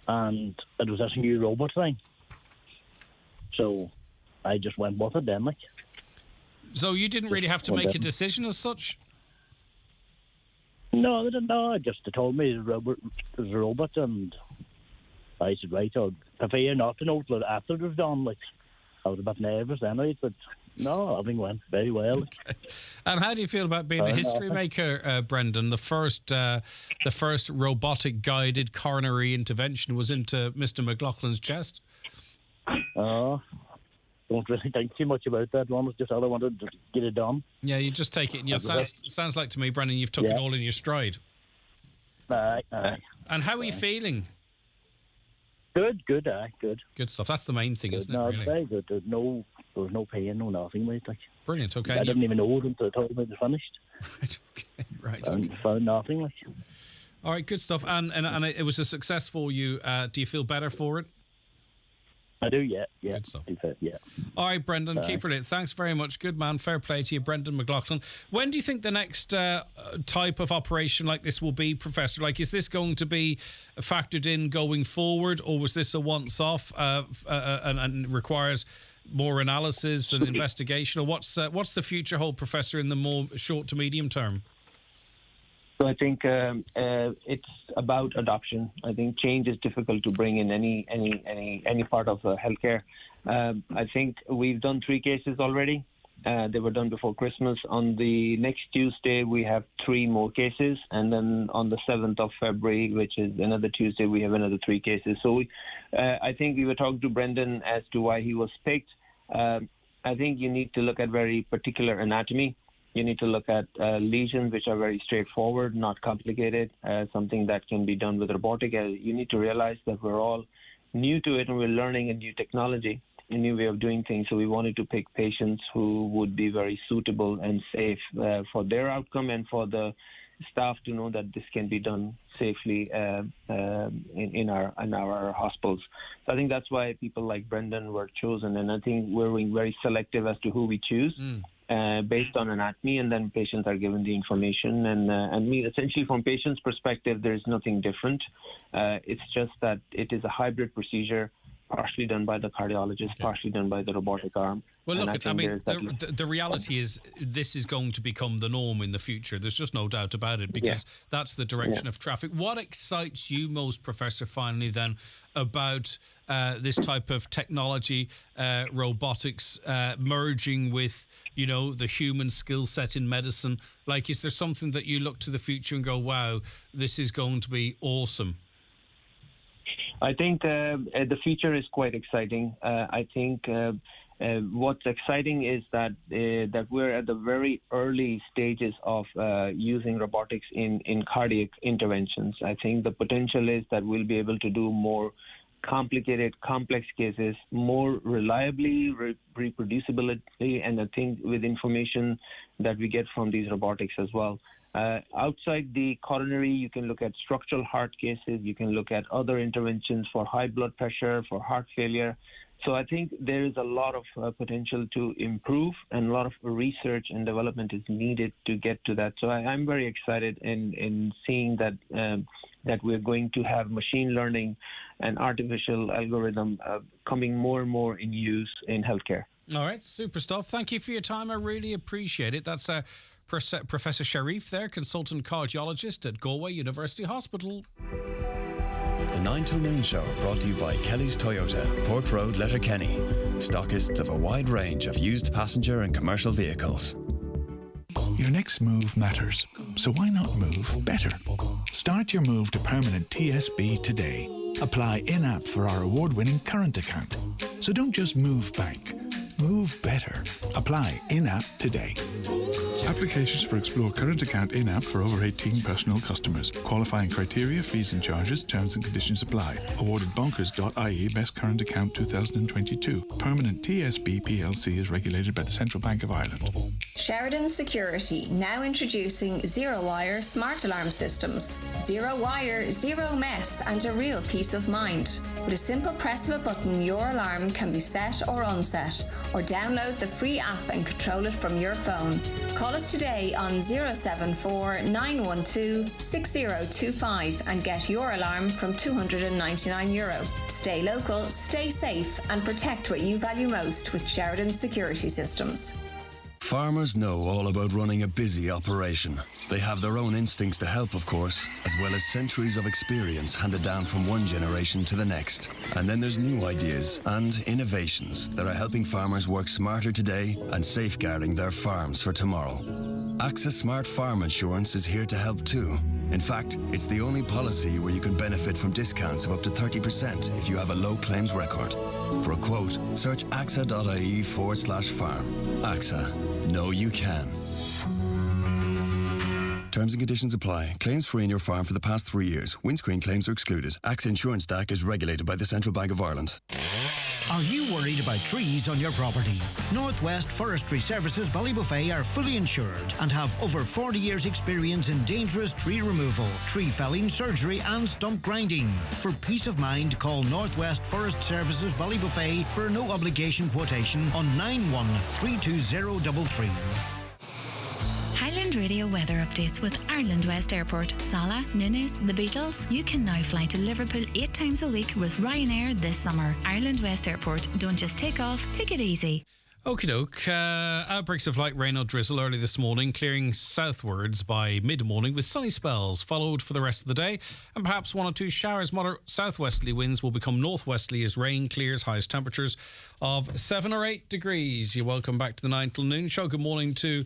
Speaker 11: And it was this new robot thing. So I just went with it then, like.
Speaker 7: So you didn't really have to make a decision as such?
Speaker 11: No, they didn't know. They told me it was a robot, and I said, right, I'll prefer not to know till after it was done. Like, I was a bit nervous anyway, but no, everything went very well.
Speaker 7: Okay. And how do you feel about being a history maker, Brendan? The first robotic guided coronary intervention was into Mr. McLaughlin's chest.
Speaker 11: Don't really think too much about that one. It's just all I wanted to get it done.
Speaker 7: Yeah, you just take it in your sounds like to me, Brendan, you've took it all in your stride.
Speaker 11: Aye.
Speaker 7: And how are you feeling?
Speaker 11: Good. Good
Speaker 7: stuff. That's the main thing, isn't it?
Speaker 11: No,
Speaker 7: really?
Speaker 11: very good. There was no pain, no nothing, mate. Like.
Speaker 7: Brilliant. Okay.
Speaker 11: I didn't even know it until they told me it was finished.
Speaker 7: Right.
Speaker 11: And found nothing. Like.
Speaker 7: All right. Good stuff. And it was a success for you. Do you feel better for it?
Speaker 11: I do, yeah.
Speaker 7: Good stuff.
Speaker 11: Yeah.
Speaker 7: All right, Brendan, keep it in. Thanks very much. Good man. Fair play to you, Brendan McLaughlin. When do you think the next type of operation like this will be, Professor? Like, is this going to be factored in going forward, or was this a once-off and requires more analysis and investigation? Or what's the future hold, Professor, in the more short to medium term?
Speaker 8: So I think it's about adoption. I think change is difficult to bring in any part of healthcare. I think we've done 3 cases already. They were done before Christmas. On the next Tuesday, we have 3 more cases. And then on the 7th of February, which is another Tuesday, we have another 3 cases. So I think we were talking to Brendan as to why he was picked. I think you need to look at very particular anatomy. You need to look at lesions which are very straightforward, not complicated, something that can be done with robotic. You need to realize that we're all new to it and we're learning a new technology, a new way of doing things. So we wanted to pick patients who would be very suitable and safe for their outcome and for the staff to know that this can be done safely in our hospitals. So I think that's why people like Brendan were chosen. And I think we're being very selective as to who we choose. Based on anatomy, and then patients are given the information. And essentially, from patients' perspective, there is nothing different. It's just that it is a hybrid procedure, partially done by the cardiologist, partially done by the robotic arm.
Speaker 7: Well, look, I mean, the reality is this is going to become the norm in the future. There's just no doubt about it, because that's the direction of traffic. What excites you most, Professor, finally, then, about this type of technology, robotics, merging with, the human skill set in medicine? Like, is there something that you look to the future and go, wow, this is going to be awesome?
Speaker 8: I think the future is quite exciting. I think What's exciting is that we're at the very early stages of using robotics in cardiac interventions. I think the potential is that we'll be able to do more complicated, complex cases more reliably, reproducibility, and I think with information that we get from these robotics as well. Outside the coronary, you can look at structural heart cases, you can look at other interventions for high blood pressure, for heart failure. So I think there is a lot of potential to improve, and a lot of research and development is needed to get to that. So I'm very excited in seeing that that we're going to have machine learning and artificial algorithm coming more and more in use in healthcare.
Speaker 7: All right, super stuff. Thank you for your time. I really appreciate it. That's Professor Sharif there, consultant cardiologist at Galway University Hospital.
Speaker 9: The 9 till noon show brought to you by Kelly's Toyota, Port Road, Letterkenny. Stockists of a wide range of used passenger and commercial vehicles.
Speaker 13: Your next move matters, so why not move better? Start your move to permanent TSB today. Apply in-app for our award-winning current account. So don't just move bank, move better. Apply in-app today. Applications for Explore Current Account in-app for over 18 personal customers. Qualifying criteria, fees and charges, terms and conditions apply. Awarded bonkers.ie Best Current Account 2022. Permanent TSB PLC is regulated by the Central Bank of Ireland.
Speaker 19: Sheridan Security now introducing Zero Wire Smart Alarm Systems. Zero wire, zero mess, and a real peace of mind. With a simple press of a button, your alarm can be set or unset, or download the free app and control it from your phone. Call us today on 074 912 6025 and get your alarm from €299. Stay local, stay safe, and protect what you value most with Sheridan Security Systems.
Speaker 9: Farmers know all about running a busy operation. They have their own instincts to help, of course, as well as centuries of experience handed down from one generation to the next. And then there's new ideas and innovations that are helping farmers work smarter today and safeguarding their farms for tomorrow. AXA Smart Farm Insurance is here to help too. In fact, it's the only policy where you can benefit from discounts of up to 30% if you have a low claims record. For a quote, search axa.ie/farm. AXA. Know you can. Terms and conditions apply. Claims free in your farm for the past 3 years. Windscreen claims are excluded. AXA Insurance DAC is regulated by the Central Bank of Ireland.
Speaker 18: Are you worried about trees on your property? Northwest Forestry Services Ballybuffet are fully insured and have over 40 years experience in dangerous tree removal, tree felling, surgery and stump grinding. For peace of mind, call Northwest Forest Services Ballybuffet for a no obligation quotation on 913233.
Speaker 20: Highland Radio weather updates with Ireland West Airport. Salah, Nunes, the Beatles. You can now fly to Liverpool 8 times a week with Ryanair this summer. Ireland West Airport. Don't just take off, take it easy.
Speaker 7: Okie doke. Outbreaks of light rain or drizzle early this morning, clearing southwards by mid-morning with sunny spells, followed for the rest of the day, and perhaps 1 or 2 showers. Moderate southwesterly winds will become northwesterly as rain clears. Highest temperatures of 7 or 8 degrees. You're welcome back to the 9 till noon show. Good morning to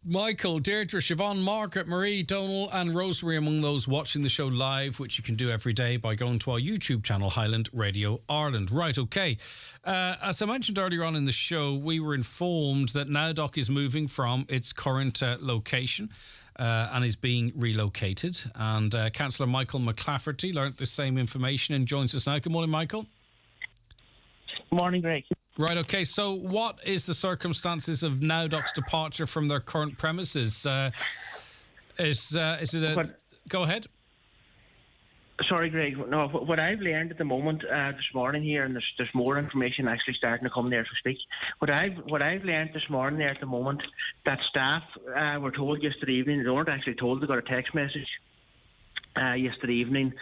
Speaker 7: Michael, Deirdre, Siobhan, Margaret, Marie, Donal and Rosemary among those watching the show live, which you can do every day by going to our YouTube channel, Highland Radio Ireland. Right, okay. As I mentioned earlier on in the show, we were informed that NowDoc is moving from its current location and is being relocated. And Councillor Michael McClafferty learnt the same information and joins us now. Good morning, Michael.
Speaker 22: Morning, Greg.
Speaker 7: Right, okay, so what is the circumstances of NowDoc's departure from their current premises? Is it a... Go ahead.
Speaker 22: Sorry, Greg. No, what I've learned at the moment this morning here, and there's more information actually starting to come there to speak. What I've learned this morning there at the moment, that staff were told yesterday evening, they weren't actually told, they got a text message yesterday evening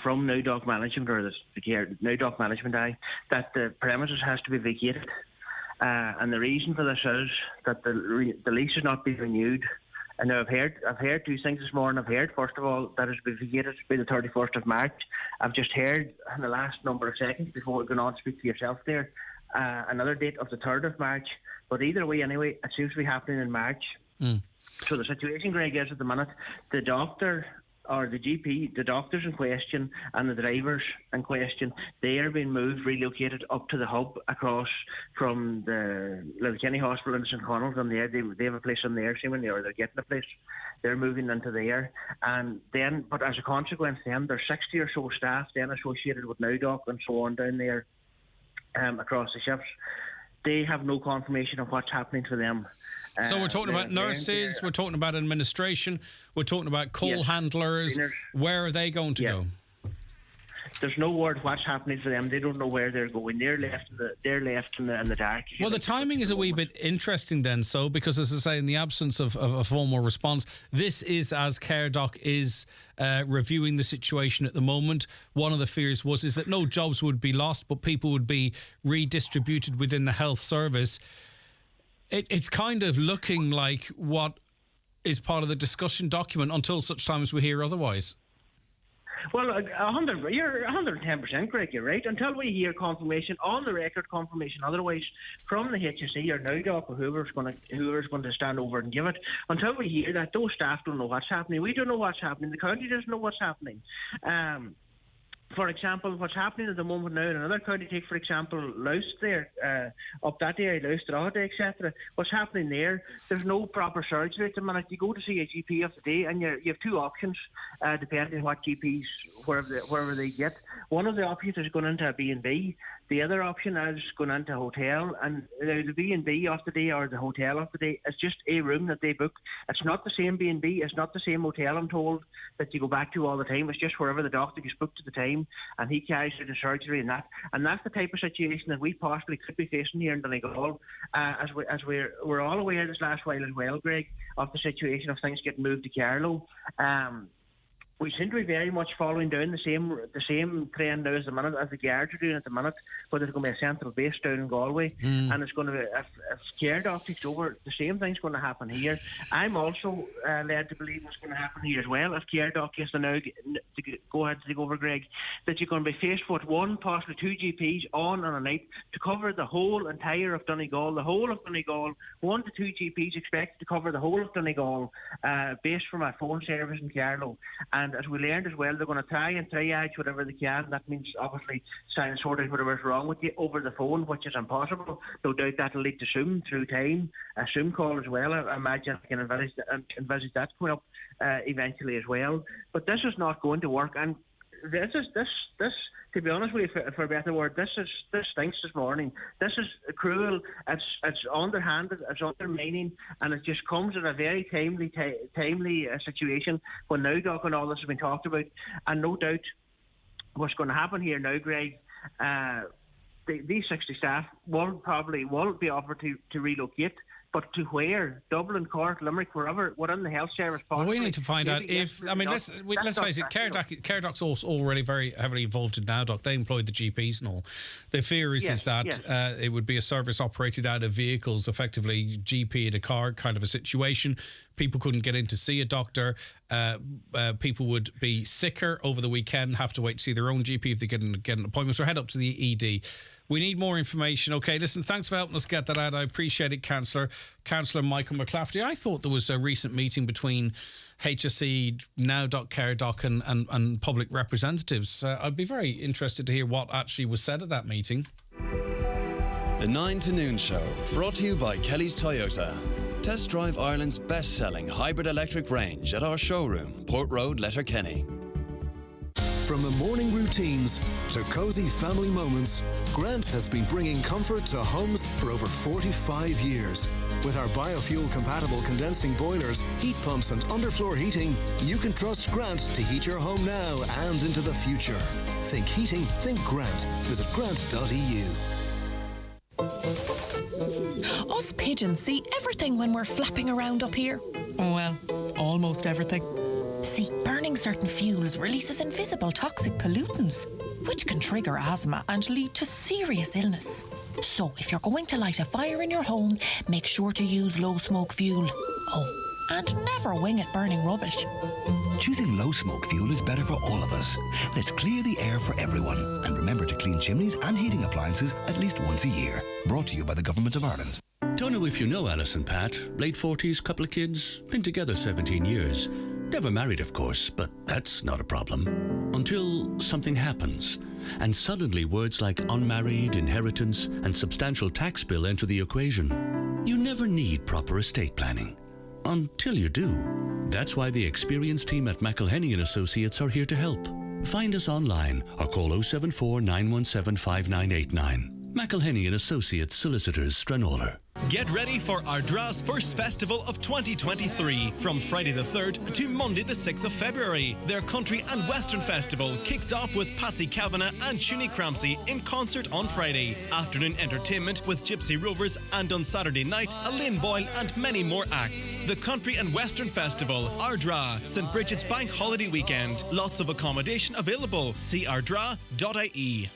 Speaker 22: from NowDoc Management, or the NowDoc Management, that the premises has to be vacated. And the reason for this is that the lease is not being renewed. And now I've heard 2 things this morning. I've heard, first of all, that it's been vacated by the 31st of March. I've just heard in the last number of seconds before going on to speak to yourself there, another date of the 3rd of March. But either way, anyway, it seems to be happening in March. So the situation, Greg, is at the minute, the doctor or the GP, the doctors in question and the drivers in question, they are being moved, relocated up to the hub across from the Kilkenny Hospital in St Conal. From there, they have a place in there, seemingly, or they're getting a place. They're moving into there. And then, but as a consequence, then there's 60 or so staff then associated with NowDoc and so on down there across the shifts. They have no confirmation of what's happening to them.
Speaker 7: So we're talking about nurses, we're talking about administration, we're talking about call handlers. Where are they going to go?
Speaker 22: There's no word what's happening to them. They don't know where they're going. They're left in the dark.
Speaker 7: Well, the timing is a wee bit interesting then, so, because as I say, in the absence of a formal response, this is as CareDoc is reviewing the situation at the moment. One of the fears is that no jobs would be lost, but people would be redistributed within the health service. It's kind of looking like what is part of the discussion document until such time as we hear otherwise.
Speaker 22: Well, you're 110%, Greg. You're right. Until we hear confirmation, on the record confirmation, otherwise from the HSE or NowDoc or whoever's going to stand over and give it. Until we hear that, those staff don't know what's happening. We don't know what's happening. The county doesn't know what's happening. For example, what's happening at the moment now in another county, take for example Louth there, up that area, Louth, Robotic, etc. What's happening there? There's no proper surgery at the minute. You go to see a GP of the day, and you have two options, depending on what GPs wherever they get. One of the options is going into a B&B. The other option is going into a hotel, and the B&B of the day or the hotel of the day is just a room that they book. It's not the same B&B, it's not the same hotel, I'm told, that you go back to all the time. It's just wherever the doctor gets booked at the time, and he carries out the surgery and that. And that's the type of situation that we possibly could be facing here in Donegal, as we're all aware this last while as well, Greg, of the situation of things getting moved to Carlow. We seem to be very much following down the same trend now as the Guards are doing at the minute, where there's going to be a central base down in Galway, and it's going to be, if CareDoc takes over, the same thing's going to happen here. I'm also led to believe what's going to happen here as well, if CareDoc is to now go ahead to take over, Greg, that you're going to be faced with one, possibly two GPs on a night to cover the whole entire of Donegal, the whole of Donegal, 1 to 2 GPs expected to cover the whole of Donegal, based from a phone service in Carlow. And as we learned as well, they're going to try and triage whatever they can. That means obviously trying to sort out whatever's wrong with you over the phone, which is impossible. No doubt that'll lead to Zoom through time, a Zoom call as well. I imagine I can envisage that coming up eventually as well. But this is not going to work, and this to be honest with you, for a better word, this stinks this morning. This is cruel. It's underhanded. It's undermining, and it just comes at a very timely situation when NowDoc and all this has been talked about. And no doubt, what's going to happen here now, Greg? These 60 staff will be offered to relocate. But to where? Dublin, Cork, Limerick, wherever, within the health service.
Speaker 7: Well, we need to find out if... I mean, let's face it, CareDoc's also already very heavily involved in NowDoc. They employed the GPs and all. The fear is that it would be a service operated out of vehicles, effectively GP in a car kind of a situation. People couldn't get in to see a doctor. People would be sicker over the weekend, have to wait to see their own GP if they get an appointment, or head up to the ED. We need more information. Okay, listen, thanks for helping us get that out. I appreciate it, Councillor Michael McClafferty. I thought there was a recent meeting between HSE, NowDoc, CareDoc and public representatives. I'd be very interested to hear what actually was said at that meeting.
Speaker 9: The 9 to Noon Show, brought to you by Kelly's Toyota. Test drive Ireland's best-selling hybrid electric range at our showroom, Port Road, Letterkenny.
Speaker 10: From the morning routines to cosy family moments, Grant has been bringing comfort to homes for over 45 years. With our biofuel-compatible condensing boilers, heat pumps and underfloor heating, you can trust Grant to heat your home now and into the future. Think heating, think Grant. Visit grant.eu.
Speaker 15: Us pigeons see everything when we're flapping around up here. Well, almost everything. See, burning certain fuels releases invisible toxic pollutants, which can trigger asthma and lead to serious illness. So, if you're going to light a fire in your home, make sure to use low-smoke fuel. Oh, and never wing it burning rubbish.
Speaker 23: Choosing low-smoke fuel is better for all of us. Let's clear the air for everyone. And remember to clean chimneys and heating appliances at least once a year. Brought to you by the Government of Ireland.
Speaker 24: Don't know if you know Alice and Pat. Late 40s, couple of kids, been together 17 years.
Speaker 23: Never married, of course, but that's not a problem. Until something happens, and suddenly words like unmarried, inheritance, and substantial tax bill enter the equation. You never need proper estate planning. Until you do. That's why the experienced team at McElhenney & Associates are here to help. Find us online or call 074 917 5989. McElhenney & Associates Solicitors, Stranraer.
Speaker 12: Get ready for Ardra's first festival of 2023 from Friday the 3rd to Monday the 6th of February. Their country and western festival kicks off with Patsy Kavanagh and Shuni Cramsey in concert on Friday. Afternoon entertainment with Gypsy Rovers, and on Saturday night, Elaine Boyle and many more acts. The Country and Western Festival, Ardra, St. Bridget's Bank Holiday Weekend. Lots of accommodation available. See ardra.ie.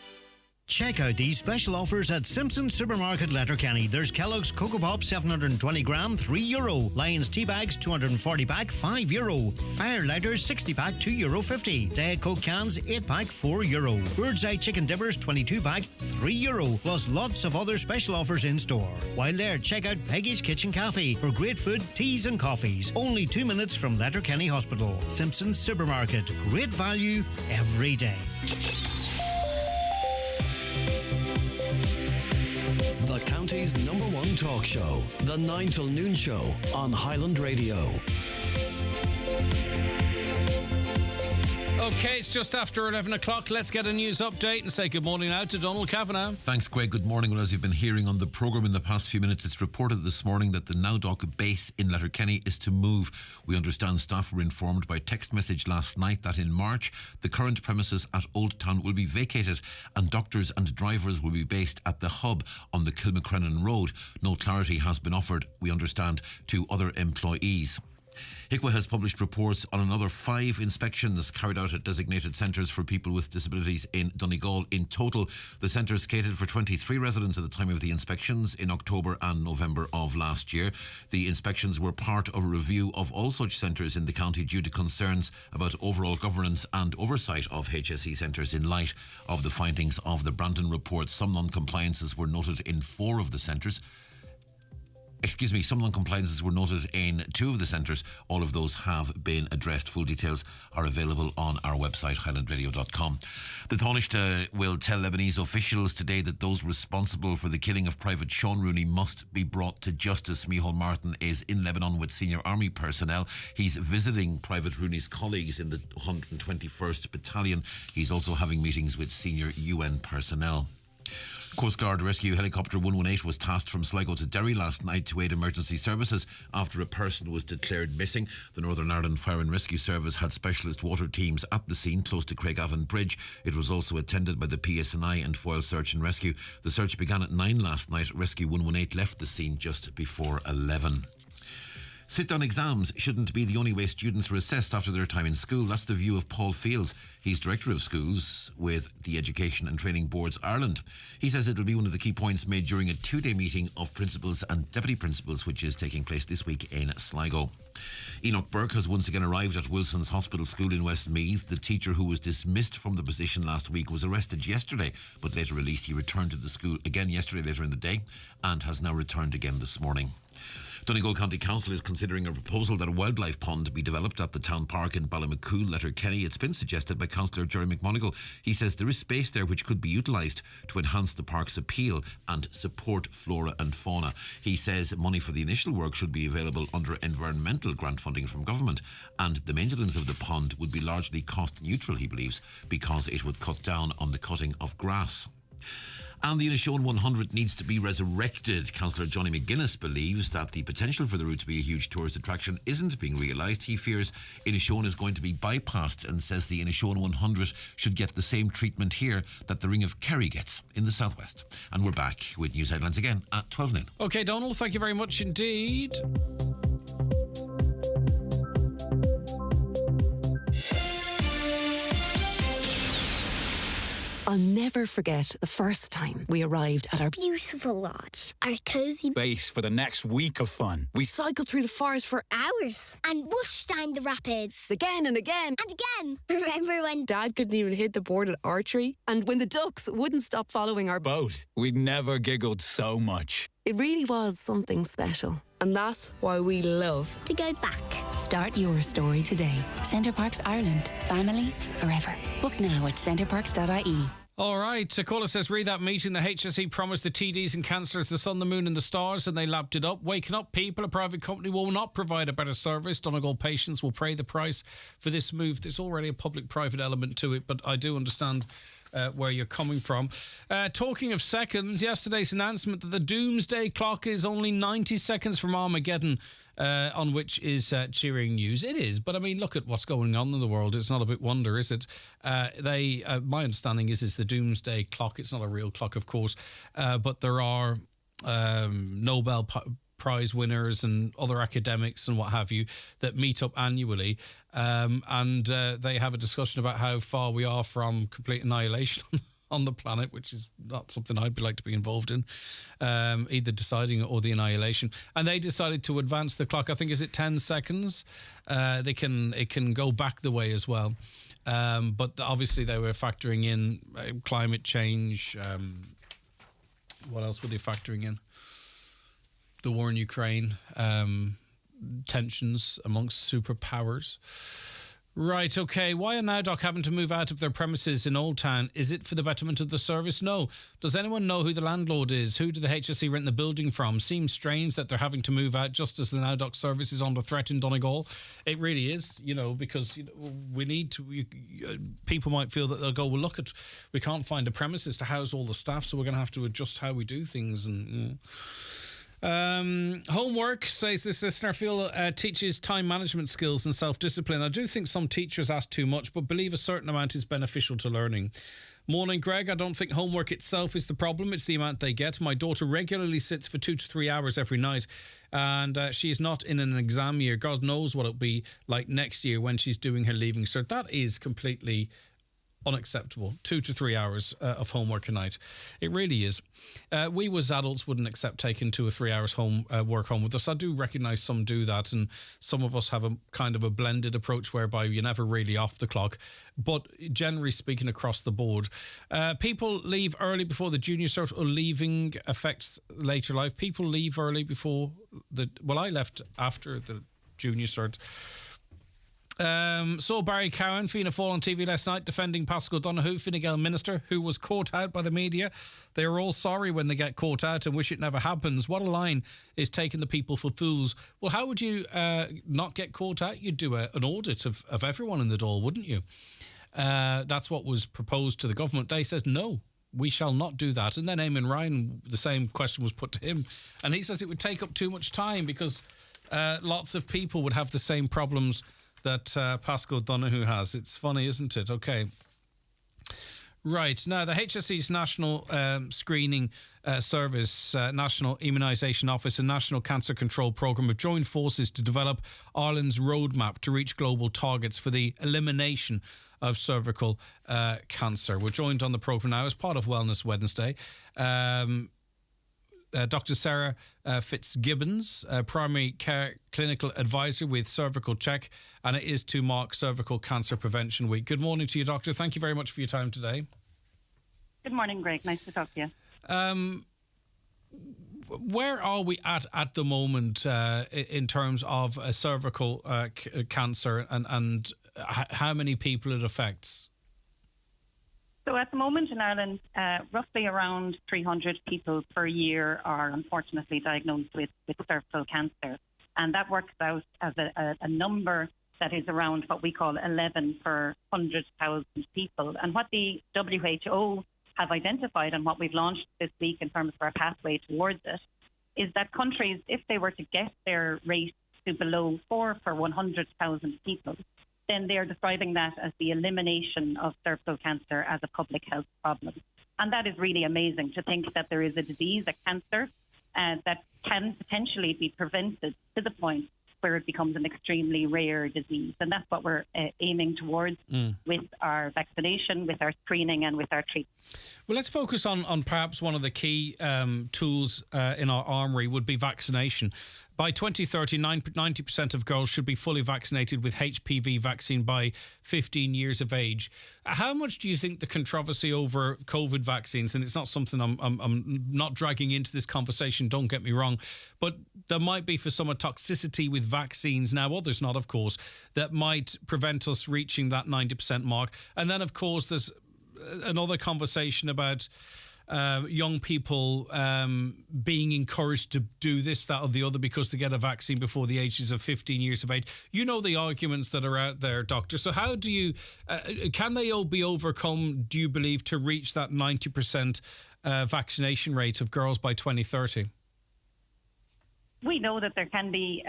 Speaker 18: Check out these special offers at Simpson's Supermarket, Letterkenny. There's Kellogg's Cocoa Pop 720 gram, €3. Lions Tea Bags 240 pack, €5. Fire Lighters 60 pack, €2.50. Diet Coke cans 8 pack, €4. Bird's Eye Chicken Dippers 22 pack, €3. Plus lots of other special offers in store. While there, check out Peggy's Kitchen Cafe for great food, teas and coffees. Only 2 minutes from Letterkenny Hospital. Simpson's Supermarket. Great value every day.
Speaker 6: The county's #1 talk show, The 9 till Noon Show on Highland Radio.
Speaker 7: Okay, it's just after 11 o'clock. Let's get a news update and say good morning now to Donald Kavanagh.
Speaker 14: Thanks, Greg. Good morning. Well, as you've been hearing on the programme in the past few minutes, it's reported this morning that the Nowdock base in Letterkenny is to move. We understand staff were informed by text message last night that in March, the current premises at Old Town will be vacated and doctors and drivers will be based at the hub on the Kilmacrennan Road. No clarity has been offered, we understand, to other employees. HICWA has published reports on another 5 inspections carried out at designated centres for people with disabilities in Donegal. In total, the centres catered for 23 residents at the time of the inspections in October and November of last year. The inspections were part of a review of all such centres in the county due to concerns about overall governance and oversight of HSE centres in light of the findings of the Brandon report. Some non-compliances were noted in 4 of the centres. Some non-compliances were noted in 2 of the centres. All of those have been addressed. Full details are available on our website, highlandradio.com. The Taoiseach will tell Lebanese officials today that those responsible for the killing of Private Sean Rooney must be brought to justice. Micheál Martin is in Lebanon with senior army personnel. He's visiting Private Rooney's colleagues in the 121st Battalion. He's also having meetings with senior UN personnel. Coast Guard Rescue Helicopter 118 was tasked from Sligo to Derry last night to aid emergency services after a person was declared missing. The Northern Ireland Fire and Rescue Service had specialist water teams at the scene close to Craigavon Bridge. It was also attended by the PSNI and Foyle Search and Rescue. The search began at 9 last night. Rescue 118 left the scene just before 11. Sit-down exams shouldn't be the only way students are assessed after their time in school. That's the view of Paul Fields. He's Director of Schools with the Education and Training Boards Ireland. He says it'll be one of the key points made during a 2-day meeting of principals and deputy principals, which is taking place this week in Sligo. Enoch Burke has once again arrived at Wilson's Hospital School in Westmeath. The teacher who was dismissed from the position last week was arrested yesterday, but later released. He returned to the school again yesterday later in the day and has now returned again this morning. Donegal County Council is considering a proposal that a wildlife pond be developed at the town park in Ballymacool, Letterkenny. It's been suggested by Councillor Jerry McMonigal. He says there is space there which could be utilised to enhance the park's appeal and support flora and fauna. He says money for the initial work should be available under environmental grant funding from government, and the maintenance of the pond would be largely cost neutral, he believes, because it would cut down on the cutting of grass. And the Inishowen 100 needs to be resurrected. Councillor Johnny McGuinness believes that the potential for the route to be a huge tourist attraction isn't being realised. He fears Inishowen is going to be bypassed and says the Inishowen 100 should get the same treatment here that the Ring of Kerry gets in the southwest. And we're back with news headlines again at 12 noon.
Speaker 7: OK, Donald, thank you very much indeed.
Speaker 16: I'll never forget the first time we arrived at our beautiful lodge. Our cosy
Speaker 24: base for the next week of fun.
Speaker 16: We cycled through the forest for hours
Speaker 24: And
Speaker 16: whooshed down the rapids. Again and again. And again. Remember when Dad couldn't even hit the board at archery? And when the ducks wouldn't stop following our
Speaker 24: boat. We'd never giggled so much.
Speaker 1: It really was something special. And that's why we love
Speaker 16: to go back.
Speaker 2: Start your story today. Centre Parks Ireland. Family forever. Book now at centreparks.ie.
Speaker 7: All right, so caller says, read that meeting. The HSE promised the TDs and councillors the sun, the moon and the stars, and they lapped it up. Waking up people, a private company will not provide a better service. Donegal patients will pay the price for this move. There's already a public-private element to it, but I do understand where you're coming from. Talking of seconds, yesterday's announcement that the doomsday clock is only 90 seconds from Armageddon, on which is cheering news. It is, but I mean, look at what's going on in the world. It's not a big wonder, is it? My understanding is the doomsday clock. It's not a real clock, of course, but there are Nobel Prize winners and other academics and what have you that meet up annually, and they have a discussion about how far we are from complete annihilation on the planet, which is not something I'd like to be involved in, either deciding or the annihilation. And they decided to advance the clock. I think, is it 10 seconds? It can go back the way as well. But obviously they were factoring in climate change. What else were they factoring in? The war in Ukraine, tensions amongst superpowers. Right, okay. Why are NowDoc having to move out of their premises in Old Town? Is it for the betterment of the service? No. Does anyone know who the landlord is? Who do the HSE rent the building from? Seems strange that they're having to move out just as the NowDoc service is under threat in Donegal. It really is, because we need to... people might feel that they'll go, well, look, we can't find a premises to house all the staff, so we're going to have to adjust how we do things and... Homework, says this listener, feel teaches time management skills and self-discipline. I do think some teachers ask too much, but believe a certain amount is beneficial to learning. Morning, Greg. I don't think homework itself is the problem. It's the amount they get. My daughter regularly sits for 2 to 3 hours every night, and she is not in an exam year. God knows what it'll be like next year when she's doing her leaving cert. That is completely unacceptable. 2 to 3 hours of homework a night. It really is. We as adults wouldn't accept taking 2 or 3 hours work home with us. I do recognise some do that, and some of us have a kind of a blended approach whereby you're never really off the clock. But generally speaking, across the board, people leave early before the junior cert, or leaving affects later life. People leave early before I left after the junior cert. Saw Barry Cowan, Fianna Fáil on TV last night defending Paschal Donoghue, Fine Gael minister, who was caught out by the media. They are all sorry when they get caught out and wish it never happens. What a line is taking the people for fools. Well, how would you not get caught out? You'd do an audit of everyone in the Dáil, wouldn't you? That's what was proposed to the government. They said, no, we shall not do that. And then Eamon Ryan, the same question was put to him. And he says it would take up too much time because lots of people would have the same problems that Paschal Donoghue has. It's funny, isn't it? Okay. Right. Now, the HSE's National Screening Service, National Immunisation Office and National Cancer Control Programme have joined forces to develop Ireland's roadmap to reach global targets for the elimination of cervical cancer. We're joined on the programme now as part of Wellness Wednesday. Dr. Sarah Fitzgibbons, primary care clinical advisor with Cervical Check, and it is to mark Cervical Cancer Prevention Week. Good morning to you, Doctor. Thank you very much for your time today.
Speaker 17: Good morning, Greg. Nice to talk to you.
Speaker 7: Where are we at the moment in terms of cervical cancer and how many people it affects?
Speaker 17: So at the moment in Ireland, roughly around 300 people per year are unfortunately diagnosed with cervical cancer. And that works out as a number that is around what we call 11 per 100,000 people. And what the WHO have identified and what we've launched this week in terms of our pathway towards it is that countries, if they were to get their rate to below 4 per 100,000 people, then they're describing that as the elimination of cervical cancer as a public health problem. And that is really amazing to think that there is a disease, a cancer, that can potentially be prevented to the point where it becomes an extremely rare disease. And that's what we're aiming towards with our vaccination, with our screening and with our treatment.
Speaker 7: Well, let's focus on perhaps one of the key tools in our armoury would be vaccination. By 2030, 90% of girls should be fully vaccinated with HPV vaccine by 15 years of age. How much do you think the controversy over COVID vaccines, and it's not something I'm not dragging into this conversation, don't get me wrong, but there might be for some a toxicity with vaccines now, others not, of course, that might prevent us reaching that 90% mark. And then, of course, there's another conversation about young people being encouraged to do this, that or the other because they get a vaccine before the ages of 15 years of age. You know the arguments that are out there, Doctor. So how do you, can they all be overcome, do you believe, to reach that 90% vaccination rate of girls by 2030?
Speaker 17: We know that there can be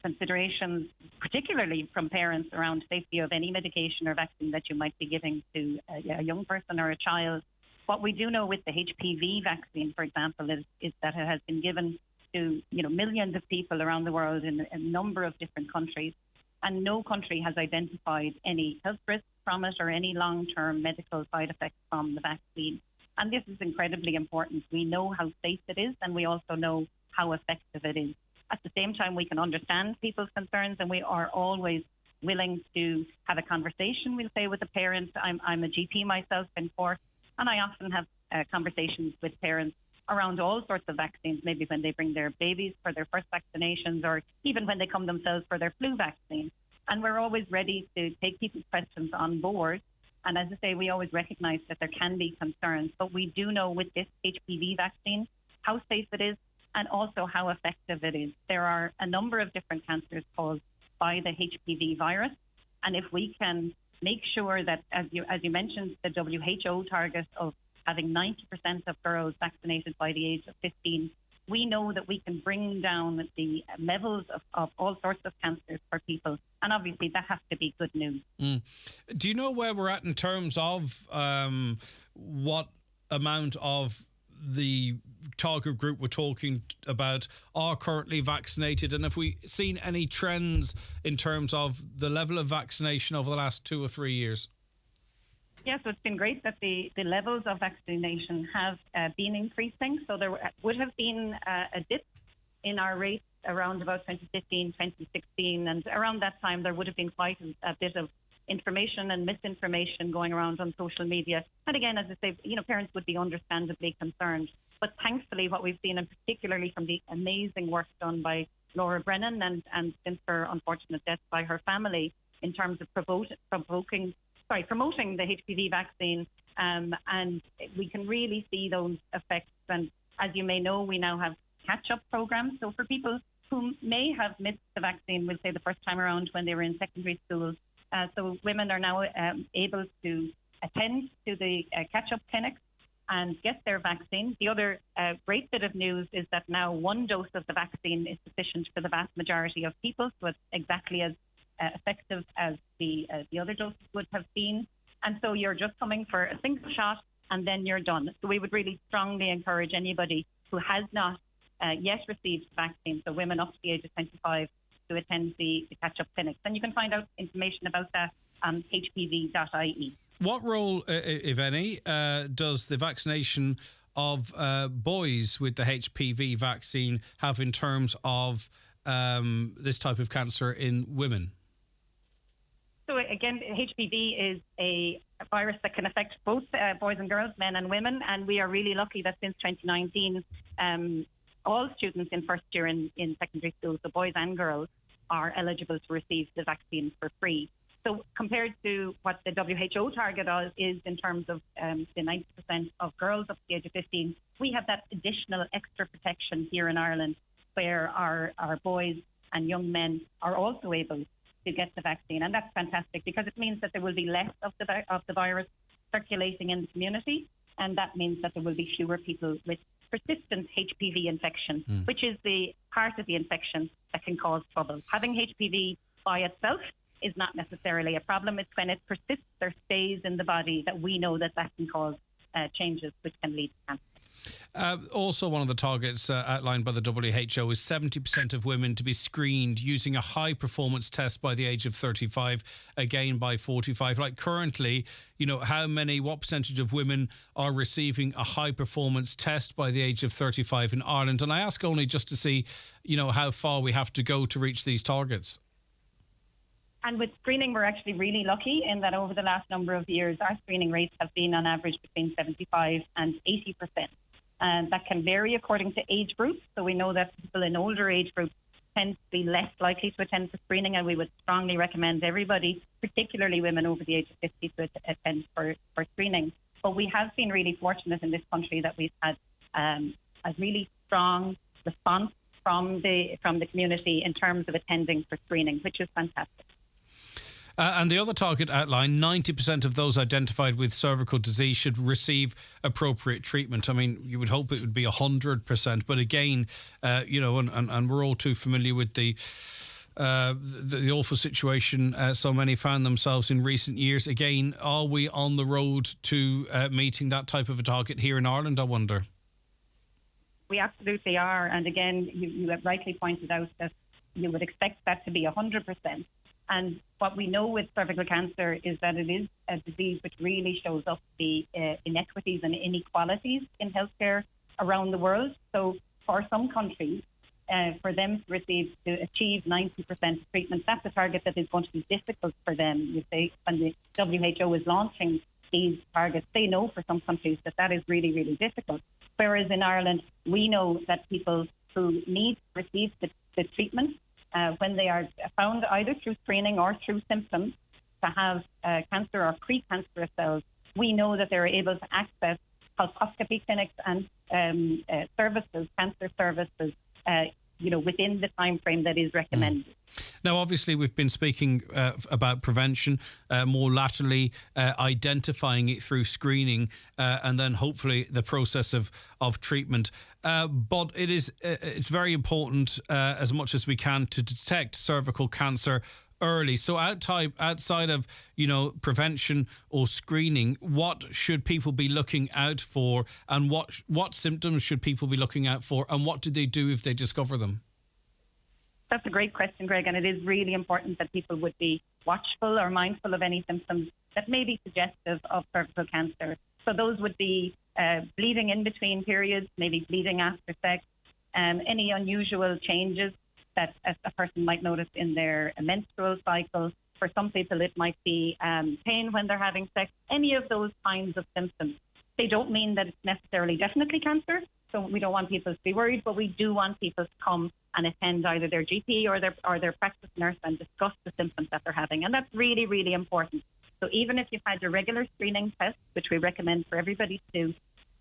Speaker 17: considerations, particularly from parents, around safety of any medication or vaccine that you might be giving to a young person or a child. What we do know with the HPV vaccine, for example, is that it has been given to millions of people around the world in a number of different countries, and no country has identified any health risks from it or any long-term medical side effects from the vaccine. And this is incredibly important. We know how safe it is, and we also know how effective it is. At the same time, we can understand people's concerns, and we are always willing to have a conversation, we'll say, with the parent. I'm a GP myself in Cork, and I often have conversations with parents around all sorts of vaccines, maybe when they bring their babies for their first vaccinations or even when they come themselves for their flu vaccine. And we're always ready to take people's questions on board. And as I say, we always recognise that there can be concerns, but we do know with this HPV vaccine how safe it is and also how effective it is. There are a number of different cancers caused by the HPV virus, and if we can make sure that, as you mentioned, the WHO target of having 90% of girls vaccinated by the age of 15, we know that we can bring down the levels of all sorts of cancers for people. And obviously that has to be good news.
Speaker 7: Do you know where we're at in terms of what amount of the target group we're talking about are currently vaccinated, and have we seen any trends in terms of the level of vaccination over the last 2 or 3 years?
Speaker 17: Yes, so it's been great that the levels of vaccination have been increasing. So there would have been a dip in our rates around about 2015, 2016, and around that time there would have been quite a bit of information and misinformation going around on social media. And again, as I say, parents would be understandably concerned. But thankfully, what we've seen, and particularly from the amazing work done by Laura Brennan and since her unfortunate death by her family, in terms of promoting the HPV vaccine, and we can really see those effects. And as you may know, we now have catch-up programs. So for people who may have missed the vaccine, we'll say the first time around when they were in secondary school, so women are now able to attend to the catch-up clinics and get their vaccine. The other great bit of news is that now 1 dose of the vaccine is sufficient for the vast majority of people, so it's exactly as effective as the other doses would have been. And so you're just coming for a single shot and then you're done. So we would really strongly encourage anybody who has not yet received the vaccine, so women up to the age of 25, to attend the catch-up clinics. And you can find out information about that on hpv.ie.
Speaker 7: What role, if any, does the vaccination of boys with the HPV vaccine have in terms of this type of cancer in women?
Speaker 17: So again, HPV is a virus that can affect both boys and girls, men and women, and we are really lucky that since 2019, all students in first year in secondary school, so boys and girls, are eligible to receive the vaccine for free. So compared to what the WHO target is in terms of the 90% of girls up to the age of 15, we have that additional extra protection here in Ireland where our boys and young men are also able to get the vaccine. And that's fantastic because it means that there will be less of the virus circulating in the community, and that means that there will be fewer people with persistent HPV infection, which is the part of the infection that can cause trouble. Having HPV by itself is not necessarily a problem. It's when it persists or stays in the body that we know that can cause changes which can lead to cancer.
Speaker 7: Also, one of the targets outlined by the WHO is 70% of women to be screened using a high-performance test by the age of 35, again by 45. Like currently, what percentage of women are receiving a high-performance test by the age of 35 in Ireland? And I ask only just to see, how far we have to go to reach these targets.
Speaker 17: And with screening, we're actually really lucky in that over the last number of years, our screening rates have been on average between 75 and 80%. And that can vary according to age groups. So we know that people in older age groups tend to be less likely to attend for screening, and we would strongly recommend everybody, particularly women over the age of 50, to attend for screening. But we have been really fortunate in this country that we've had a really strong response from the community in terms of attending for screening, which is fantastic.
Speaker 7: And the other target outlined, 90% of those identified with cervical disease should receive appropriate treatment. I mean, you would hope it would be 100%, but again, and we're all too familiar with the awful situation so many found themselves in recent years. Again, are we on the road to meeting that type of a target here in Ireland, I wonder?
Speaker 17: We absolutely are. And again, you have rightly pointed out that you would expect that to be 100%. And what we know with cervical cancer is that it is a disease which really shows up the inequities and inequalities in healthcare around the world. So for some countries, for them to achieve 90% treatment, that's a target that is going to be difficult for them. You say when the WHO is launching these targets, they know for some countries that is really, really difficult. Whereas in Ireland, we know that people who need to receive the treatment, when they are found either through screening or through symptoms to have cancer or precancerous cells, we know that they're able to access colposcopy clinics and cancer services, within the time frame that is recommended.
Speaker 7: Now, obviously, we've been speaking about prevention, more latterly identifying it through screening, and then hopefully the process of treatment. But it's very important, as much as we can, to detect cervical cancer early. So outside of prevention or screening, what should people be looking out for, and what symptoms should people be looking out for, and what do they do if they discover them?
Speaker 17: That's a great question, Greg, and it is really important that people would be watchful or mindful of any symptoms that may be suggestive of cervical cancer. So those would be bleeding in between periods, maybe bleeding after sex, any unusual changes that a person might notice in their menstrual cycle. For some people, it might be pain when they're having sex, any of those kinds of symptoms. They don't mean that it's necessarily definitely cancer, so we don't want people to be worried, but we do want people to come and attend either their GP or their practice nurse and discuss the symptoms that they're having. And that's really, really important. So even if you've had your regular screening test, which we recommend for everybody to do,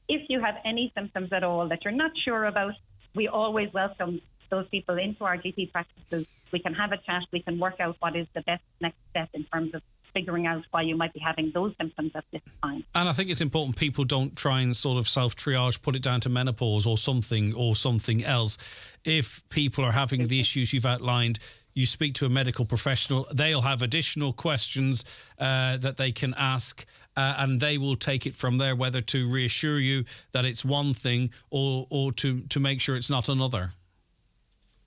Speaker 17: if you have any symptoms at all that you're not sure about, we always welcome those people into our GP practices. We can have a chat. We can work out what is the best next step in terms of figuring out why you might be having those symptoms at this time.
Speaker 7: And I think it's important people don't try and sort of self-triage, put it down to menopause or something else. If people are having the issues you've outlined, you speak to a medical professional, they'll have additional questions that they can ask, and they will take it from there, whether to reassure you that it's one thing or to make sure it's not another.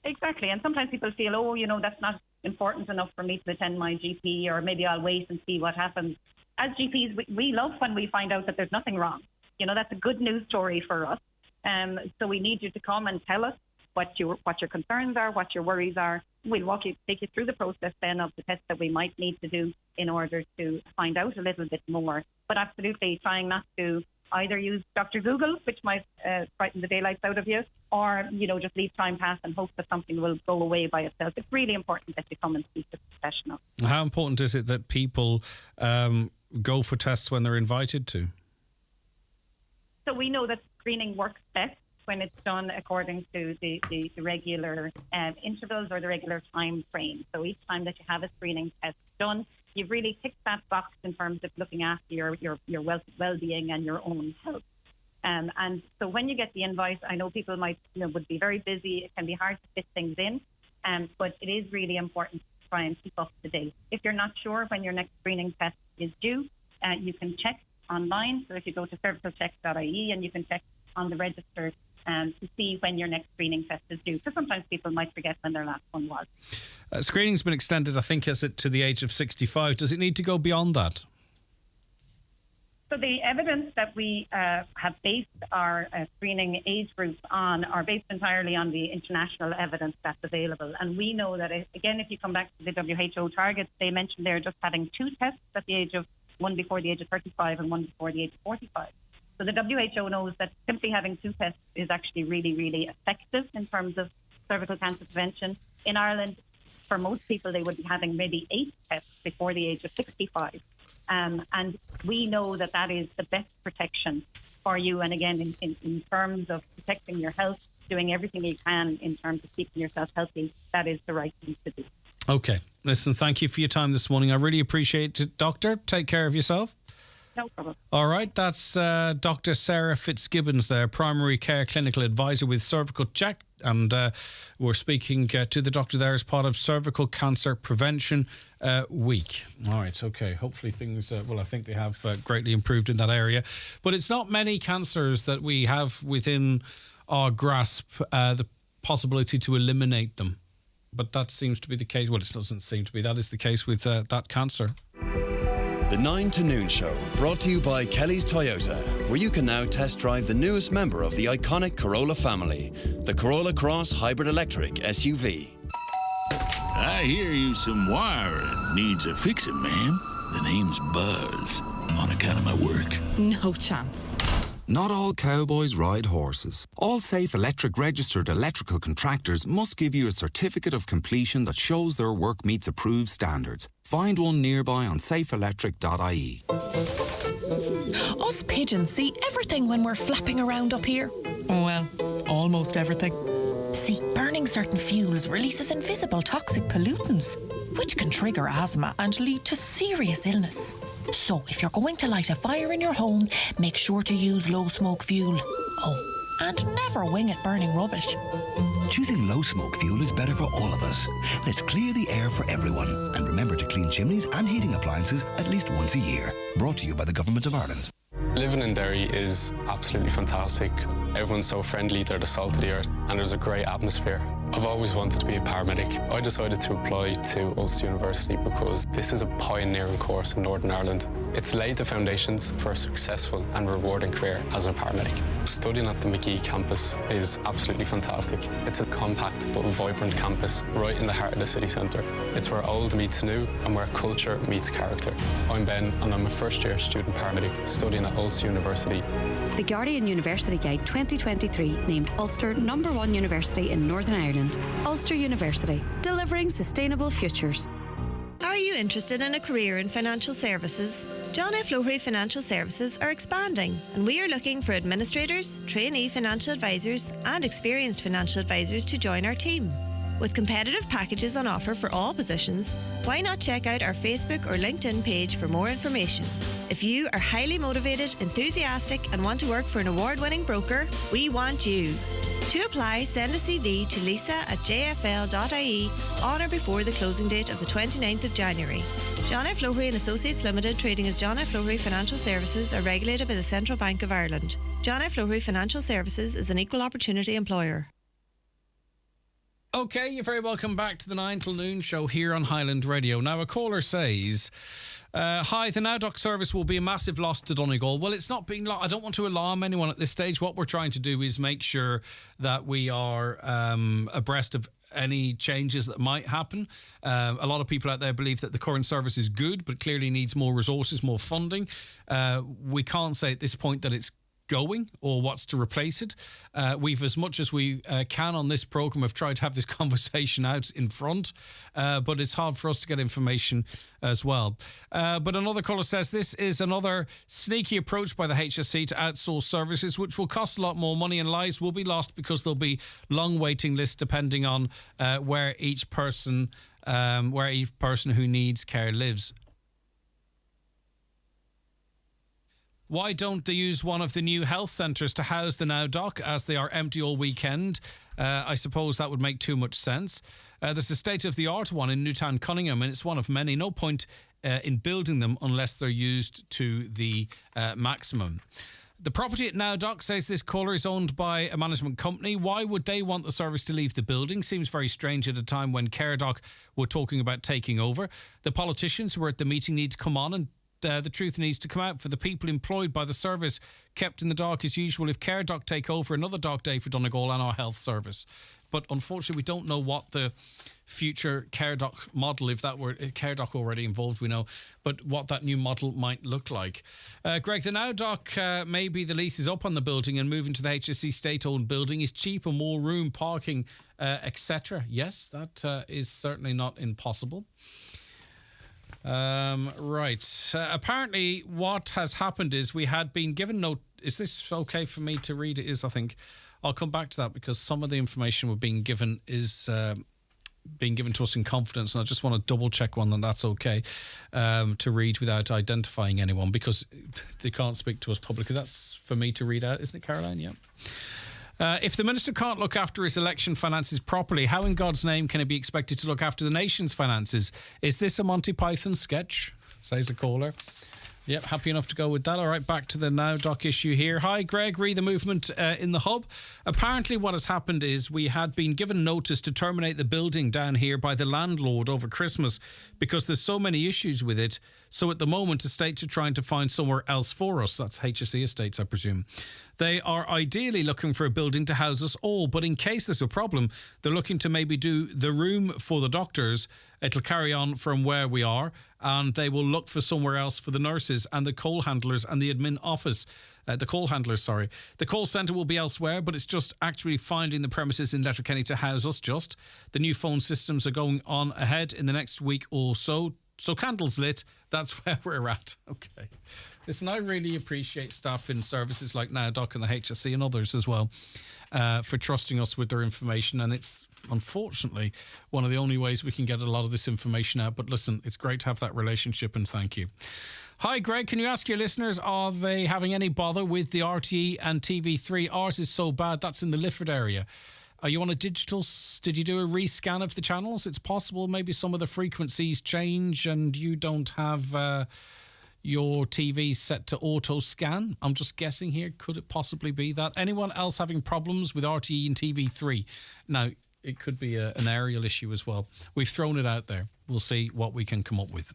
Speaker 17: Exactly. And sometimes people feel, that's not important enough for me to attend my GP, or maybe I'll wait and see what happens. As GPs, we love when we find out that there's nothing wrong. That's a good news story for us. So we need you to come and tell us what your concerns are, what your worries are. We'll take you through the process then of the tests that we might need to do in order to find out a little bit more. But absolutely trying not to either use Dr. Google, which might frighten the daylights out of you, or, just leave time pass and hope that something will go away by itself. It's really important that you come and speak to a professional.
Speaker 7: How important is it that people go for tests when they're invited to?
Speaker 17: So we know that screening works best when it's done according to the regular intervals or the regular time frame. So each time that you have a screening test done, you've really ticked that box in terms of looking after your well-being and your own health. And so when you get the invite, I know people would be very busy. It can be hard to fit things in, but it is really important to try and keep up to date. If you're not sure when your next screening test is due, you can check online. So if you go to cervicalcheck.ie and you can check on the register to see when your next screening test is due. Because sometimes people might forget when their last one was.
Speaker 7: Screening's been extended, I think, to the age of 65. Does it need to go beyond that?
Speaker 17: So the evidence that we have based our screening age groups on are based entirely on the international evidence that's available. And we know that, again, if you come back to the WHO targets, they mentioned they're just having 2 tests at the age of one before the age of 35 and one before the age of 45. So the WHO knows that simply having 2 tests is actually really, really effective in terms of cervical cancer prevention. In Ireland, for most people, they would be having maybe 8 tests before the age of 65. And we know that that is the best protection for you. And again, in terms of protecting your health, doing everything you can in terms of keeping yourself healthy, that is the right thing to do.
Speaker 7: Okay. Listen, thank you for your time this morning. I really appreciate it, Doctor. Take care of yourself.
Speaker 17: No problem.
Speaker 7: All right, that's Dr. Sarah Fitzgibbons there, primary care clinical advisor with Cervical Check. And we're speaking to the doctor there as part of Cervical Cancer Prevention Week. All right, okay. Hopefully things, I think they have greatly improved in that area. But it's not many cancers that we have within our grasp, the possibility to eliminate them. But that seems to be the case. Well, it doesn't seem to be. That is the case with that cancer.
Speaker 9: The 9 to Noon Show, brought to you by Kelly's Toyota, where you can now test drive the newest member of the iconic Corolla family, the Corolla Cross Hybrid Electric SUV.
Speaker 3: I hear you some wiring needs a fixing, ma'am. The name's Buzz, on account of my work.
Speaker 15: No chance.
Speaker 4: Not all cowboys ride horses. All safe electric registered electrical contractors must give you a certificate of completion that shows their work meets approved standards. Find one nearby on safeelectric.ie.
Speaker 15: Us pigeons see everything when we're flapping around up here. Well, almost everything. See, burning certain fuels releases invisible toxic pollutants, which can trigger asthma and lead to serious illness. So, if you're going to light a fire in your home, make sure to use low-smoke fuel. Oh, and never wing it burning rubbish.
Speaker 5: Choosing low-smoke fuel is better for all of us. Let's clear the air for everyone. And remember to clean chimneys and heating appliances at least once a year. Brought to you by the Government of Ireland.
Speaker 21: Living in Derry is absolutely fantastic. Everyone's so friendly, they're the salt of the earth, and there's a great atmosphere. I've always wanted to be a paramedic. I decided to apply to Ulster University because this is a pioneering course in Northern Ireland. It's laid the foundations for a successful and rewarding career as a paramedic. Studying at the McGee campus is absolutely fantastic. It's a compact but vibrant campus right in the heart of the city centre. It's where old meets new and where culture meets character. I'm Ben and I'm a first-year student paramedic studying at Ulster University.
Speaker 25: The Guardian University Guide 2023 named Ulster #1 university in Northern Ireland. Ulster University, delivering sustainable futures.
Speaker 26: Are you interested in a career in financial services? John F. Lowery Financial Services are expanding, and we are looking for administrators, trainee financial advisors, and experienced financial advisors to join our team. With competitive packages on offer for all positions, why not check out our Facebook or LinkedIn page for more information? If you are highly motivated, enthusiastic, and want to work for an award-winning broker, we want you. To apply, send a CV to lisa@jfl.ie on or before the closing date of the 29th of January. John F. Lowery and Associates Limited, trading as John F. Lowery Financial Services, are regulated by the Central Bank of Ireland. John F. Lowery Financial Services is an equal opportunity employer.
Speaker 7: Okay, you're very welcome back to the 9 till noon show here on Highland Radio. Now, a caller says, hi, the Now Doc service will be a massive loss to Donegal. Well, it's not being lost. I don't want to alarm anyone at this stage. What we're trying to do is make sure that we are abreast of any changes that might happen. A lot of people out there believe that the current service is good, but clearly needs more resources, more funding. We can't say at this point that it's going or what's to replace it. We've, as much as we can on this programme, have tried to have this conversation out in front, but it's hard for us to get information as well. But another caller says this is another sneaky approach by the HSE to outsource services, which will cost a lot more money, and lives will be lost because there'll be long waiting lists depending on where each person who needs care lives. Why don't they use one of the new health centres to house the Now Doc, as they are empty all weekend? I suppose that would make too much sense. There's a state-of-the-art one in Newtown Cunningham, and it's one of many. No point in building them unless they're used to the maximum. The property at Nowdock, says this caller, is owned by a management company. Why would they want the service to leave the building? Seems very strange at a time when CareDoc were talking about taking over. The politicians who were at the meeting need to come on, and the truth needs to come out for the people employed by the service, kept in the dark as usual. If CareDoc take over, another dark day for Donegal and our health service. But unfortunately, we don't know what the future CareDoc model, if that were CareDoc already involved, we know, but what that new model might look like. Greg, the Nowdock, maybe the lease is up on the building and moving to the HSE state-owned building is cheaper, more room, parking, etc. Yes, that is certainly not impossible. Right. Apparently, what has happened is we had been given note. Is this okay for me to read? It is, I think. I'll come back to that because some of the information we're being given is being given to us in confidence, and I just want to double check one that that's okay to read without identifying anyone because they can't speak to us publicly. That's for me to read out, isn't it, Caroline? Yeah. If the minister can't look after his election finances properly, how in God's name can he be expected to look after the nation's finances? Is this a Monty Python sketch? Says a caller. Yep, happy enough to go with that. All right, back to the Nowdock issue here. Hi, Greg, read the movement in the hub. Apparently what has happened is we had been given notice to terminate the building down here by the landlord over Christmas because there's so many issues with it. So at the moment, estates are trying to find somewhere else for us. That's HSE Estates, I presume. They are ideally looking for a building to house us all, but in case there's a problem, they're looking to maybe do the room for the doctors. It'll carry on from where we are, and they will look for somewhere else for the nurses and the call handlers and the admin office. The call handlers, sorry. The call centre will be elsewhere, but it's just actually finding the premises in Letterkenny to house us just. The new phone systems are going on ahead in the next week or so. So candles lit, that's where we're at. Okay. Listen, I really appreciate staff in services like Nowdock and the HSE and others as well for trusting us with their information. And it's unfortunately one of the only ways we can get a lot of this information out. But listen, it's great to have that relationship and thank you. Hi, Greg. Can you ask your listeners, are they having any bother with the RTE and TV3? Ours is so bad. That's in the Lifford area. Are you on a digital? Did you do a rescan of the channels? It's possible maybe some of the frequencies change and you don't have your TV set to auto scan. I'm just guessing here. Could it possibly be that? Anyone else having problems with RTE and TV3? Now, it could be an aerial issue as well. We've thrown it out there. We'll see what we can come up with.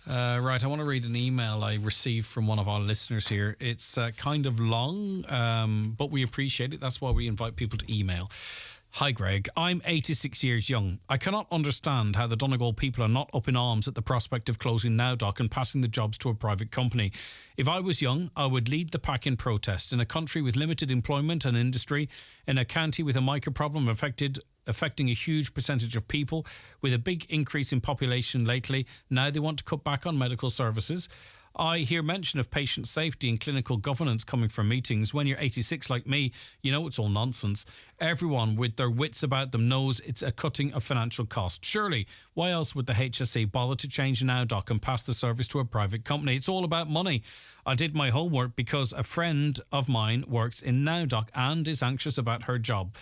Speaker 7: Right, I want to read an email I received from one of our listeners here. It's kind of long, but we appreciate it. That's why we invite people to email. Hi, Greg. I'm 86 years young. I cannot understand how the Donegal people are not up in arms at the prospect of closing Nowdock and passing the jobs to a private company. If I was young, I would lead the pack in protest. In a country with limited employment and industry, in a county with a micro problem affecting a huge percentage of people, with a big increase in population lately, now they want to cut back on medical services. I hear mention of patient safety and clinical governance coming from meetings. When you're 86 like me, you know it's all nonsense. Everyone with their wits about them knows it's a cutting of financial cost. Surely, why else would the HSE bother to change Nowdock and pass the service to a private company? It's all about money. I did my homework because a friend of mine works in Nowdock and is anxious about her job.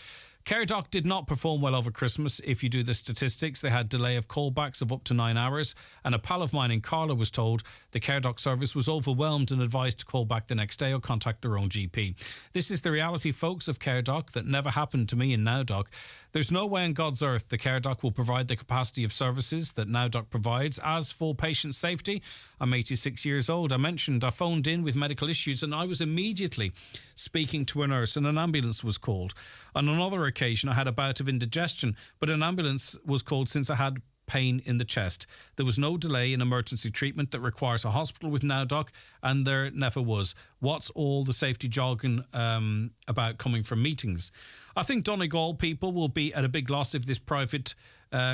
Speaker 7: CareDoc did not perform well over Christmas. If you do the statistics, they had delay of callbacks of up to 9 hours, and a pal of mine in Carla was told the CareDoc service was overwhelmed and advised to call back the next day or contact their own GP. This is the reality, folks, of CareDoc that never happened to me in Nowdock. There's no way on God's earth the CareDoc will provide the capacity of services that Nowdock provides. As for patient safety, I'm 86 years old. I mentioned I phoned in with medical issues and I was immediately speaking to a nurse and an ambulance was called. On another occasion, I had a bout of indigestion, but an ambulance was called since I had pain in the chest. There was no delay in emergency treatment that requires a hospital with Nowdock, and there never was. What's all the safety jargon about coming from meetings? I think Donegal people will be at a big loss if this private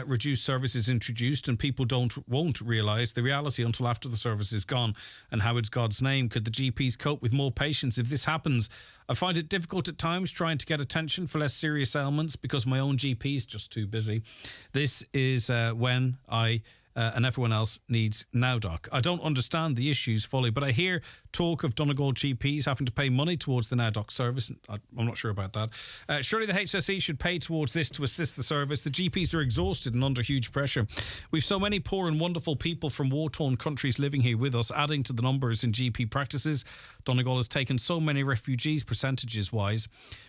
Speaker 7: reduced service is introduced and people won't realise the reality until after the service is gone. And how in God's name could the GPs cope with more patients if this happens? I find it difficult at times trying to get attention for less serious ailments because my own GP is just too busy. This is when I and everyone else needs NowDoc. I don't understand the issues fully, but I hear talk of Donegal GPs having to pay money towards the NowDoc service. I'm not sure about that. Surely the HSE should pay towards this to assist the service. The GPs are exhausted and under huge pressure. We've so many poor and wonderful people from war-torn countries living here with us, adding to the numbers in GP practices. Donegal has taken so many refugees, percentages-wise.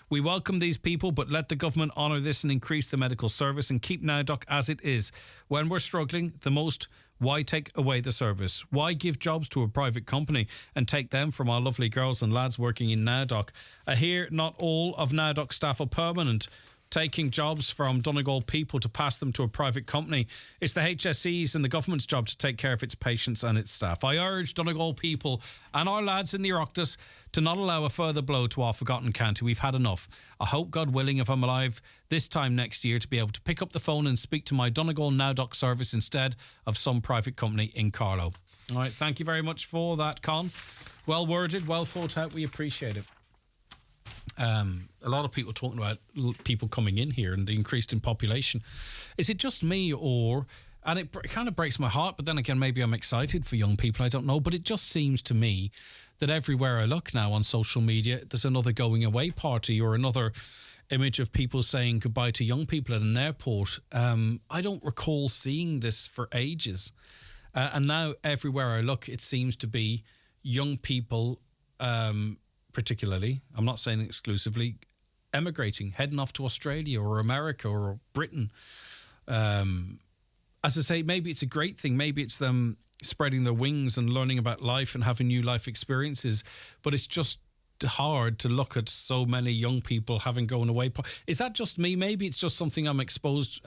Speaker 7: We welcome these people, but let the government honour this and increase the medical service and keep NowDoc as it is. When we're struggling the most, why take away the service? Why give jobs to a private company and take them from our lovely girls and lads working in NowDoc? I hear not all of NowDoc staff are permanent. Taking jobs from Donegal people to pass them to a private company. It's the HSE's and the government's job to take care of its patients and its staff. I urge Donegal people and our lads in the Oireachtas to not allow a further blow to our forgotten county. We've had enough. I hope, God willing, if I'm alive this time next year, to be able to pick up the phone and speak to my Donegal NowDoc service instead of some private company in Carlow. All right, thank you very much for that, Con. Well worded, well thought out. We appreciate it. A lot of people talking about people coming in here and the increase in population. Is it just me, and it kind of breaks my heart, but then again, maybe I'm excited for young people, I don't know, but it just seems to me that everywhere I look now on social media, there's another going away party or another image of people saying goodbye to young people at an airport. I don't recall seeing this for ages. And now everywhere I look, it seems to be young people, particularly, I'm not saying exclusively, emigrating, heading off to Australia or America or Britain. As I say, maybe it's a great thing. Maybe it's them spreading their wings and learning about life and having new life experiences. But it's just hard to look at so many young people having gone away. Is that just me? Maybe it's just something I'm exposed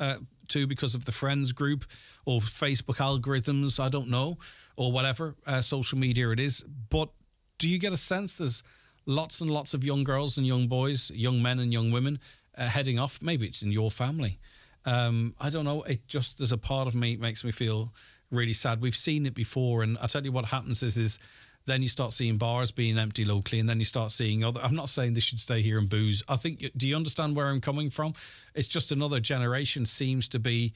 Speaker 7: to because of the friends group or Facebook algorithms, I don't know, or whatever social media it is. But do you get a sense there's lots and lots of young girls and young boys, young men and young women heading off? Maybe it's in your family. I don't know. It just, there's a part of me, it makes me feel really sad. We've seen it before, and I'll tell you what happens is then you start seeing bars being empty locally, and then you start seeing other... I'm not saying they should stay here and booze. I think... Do you understand where I'm coming from? It's just another generation seems to be...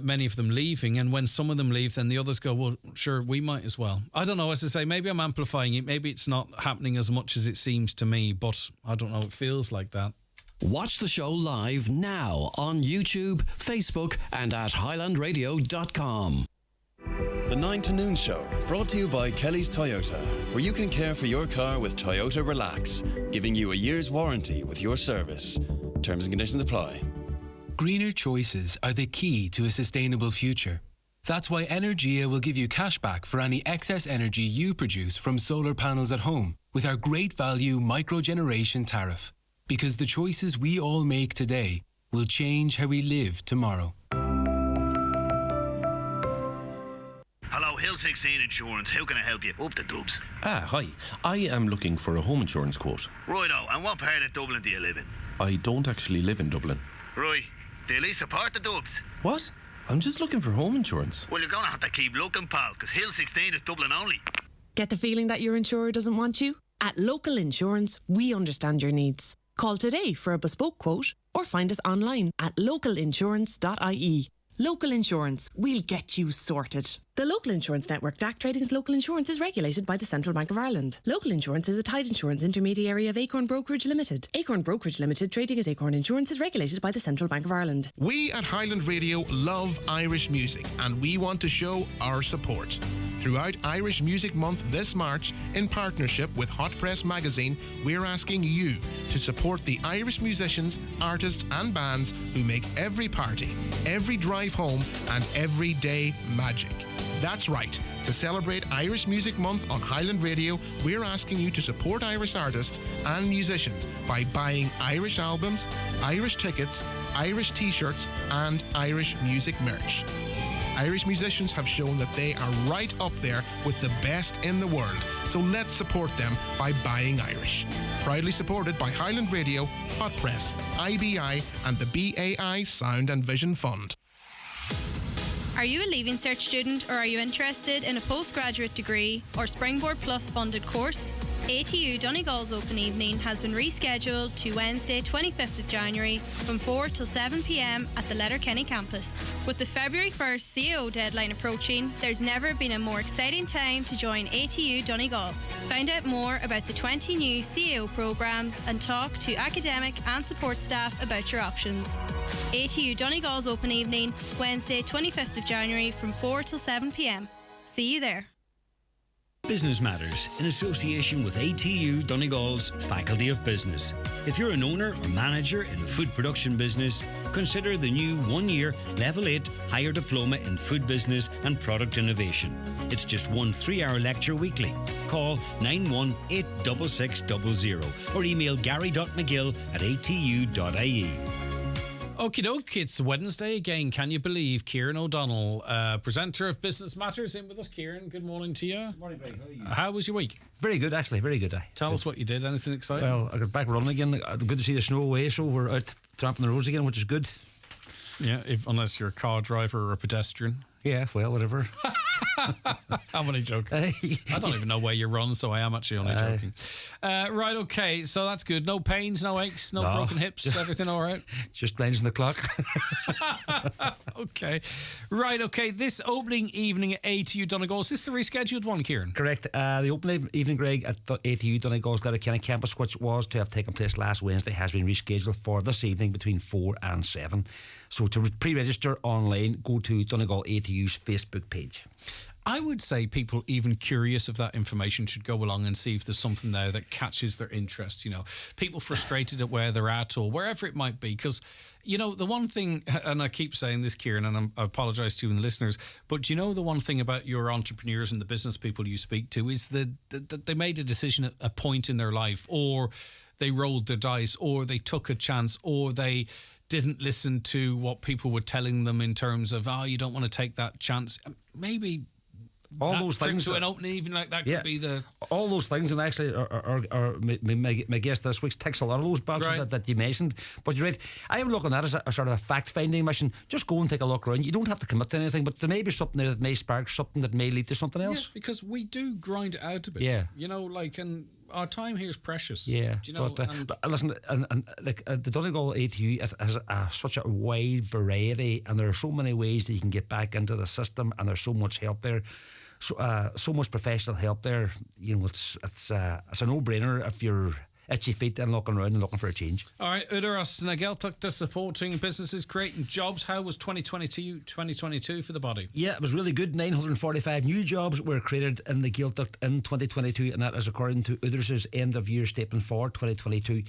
Speaker 7: many of them leaving, and when some of them leave, then the others go, well, sure, we might as well. I don't know, as I say, maybe I'm amplifying it, maybe it's not happening as much as it seems to me, but I don't know, it feels like that.
Speaker 6: Watch the show live now on YouTube, Facebook and at highlandradio.com.
Speaker 9: The 9 to Noon Show, brought to you by Kelly's Toyota, where you can care for your car with Toyota Relax, giving you a year's warranty with your service. Terms and conditions apply.
Speaker 8: Greener choices are the key to a sustainable future. That's why Energia will give you cash back for any excess energy you produce from solar panels at home with our great value microgeneration tariff. Because the choices we all make today will change how we live tomorrow.
Speaker 11: Hello, Hill 16 Insurance. How can I help you? Up the dubs.
Speaker 13: Hi. I am looking for a home insurance quote.
Speaker 11: Righto, and what part of Dublin do you live in?
Speaker 13: I don't actually live in Dublin.
Speaker 11: Right. Do you at least support the dubs?
Speaker 13: What? I'm just looking for home insurance.
Speaker 11: Well, you're going to have to keep looking, pal, because Hill 16 is Dublin only.
Speaker 19: Get the feeling that your insurer doesn't want you? At Local Insurance, we understand your needs. Call today for a bespoke quote or find us online at localinsurance.ie. Local Insurance, we'll get you sorted. The Local Insurance Network DAC Trading's Local Insurance is regulated by the Central Bank of Ireland. Local Insurance is a tied insurance intermediary of Acorn Brokerage Limited. Acorn Brokerage Limited, trading as Acorn Insurance, is regulated by the Central Bank of Ireland.
Speaker 20: We at Highland Radio love Irish music, and we want to show our support. Throughout Irish Music Month this March, in partnership with Hot Press Magazine, we're asking you to support the Irish musicians, artists and bands who make every party, every drive home and every day magic. That's right. To celebrate Irish Music Month on Highland Radio, we're asking you to support Irish artists and musicians by buying Irish albums, Irish tickets, Irish t-shirts and Irish music merch. Irish musicians have shown that they are right up there with the best in the world, so let's support them by buying Irish. Proudly supported by Highland Radio, Hot Press, IBI and the BAI Sound and Vision Fund.
Speaker 22: Are you a Leaving Cert student, or are you interested in a postgraduate degree or Springboard Plus funded course? ATU Donegal's Open Evening has been rescheduled to Wednesday 25th of January from 4 till 7 p.m. at the Letterkenny campus. With the February 1st CO deadline approaching, there's never been a more exciting time to join ATU Donegal. Find out more about the 20 new CO programmes and talk to academic and support staff about your options. ATU Donegal's Open Evening, Wednesday 25th of January from 4 till 7 p.m. See you there.
Speaker 10: Business Matters in association with ATU Donegal's Faculty of Business. If you're an owner or manager in a food production business, consider the new 1-year Level 8 Higher Diploma in Food Business and Product Innovation. It's just one 3-hour lecture weekly. Call 9186600 or email gary.mcgill@atu.ie.
Speaker 7: Okie doke, it's Wednesday again. Can you believe Kieran O'Donnell, presenter of Business Matters, in with us. Kieran, good morning to you.
Speaker 12: Morning, Greg. How are you?
Speaker 7: How was your week?
Speaker 12: Very good, actually. Very good.
Speaker 7: Tell us what you did. Anything exciting?
Speaker 12: Well, I got back running again. Good to see the snow away, so we're out tramping the roads again, which is good.
Speaker 7: Yeah, unless you're a car driver or a pedestrian.
Speaker 12: Yeah, well, whatever.
Speaker 7: I'm only joking. I don't even know where you run, so I am actually only joking. Right, okay, so that's good. No pains, no aches, no broken hips, everything all right?
Speaker 12: Just glancing the clock.
Speaker 7: Okay. Right, okay, this opening evening at ATU Donegal, is this the rescheduled one, Kieran?
Speaker 12: Correct. The opening evening, Greg, at the ATU Donegal's Letterkenny campus, which was to have taken place last Wednesday, has been rescheduled for this evening between 4 and 7. So to pre-register online, go to Donegal ATU's Facebook page.
Speaker 7: I would say people even curious of that information should go along and see if there's something there that catches their interest. You know, people frustrated at where they're at or wherever it might be. Because, you know, the one thing, and I keep saying this, Kieran, and I apologise to you and the listeners, but you know the one thing about your entrepreneurs and the business people you speak to is that they made a decision at a point in their life, or they rolled the dice, or they took a chance, or they didn't listen to what people were telling them in terms of, you don't want to take that chance. Maybe
Speaker 12: all those things
Speaker 7: to an opening evening like that could be the
Speaker 12: all those things, and actually are my guest this week ticks a lot of those boxes that you mentioned. But you're right, I am looking at it as a sort of a fact-finding mission. Just go and take a look around. You don't have to commit to anything, but there may be something there that may spark something that may lead to something else.
Speaker 7: Yeah, because we do grind it out a bit.
Speaker 12: Yeah,
Speaker 7: you know, like, and our time here is precious.
Speaker 12: Yeah,
Speaker 7: do you know,
Speaker 12: but listen, and like the Donegal ATU has such a wide variety, and there are so many ways that you can get back into the system, and there's so much help there. So much professional help there. You know, it's a no-brainer if you're itchy feet and looking around and looking for a change.
Speaker 7: All right, Udaras Nageltukta supporting businesses, creating jobs. How was 2022 for the body?
Speaker 12: Yeah, it was really good. 945 new jobs were created in the Gaeltacht in 2022, and that is according to Udaras' end of year statement for 2022.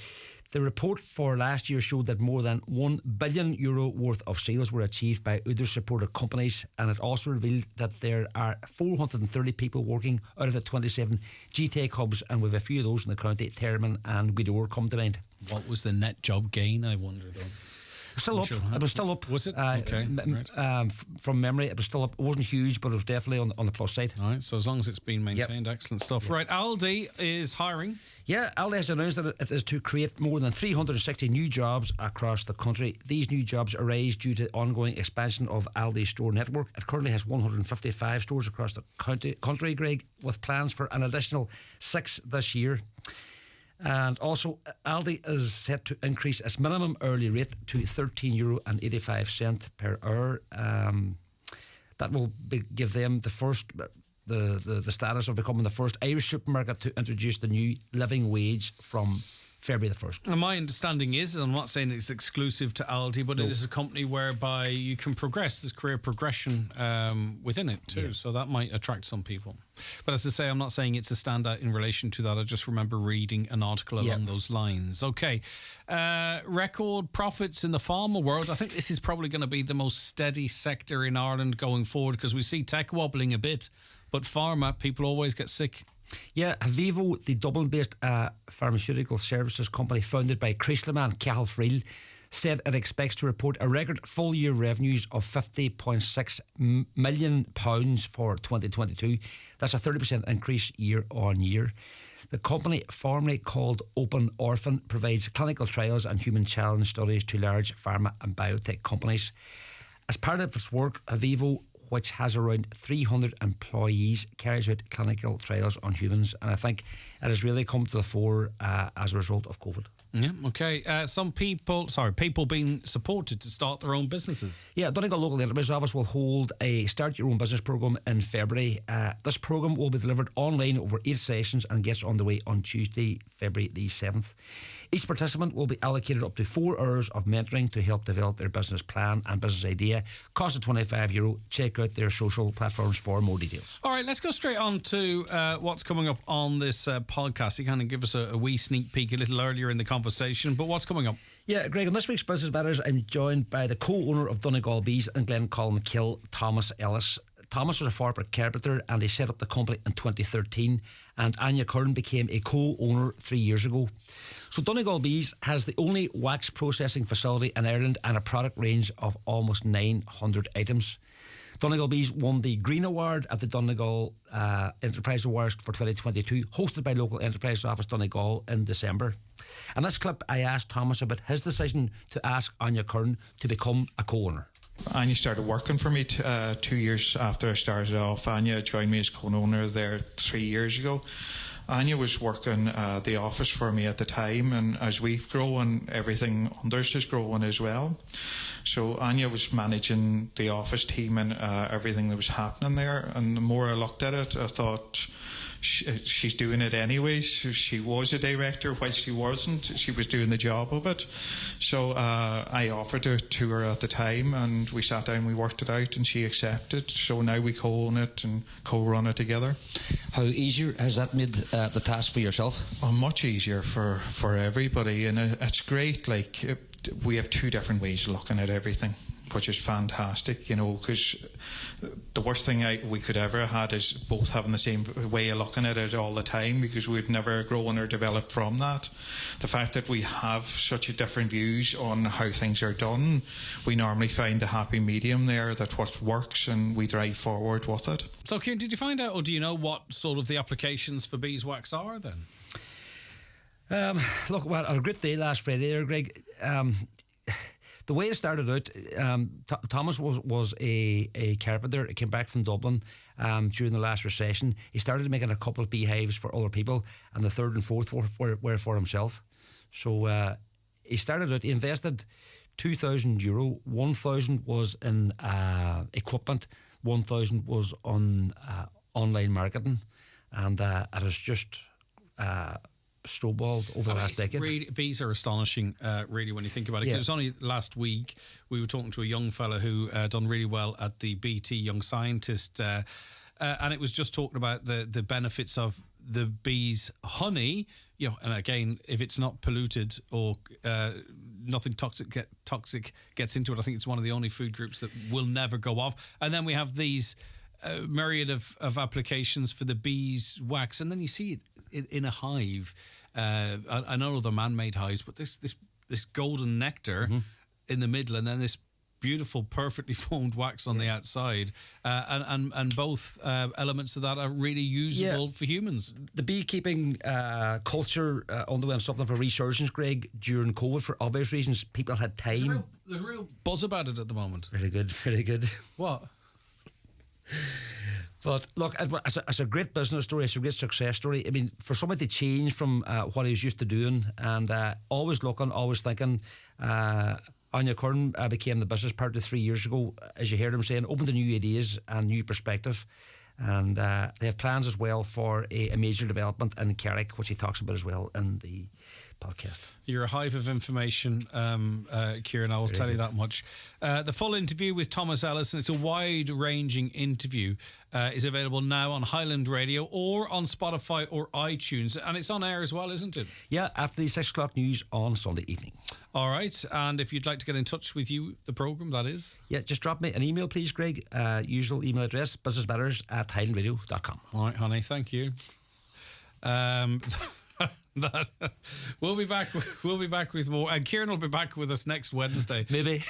Speaker 12: The report for last year showed that more than €1 billion worth of sales were achieved by Udar-supported companies, and it also revealed that there are 430 people working out of the 27 GTech hubs, and with a few of those in the county, Terman and Gweedore come to mind.
Speaker 7: What was the net job gain, I wonder, though?
Speaker 12: Still up. It was still up.
Speaker 7: Was it? Okay.
Speaker 12: From memory, it was still up. It wasn't huge, but it was definitely on the plus side.
Speaker 7: All right, so as long as it's been maintained, excellent stuff. Right, Aldi is hiring.
Speaker 12: Yeah, Aldi has announced that it is to create more than 360 new jobs across the country. These new jobs arise due to ongoing expansion of Aldi's store network. It currently has 155 stores across the country, Greg, with plans for an additional 6 this year. And also, Aldi is set to increase its minimum hourly rate to €13.85 per hour. That will give them the first, the status of becoming the first Irish supermarket to introduce the new living wage from February the 1st.
Speaker 7: And my understanding is, and I'm not saying it's exclusive to Aldi, but it is a company whereby you can progress. There's career progression within it too, so that might attract some people. But as I say, I'm not saying it's a standout in relation to that. I just remember reading an article along those lines. Okay, record profits in the pharma world. I think this is probably going to be the most steady sector in Ireland going forward, because we see tech wobbling a bit, but pharma, people always get sick.
Speaker 12: Yeah, Vivo, the Dublin-based pharmaceutical services company founded by Chryslerman Cathal Friel, said it expects to report a record full-year revenues of £50.6 million for 2022. That's a 30% increase year on year. The company, formerly called Open Orphan, provides clinical trials and human challenge studies to large pharma and biotech companies. As part of its work, Vivo, which has around 300 employees, carries out clinical trials on humans, and I think it has really come to the fore as a result of COVID.
Speaker 7: Yeah, okay. People being supported to start their own businesses.
Speaker 12: Yeah, Donegal Local Enterprise Office will hold a Start Your Own Business programme in February. This programme will be delivered online over 8 sessions and gets underway on Tuesday, February the 7th. Each participant will be allocated up to 4 hours of mentoring to help develop their business plan and business idea. Cost of €25. Check out their social platforms for more details.
Speaker 7: All right, let's go straight on to what's coming up on this podcast. You kind of give us a wee sneak peek a little earlier in the conversation, but what's coming up?
Speaker 12: Yeah, Greg, on this week's Business Matters, I'm joined by the co-owner of Donegal Bees and Glencolmcille, Thomas Ellis. Thomas was a former carpenter and he set up the company in 2013, and Anya Curran became a co-owner 3 years ago. So Donegal Bees has the only wax processing facility in Ireland and a product range of almost 900 items. Donegal Bees won the Green Award at the Donegal Enterprise Awards for 2022, hosted by Local Enterprise Office Donegal in December. In this clip, I asked Thomas about his decision to ask Anya Curran to become a co-owner.
Speaker 1: Anya started working for me 2 years after I started off. Anya joined me as co-owner there 3 years ago. Anya was working the office for me at the time, and as we've grown, everything under us is growing as well. So Anya was managing the office team and everything that was happening there, and the more I looked at it, I thought, she's doing it anyways. She was a director while she wasn't. She was doing the job of it. So I offered it to her at the time, and we sat down, we worked it out, and she accepted. So now we co-own it and co-run it together.
Speaker 12: How easier has that made the task for yourself?
Speaker 1: Well, much easier for everybody, and it's great. We have 2 different ways of looking at everything, which is fantastic, because the worst thing we could ever have had is both having the same way of looking at it all the time, because we'd never grown or developed from that. The fact that we have such a different views on how things are done, we normally find a happy medium there, that what works, and we drive forward with it.
Speaker 7: So, Kieran, did you find out, or do you know what sort of the applications for beeswax are then?
Speaker 12: Look, well, a great day last Friday there, Greg. The way it started out, Thomas was a carpenter. He came back from Dublin during the last recession. He started making a couple of beehives for other people, and the third and fourth were for himself. So he started out, he invested €2,000. 1,000 was in equipment, 1,000 was on online marketing, and it has just snowballed over the last decade.
Speaker 7: Really, bees are astonishing, really, when you think about it.
Speaker 12: Yeah.
Speaker 7: It was only last week we were talking to a young fella who done really well at the BT Young Scientist, and it was just talking about the benefits of the bees' honey. And again, if it's not polluted or nothing toxic gets into it, I think it's one of the only food groups that will never go off. And then we have these myriad of applications for the bees' wax, and then you see it in a hive. I know they're man-made hives, but this golden nectar in the middle, and then this beautiful, perfectly formed wax on the outside, and both elements of that are really usable for humans.
Speaker 12: The beekeeping culture underwent something of a resurgence, Greg, during COVID for obvious reasons. People had time.
Speaker 7: There's a real buzz about it at the moment.
Speaker 12: Very good, very good.
Speaker 7: What?
Speaker 12: But look, it's a great business story. It's a great success story. I mean, for somebody to change from what he was used to doing, and always looking, always thinking. Anya Curran became the business partner 3 years ago, as you heard him saying, open to new ideas and new perspective. And they have plans as well for a major development in Carrick, which he talks about as well in the podcast.
Speaker 7: You're a hive of information, Kieran, I will tell you that much. The full interview with Thomas Ellis, and it's a wide-ranging interview, is available now on Highland Radio or on Spotify or iTunes, and it's on air as well, isn't it?
Speaker 12: Yeah, after the 6 o'clock news on Sunday evening.
Speaker 7: All right, and if you'd like to get in touch with the programme, that is?
Speaker 12: Yeah, just drop me an email, please, Greg. Usual email address, businessmatters@highlandradio.com.
Speaker 7: All right, honey, thank you. We'll be back with more, and Kieran will be back with us next Wednesday. Maybe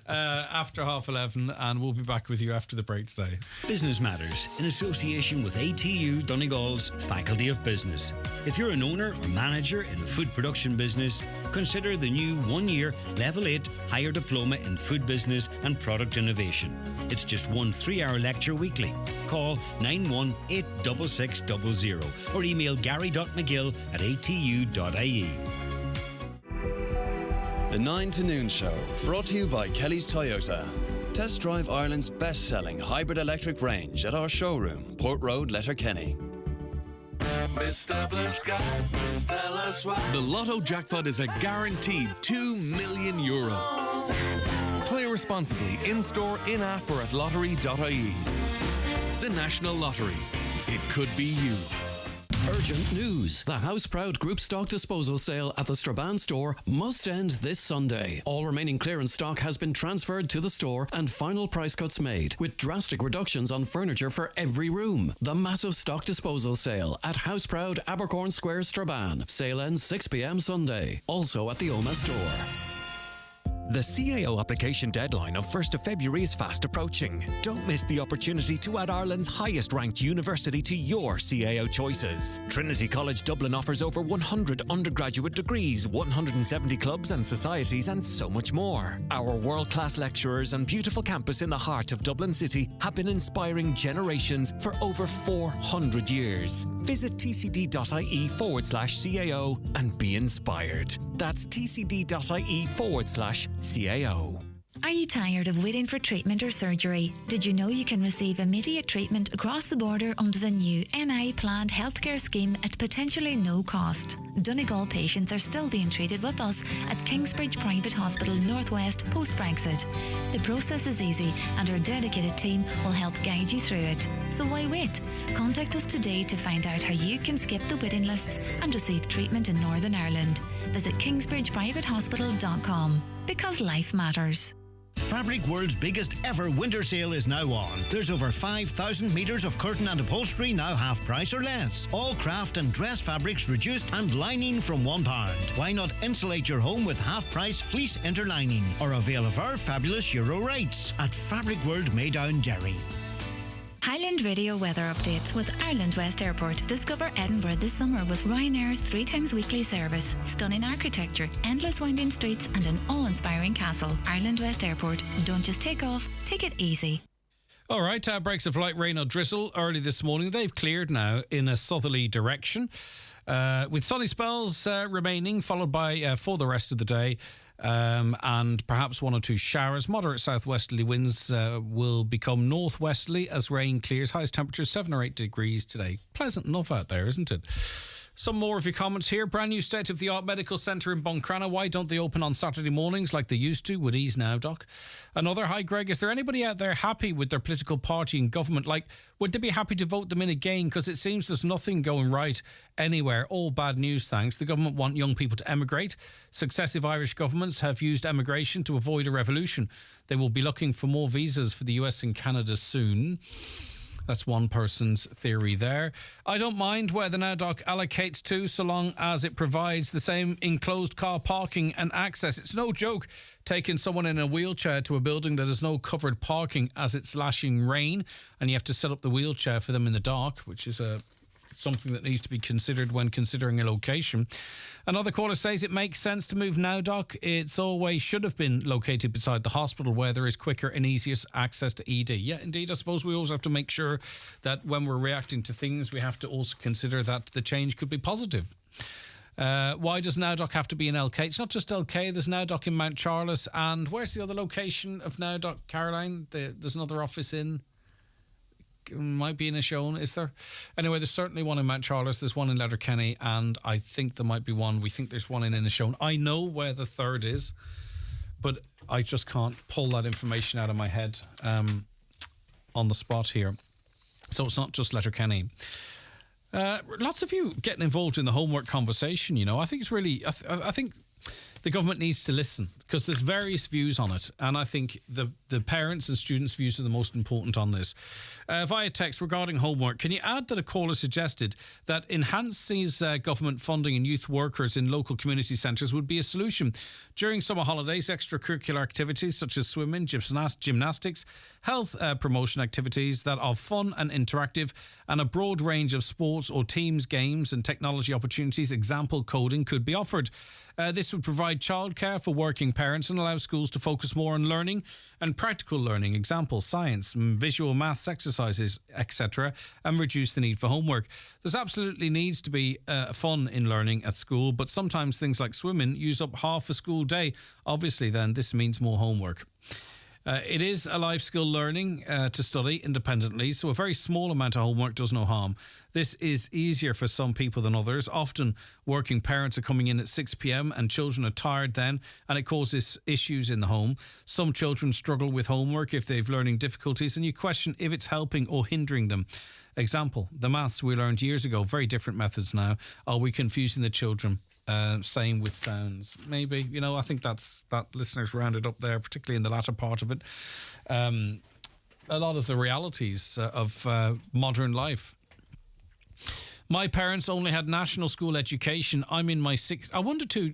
Speaker 7: after 11:30, and we'll be back with you after the break today.
Speaker 10: Business Matters in association with ATU Donegal's Faculty of Business. If you're an owner or manager in a food production business, consider the new 1-year Level 8 Higher Diploma in Food Business and Product Innovation. It's just one 3-hour lecture weekly. Call 9186600 or email gary.mcgill@atu.ie.
Speaker 9: The 9 to Noon Show, brought to you by Kelly's Toyota. Test drive Ireland's best-selling hybrid electric range at our showroom, Port Road, Letterkenny.
Speaker 2: Mr. Blue Sky, please tell us why. The Lotto jackpot is a guaranteed €2 million. Play responsibly in-store, in-app or at lottery.ie. The National Lottery. It could be you.
Speaker 6: Urgent news. The House Proud Group stock disposal sale at the Strabane store must end this Sunday. All remaining clearance stock has been transferred to the store and final price cuts made, with drastic reductions on furniture for every room. The massive stock disposal sale at House Proud Abercorn Square, Strabane. Sale ends 6 p.m. Sunday. Also at the OMA store.
Speaker 14: The CAO application deadline of 1st of February is fast approaching. Don't miss the opportunity to add Ireland's highest ranked university to your CAO choices. Trinity College Dublin offers over 100 undergraduate degrees, 170 clubs and societies, and so much more. Our world-class lecturers and beautiful campus in the heart of Dublin City have been inspiring generations for over 400 years. Visit tcd.ie/CAO and be inspired. That's tcd.ie/CAO.
Speaker 16: Are you tired of waiting for treatment or surgery? Did you know you can receive immediate treatment across the border under the new NI planned healthcare scheme at potentially no cost? Donegal patients are still being treated with us at Kingsbridge Private Hospital Northwest post-Brexit. The process is easy and our dedicated team will help guide you through it. So why wait? Contact us today to find out how you can skip the waiting lists and receive treatment in Northern Ireland. Visit kingsbridgeprivatehospital.com. Because life matters.
Speaker 18: Fabric World's biggest ever winter sale is now on. There's over 5,000 metres of curtain and upholstery now half price or less. All craft and dress fabrics reduced and lining from £1. Why not insulate your home with half price fleece interlining or avail of our fabulous Euro rates at Fabric World Maydown, Derry.
Speaker 16: Highland Radio weather updates with Ireland West Airport. Discover Edinburgh this summer with Ryanair's 3 times weekly service. Stunning architecture, endless winding streets and an awe-inspiring castle. Ireland West Airport. Don't just take off, take it easy.
Speaker 7: All right, breaks of light rain or drizzle early this morning. They've cleared now in a southerly direction, with sunny spells remaining, followed by for the rest of the day. And perhaps 1 or 2 showers. Moderate southwesterly winds will become northwesterly as rain clears. Highest temperature 7 or 8 degrees today. Pleasant enough out there, isn't it? Some more of your comments here. Brand new state-of-the-art medical centre in Buncrana. Why don't they open on Saturday mornings like they used to? Would ease now, Doc. Another, hi Greg, is there anybody out there happy with their political party and government? Like, would they be happy to vote them in again? Because it seems there's nothing going right anywhere. All bad news, thanks. The government want young people to emigrate. Successive Irish governments have used emigration to avoid a revolution. They will be looking for more visas for the US and Canada soon. That's one person's theory there. I don't mind where the Now Doc allocates to, so long as it provides the same enclosed car parking and access. It's no joke taking someone in a wheelchair to a building that has no covered parking as it's lashing rain, and you have to set up the wheelchair for them in the dark, which is something that needs to be considered when considering a location. Another caller says it makes sense to move Now Doc. It's always should have been located beside the hospital where there is quicker and easiest access to ED. Yeah, indeed. I suppose we always have to make sure that when we're reacting to things, we have to also consider that the change could be positive. Why does Now Doc have to be in LK? It's not just LK. There's Now Doc in Mount Charles. And where's the other location of Now Doc, Caroline? There's another office in... might be in Ashone, is there? Anyway, there's certainly one in Mount Charles, there's one in Letterkenny, and I think there might be one. We think there's one in Ashone. I know where the third is, but I just can't pull that information out of my head on the spot here. So it's not just Letterkenny. Lots of you getting involved in the homework conversation, you know. I think it's really... I think the government needs to listen, because there's various views on it, and I think the parents' and students' views are the most important on this. Via text regarding homework, can you add that a caller suggested that enhances government funding and youth workers in local community centres would be a solution? During summer holidays, extracurricular activities such as swimming, gymnastics, health promotion activities that are fun and interactive, and a broad range of sports or teams, games and technology opportunities, example coding, could be offered. This would provide childcare for working parents and allow schools to focus more on learning and practical learning, example science, visual maths exercises, etc., and reduce the need for homework. There's absolutely needs to be fun in learning at school, but sometimes things like swimming use up half a school day. Obviously, then, this means more homework. It is a life skill learning to study independently, so a very small amount of homework does no harm. This is easier for some people than others. Often working parents are coming in at 6 p.m. and children are tired then, and it causes issues in the home. Some children struggle with homework if they've learning difficulties, and you question if it's helping or hindering them. Example, the maths we learned years ago, very different methods now. Are we confusing the children? Same with sounds. Maybe, I think that listeners rounded up there, particularly in the latter part of it. A lot of the realities of modern life. My parents only had national school education. I'm in my sixth. I wonder too,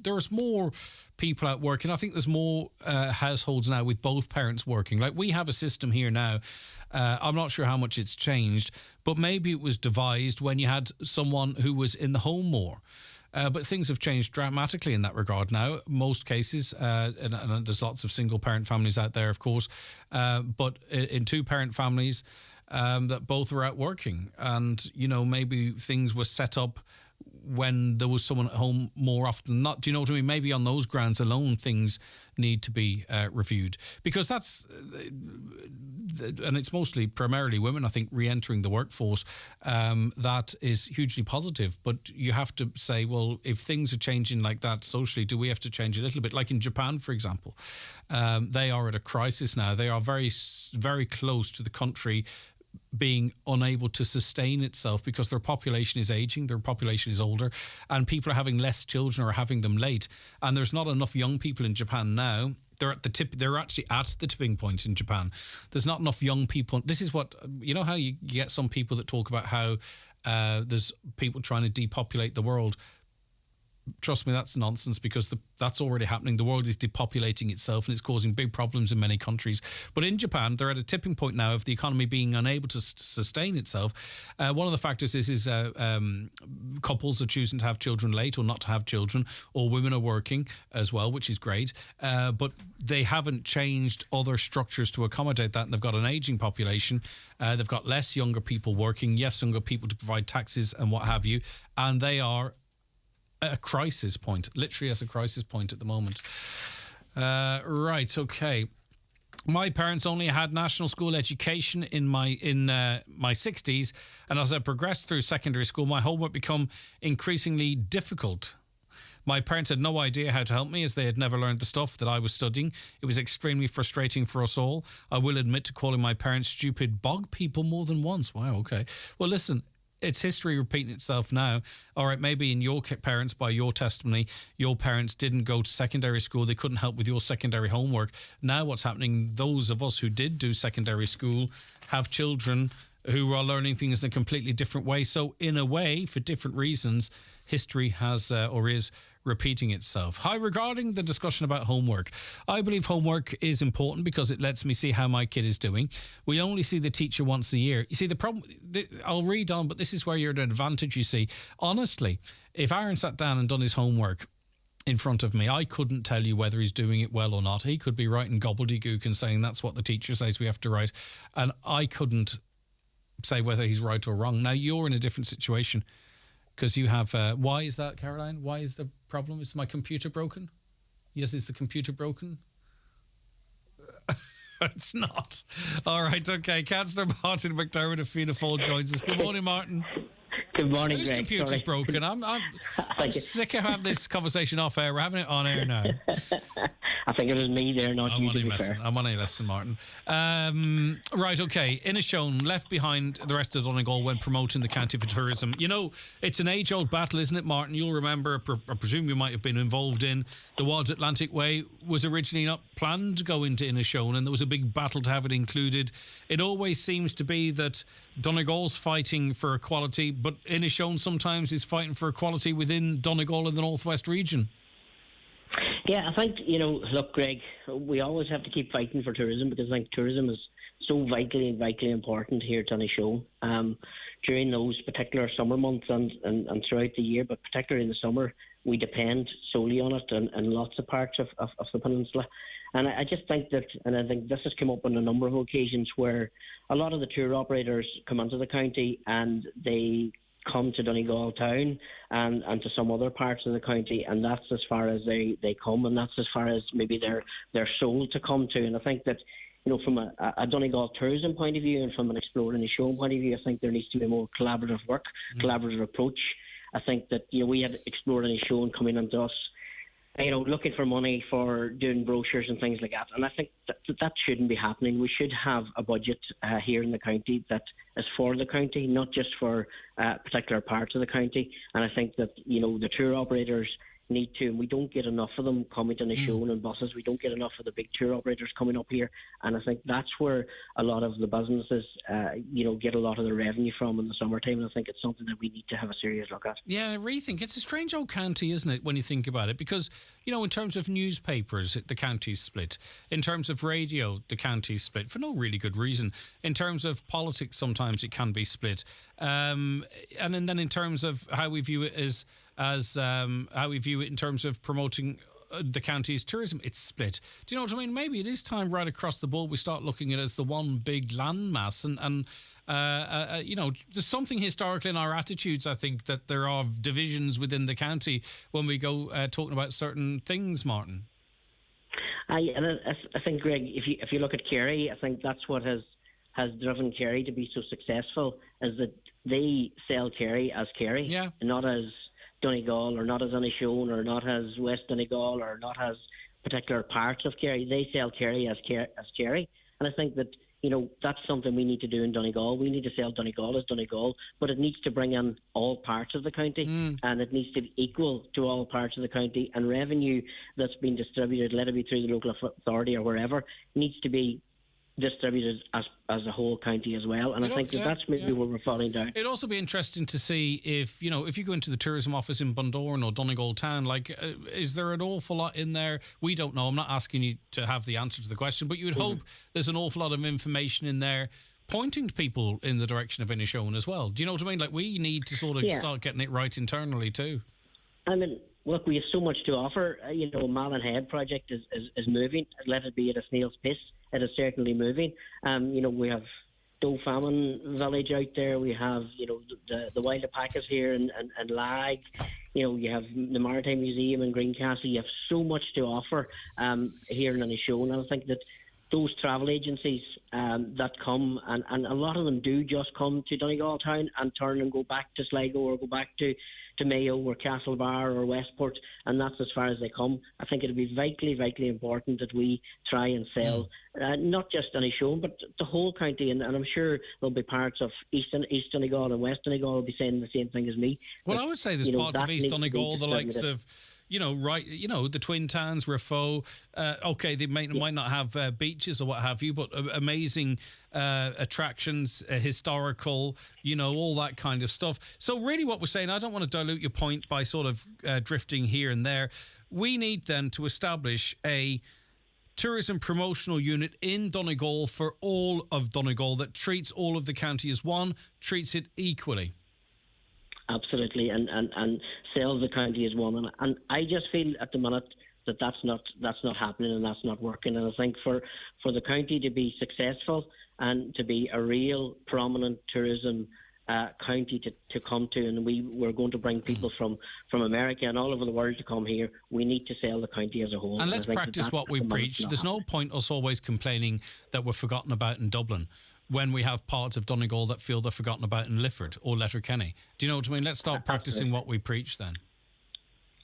Speaker 7: there's more people out working. I think there's more households now with both parents working. Like, we have a system here now. I'm not sure how much it's changed, but maybe it was devised when you had someone who was in the home more. But things have changed dramatically in that regard now. Most cases, and there's lots of single-parent families out there, of course, but in two-parent families, that both were out working. And, maybe things were set up when there was someone at home more often than not. Do you know what I mean? Maybe on those grounds alone, things need to be reviewed, because that's and it's primarily women, I think, re-entering the workforce. That is hugely positive, but you have to say, well, if things are changing like that socially, do we have to change a little bit? Like in Japan, for example, they are at a crisis now. They are very, very close to the country being unable to sustain itself because their population is aging, their population is older, and people are having less children or having them late. And there's not enough young people in Japan now. They're actually at the tipping point in Japan. There's not enough young people. This is what, how you get some people that talk about how there's people trying to depopulate the world. Trust me, that's nonsense, because that's already happening. The world is depopulating itself, and it's causing big problems in many countries. But in Japan, they're at a tipping point now of the economy being unable to sustain itself. One of the factors is couples are choosing to have children late or not to have children, or women are working as well, which is great. But they haven't changed other structures to accommodate that, and they've got an aging population. They've got less younger people working, younger people to provide taxes and what have you, and they are a crisis point, literally as a crisis point at the moment. Right, okay. My parents only had national school education in my 60s, and as I progressed through secondary school, my homework became increasingly difficult. My parents had no idea how to help me, as they had never learned the stuff that I was studying. It was extremely frustrating for us all. I will admit to calling my parents stupid bog people more than once. Wow, okay. Well, listen, it's history repeating itself now. All right, maybe in your parents, by your testimony, your parents didn't go to secondary school. They couldn't help with your secondary homework. Now what's happening, those of us who did do secondary school have children who are learning things in a completely different way. So in a way, for different reasons, history has or is repeating itself. Hi, regarding the discussion about homework, I believe homework is important because it lets me see how my kid is doing. We only see the teacher once a year. You see, the problem, I'll read on, but this is where you're at an advantage, you see. Honestly, if Aaron sat down and done his homework in front of me, I couldn't tell you whether he's doing it well or not. He could be writing gobbledygook and saying that's what the teacher says we have to write, and I couldn't say whether he's right or wrong. Now, you're in a different situation, because you have... why is that, Caroline? Why is the problem? Is my computer broken? Yes, is the computer broken? It's not. All right, okay. Councillor Martin McDermott of Fianna Fáil joins us. Good morning, Martin.
Speaker 3: Good morning,
Speaker 7: Whose
Speaker 3: Greg.
Speaker 7: computer's
Speaker 3: Sorry.
Speaker 7: broken? I'm sick of having this conversation off air. We're having it on air now.
Speaker 3: I think it was me there, not you, to be fair.
Speaker 7: I'm only listening, Martin. Right, okay. Inishowen left behind the rest of Donegal when promoting the county for tourism. You know, it's an age-old battle, isn't it, Martin? You'll remember, I presume you might have been involved in, the Wads Atlantic Way was originally not planned to go into Inishowen, and there was a big battle to have it included. It always seems to be that Donegal's fighting for equality, but Inishowen sometimes is fighting for equality within Donegal in the northwest region.
Speaker 3: Yeah, I think, look, Greg, we always have to keep fighting for tourism, because I think tourism is so vitally important here at Inishowen. During those particular summer months and throughout the year, but particularly in the summer, we depend solely on it in lots of parts of the peninsula. And I just think that, and I think this has come up on a number of occasions, where a lot of the tour operators come into the county and they come to Donegal town and to some other parts of the county, and that's as far as they come, and that's as far as maybe they're sold to come to. And I think that, from a Donegal tourism point of view and from an Explore Inishowen point of view, I think there needs to be more collaborative work, collaborative approach. I think that, we had Explore Inishowen coming into us, looking for money for doing brochures and things like that. And I think that shouldn't be happening. We should have a budget here in the county that is for the county, not just for particular parts of the county. And I think that, the tour operators need to, and we don't get enough of them coming to Inishowen and buses. We don't get enough of the big tour operators coming up here, and I think that's where a lot of the businesses, get a lot of their revenue from in the summertime. And I think it's something that we need to have a serious look at.
Speaker 7: Yeah, I really think it's a strange old county, isn't it, when you think about it? Because, in terms of newspapers, the county's split. In terms of radio, the county's split for no really good reason. In terms of politics, sometimes it can be split. And then in terms of how we view it how we view it in terms of promoting the county's tourism, it's split. Do you know what I mean? Maybe it is time right across the board we start looking at it as the one big landmass, and there's something historical in our attitudes. I think that there are divisions within the county when we go talking about certain things, Martin.
Speaker 3: I think, Greg, if you look at Kerry, I think that's what has driven Kerry to be so successful, is that they sell Kerry as Kerry, not as Donegal, or not as Inishowen, or not as West Donegal, or not as particular parts of Kerry. They sell Kerry as Kerry. And I think that, that's something we need to do in Donegal. We need to sell Donegal as Donegal, but it needs to bring in all parts of the county, and it needs to be equal to all parts of the county. And revenue that's been distributed, let it be through the local authority or wherever, needs to be distributed as a whole county as well. And I think that's maybe where we're falling down.
Speaker 7: It'd also be interesting to see if you go into the tourism office in Bundoran or Donegal town, is there an awful lot in there? We don't know. I'm not asking you to have the answer to the question, but you would hope there's an awful lot of information in there pointing to people in the direction of Inishowen as well. Do you know what I mean? We need to sort of start getting it right internally too. I mean,
Speaker 3: look, we have so much to offer. Malin Head project is moving. Let it be at a snail's pace. It is certainly moving. We have Doe Famine Village out there. We have, the Wild Alpacas here and Lag. You have the Maritime Museum in Greencastle. You have so much to offer here in Inishowen. And I think that those travel agencies that come, and a lot of them do just come to Donegal town and turn and go back to Sligo or go back to Mayo or Castlebar or Westport, and that's as far as they come. I think it'll be vitally, vitally important that we try and sell not just Inishowen, but the whole county, and I'm sure there'll be parts of East Donegal and West Donegal will be saying the same thing as me.
Speaker 7: Well, I would say there's parts of East Donegal, the likes of the Twin Towns, Rafo. Okay, they might not have beaches or what have you, but amazing attractions, historical, all that kind of stuff. So really what we're saying, I don't want to dilute your point by sort of drifting here and there. We need then to establish a tourism promotional unit in Donegal for all of Donegal that treats all of the county as one, treats it equally.
Speaker 3: Absolutely, and sells the county as one, and I just feel at the minute that that's not happening and that's not working. And I think for the county to be successful and to be a real prominent tourism county to come to, and we're going to bring people from America and all over the world to come here, we need to sell the county as a whole.
Speaker 7: And let's practice what we preach. There's no point us always complaining that we're forgotten about in Dublin, when we have parts of Donegal that feel they're forgotten about in Lifford or Letterkenny. Do you know what I mean? Let's start practicing what we preach then.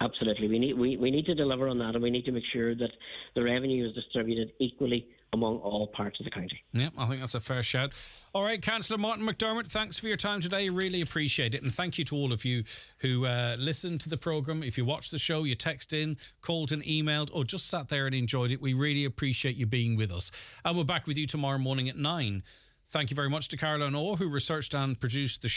Speaker 3: Absolutely. We need to deliver on that, and we need to make sure that the revenue is distributed equally among all parts of the county.
Speaker 7: Yeah, I think that's a fair shout. All right, Councillor Martin McDermott, thanks for your time today. Really appreciate it. And thank you to all of you who listened to the programme. If you watched the show, you text in, called and emailed, or just sat there and enjoyed it, we really appreciate you being with us. And we're back with you tomorrow morning at 9. Thank you very much to Caroline Orr, who researched and produced the show.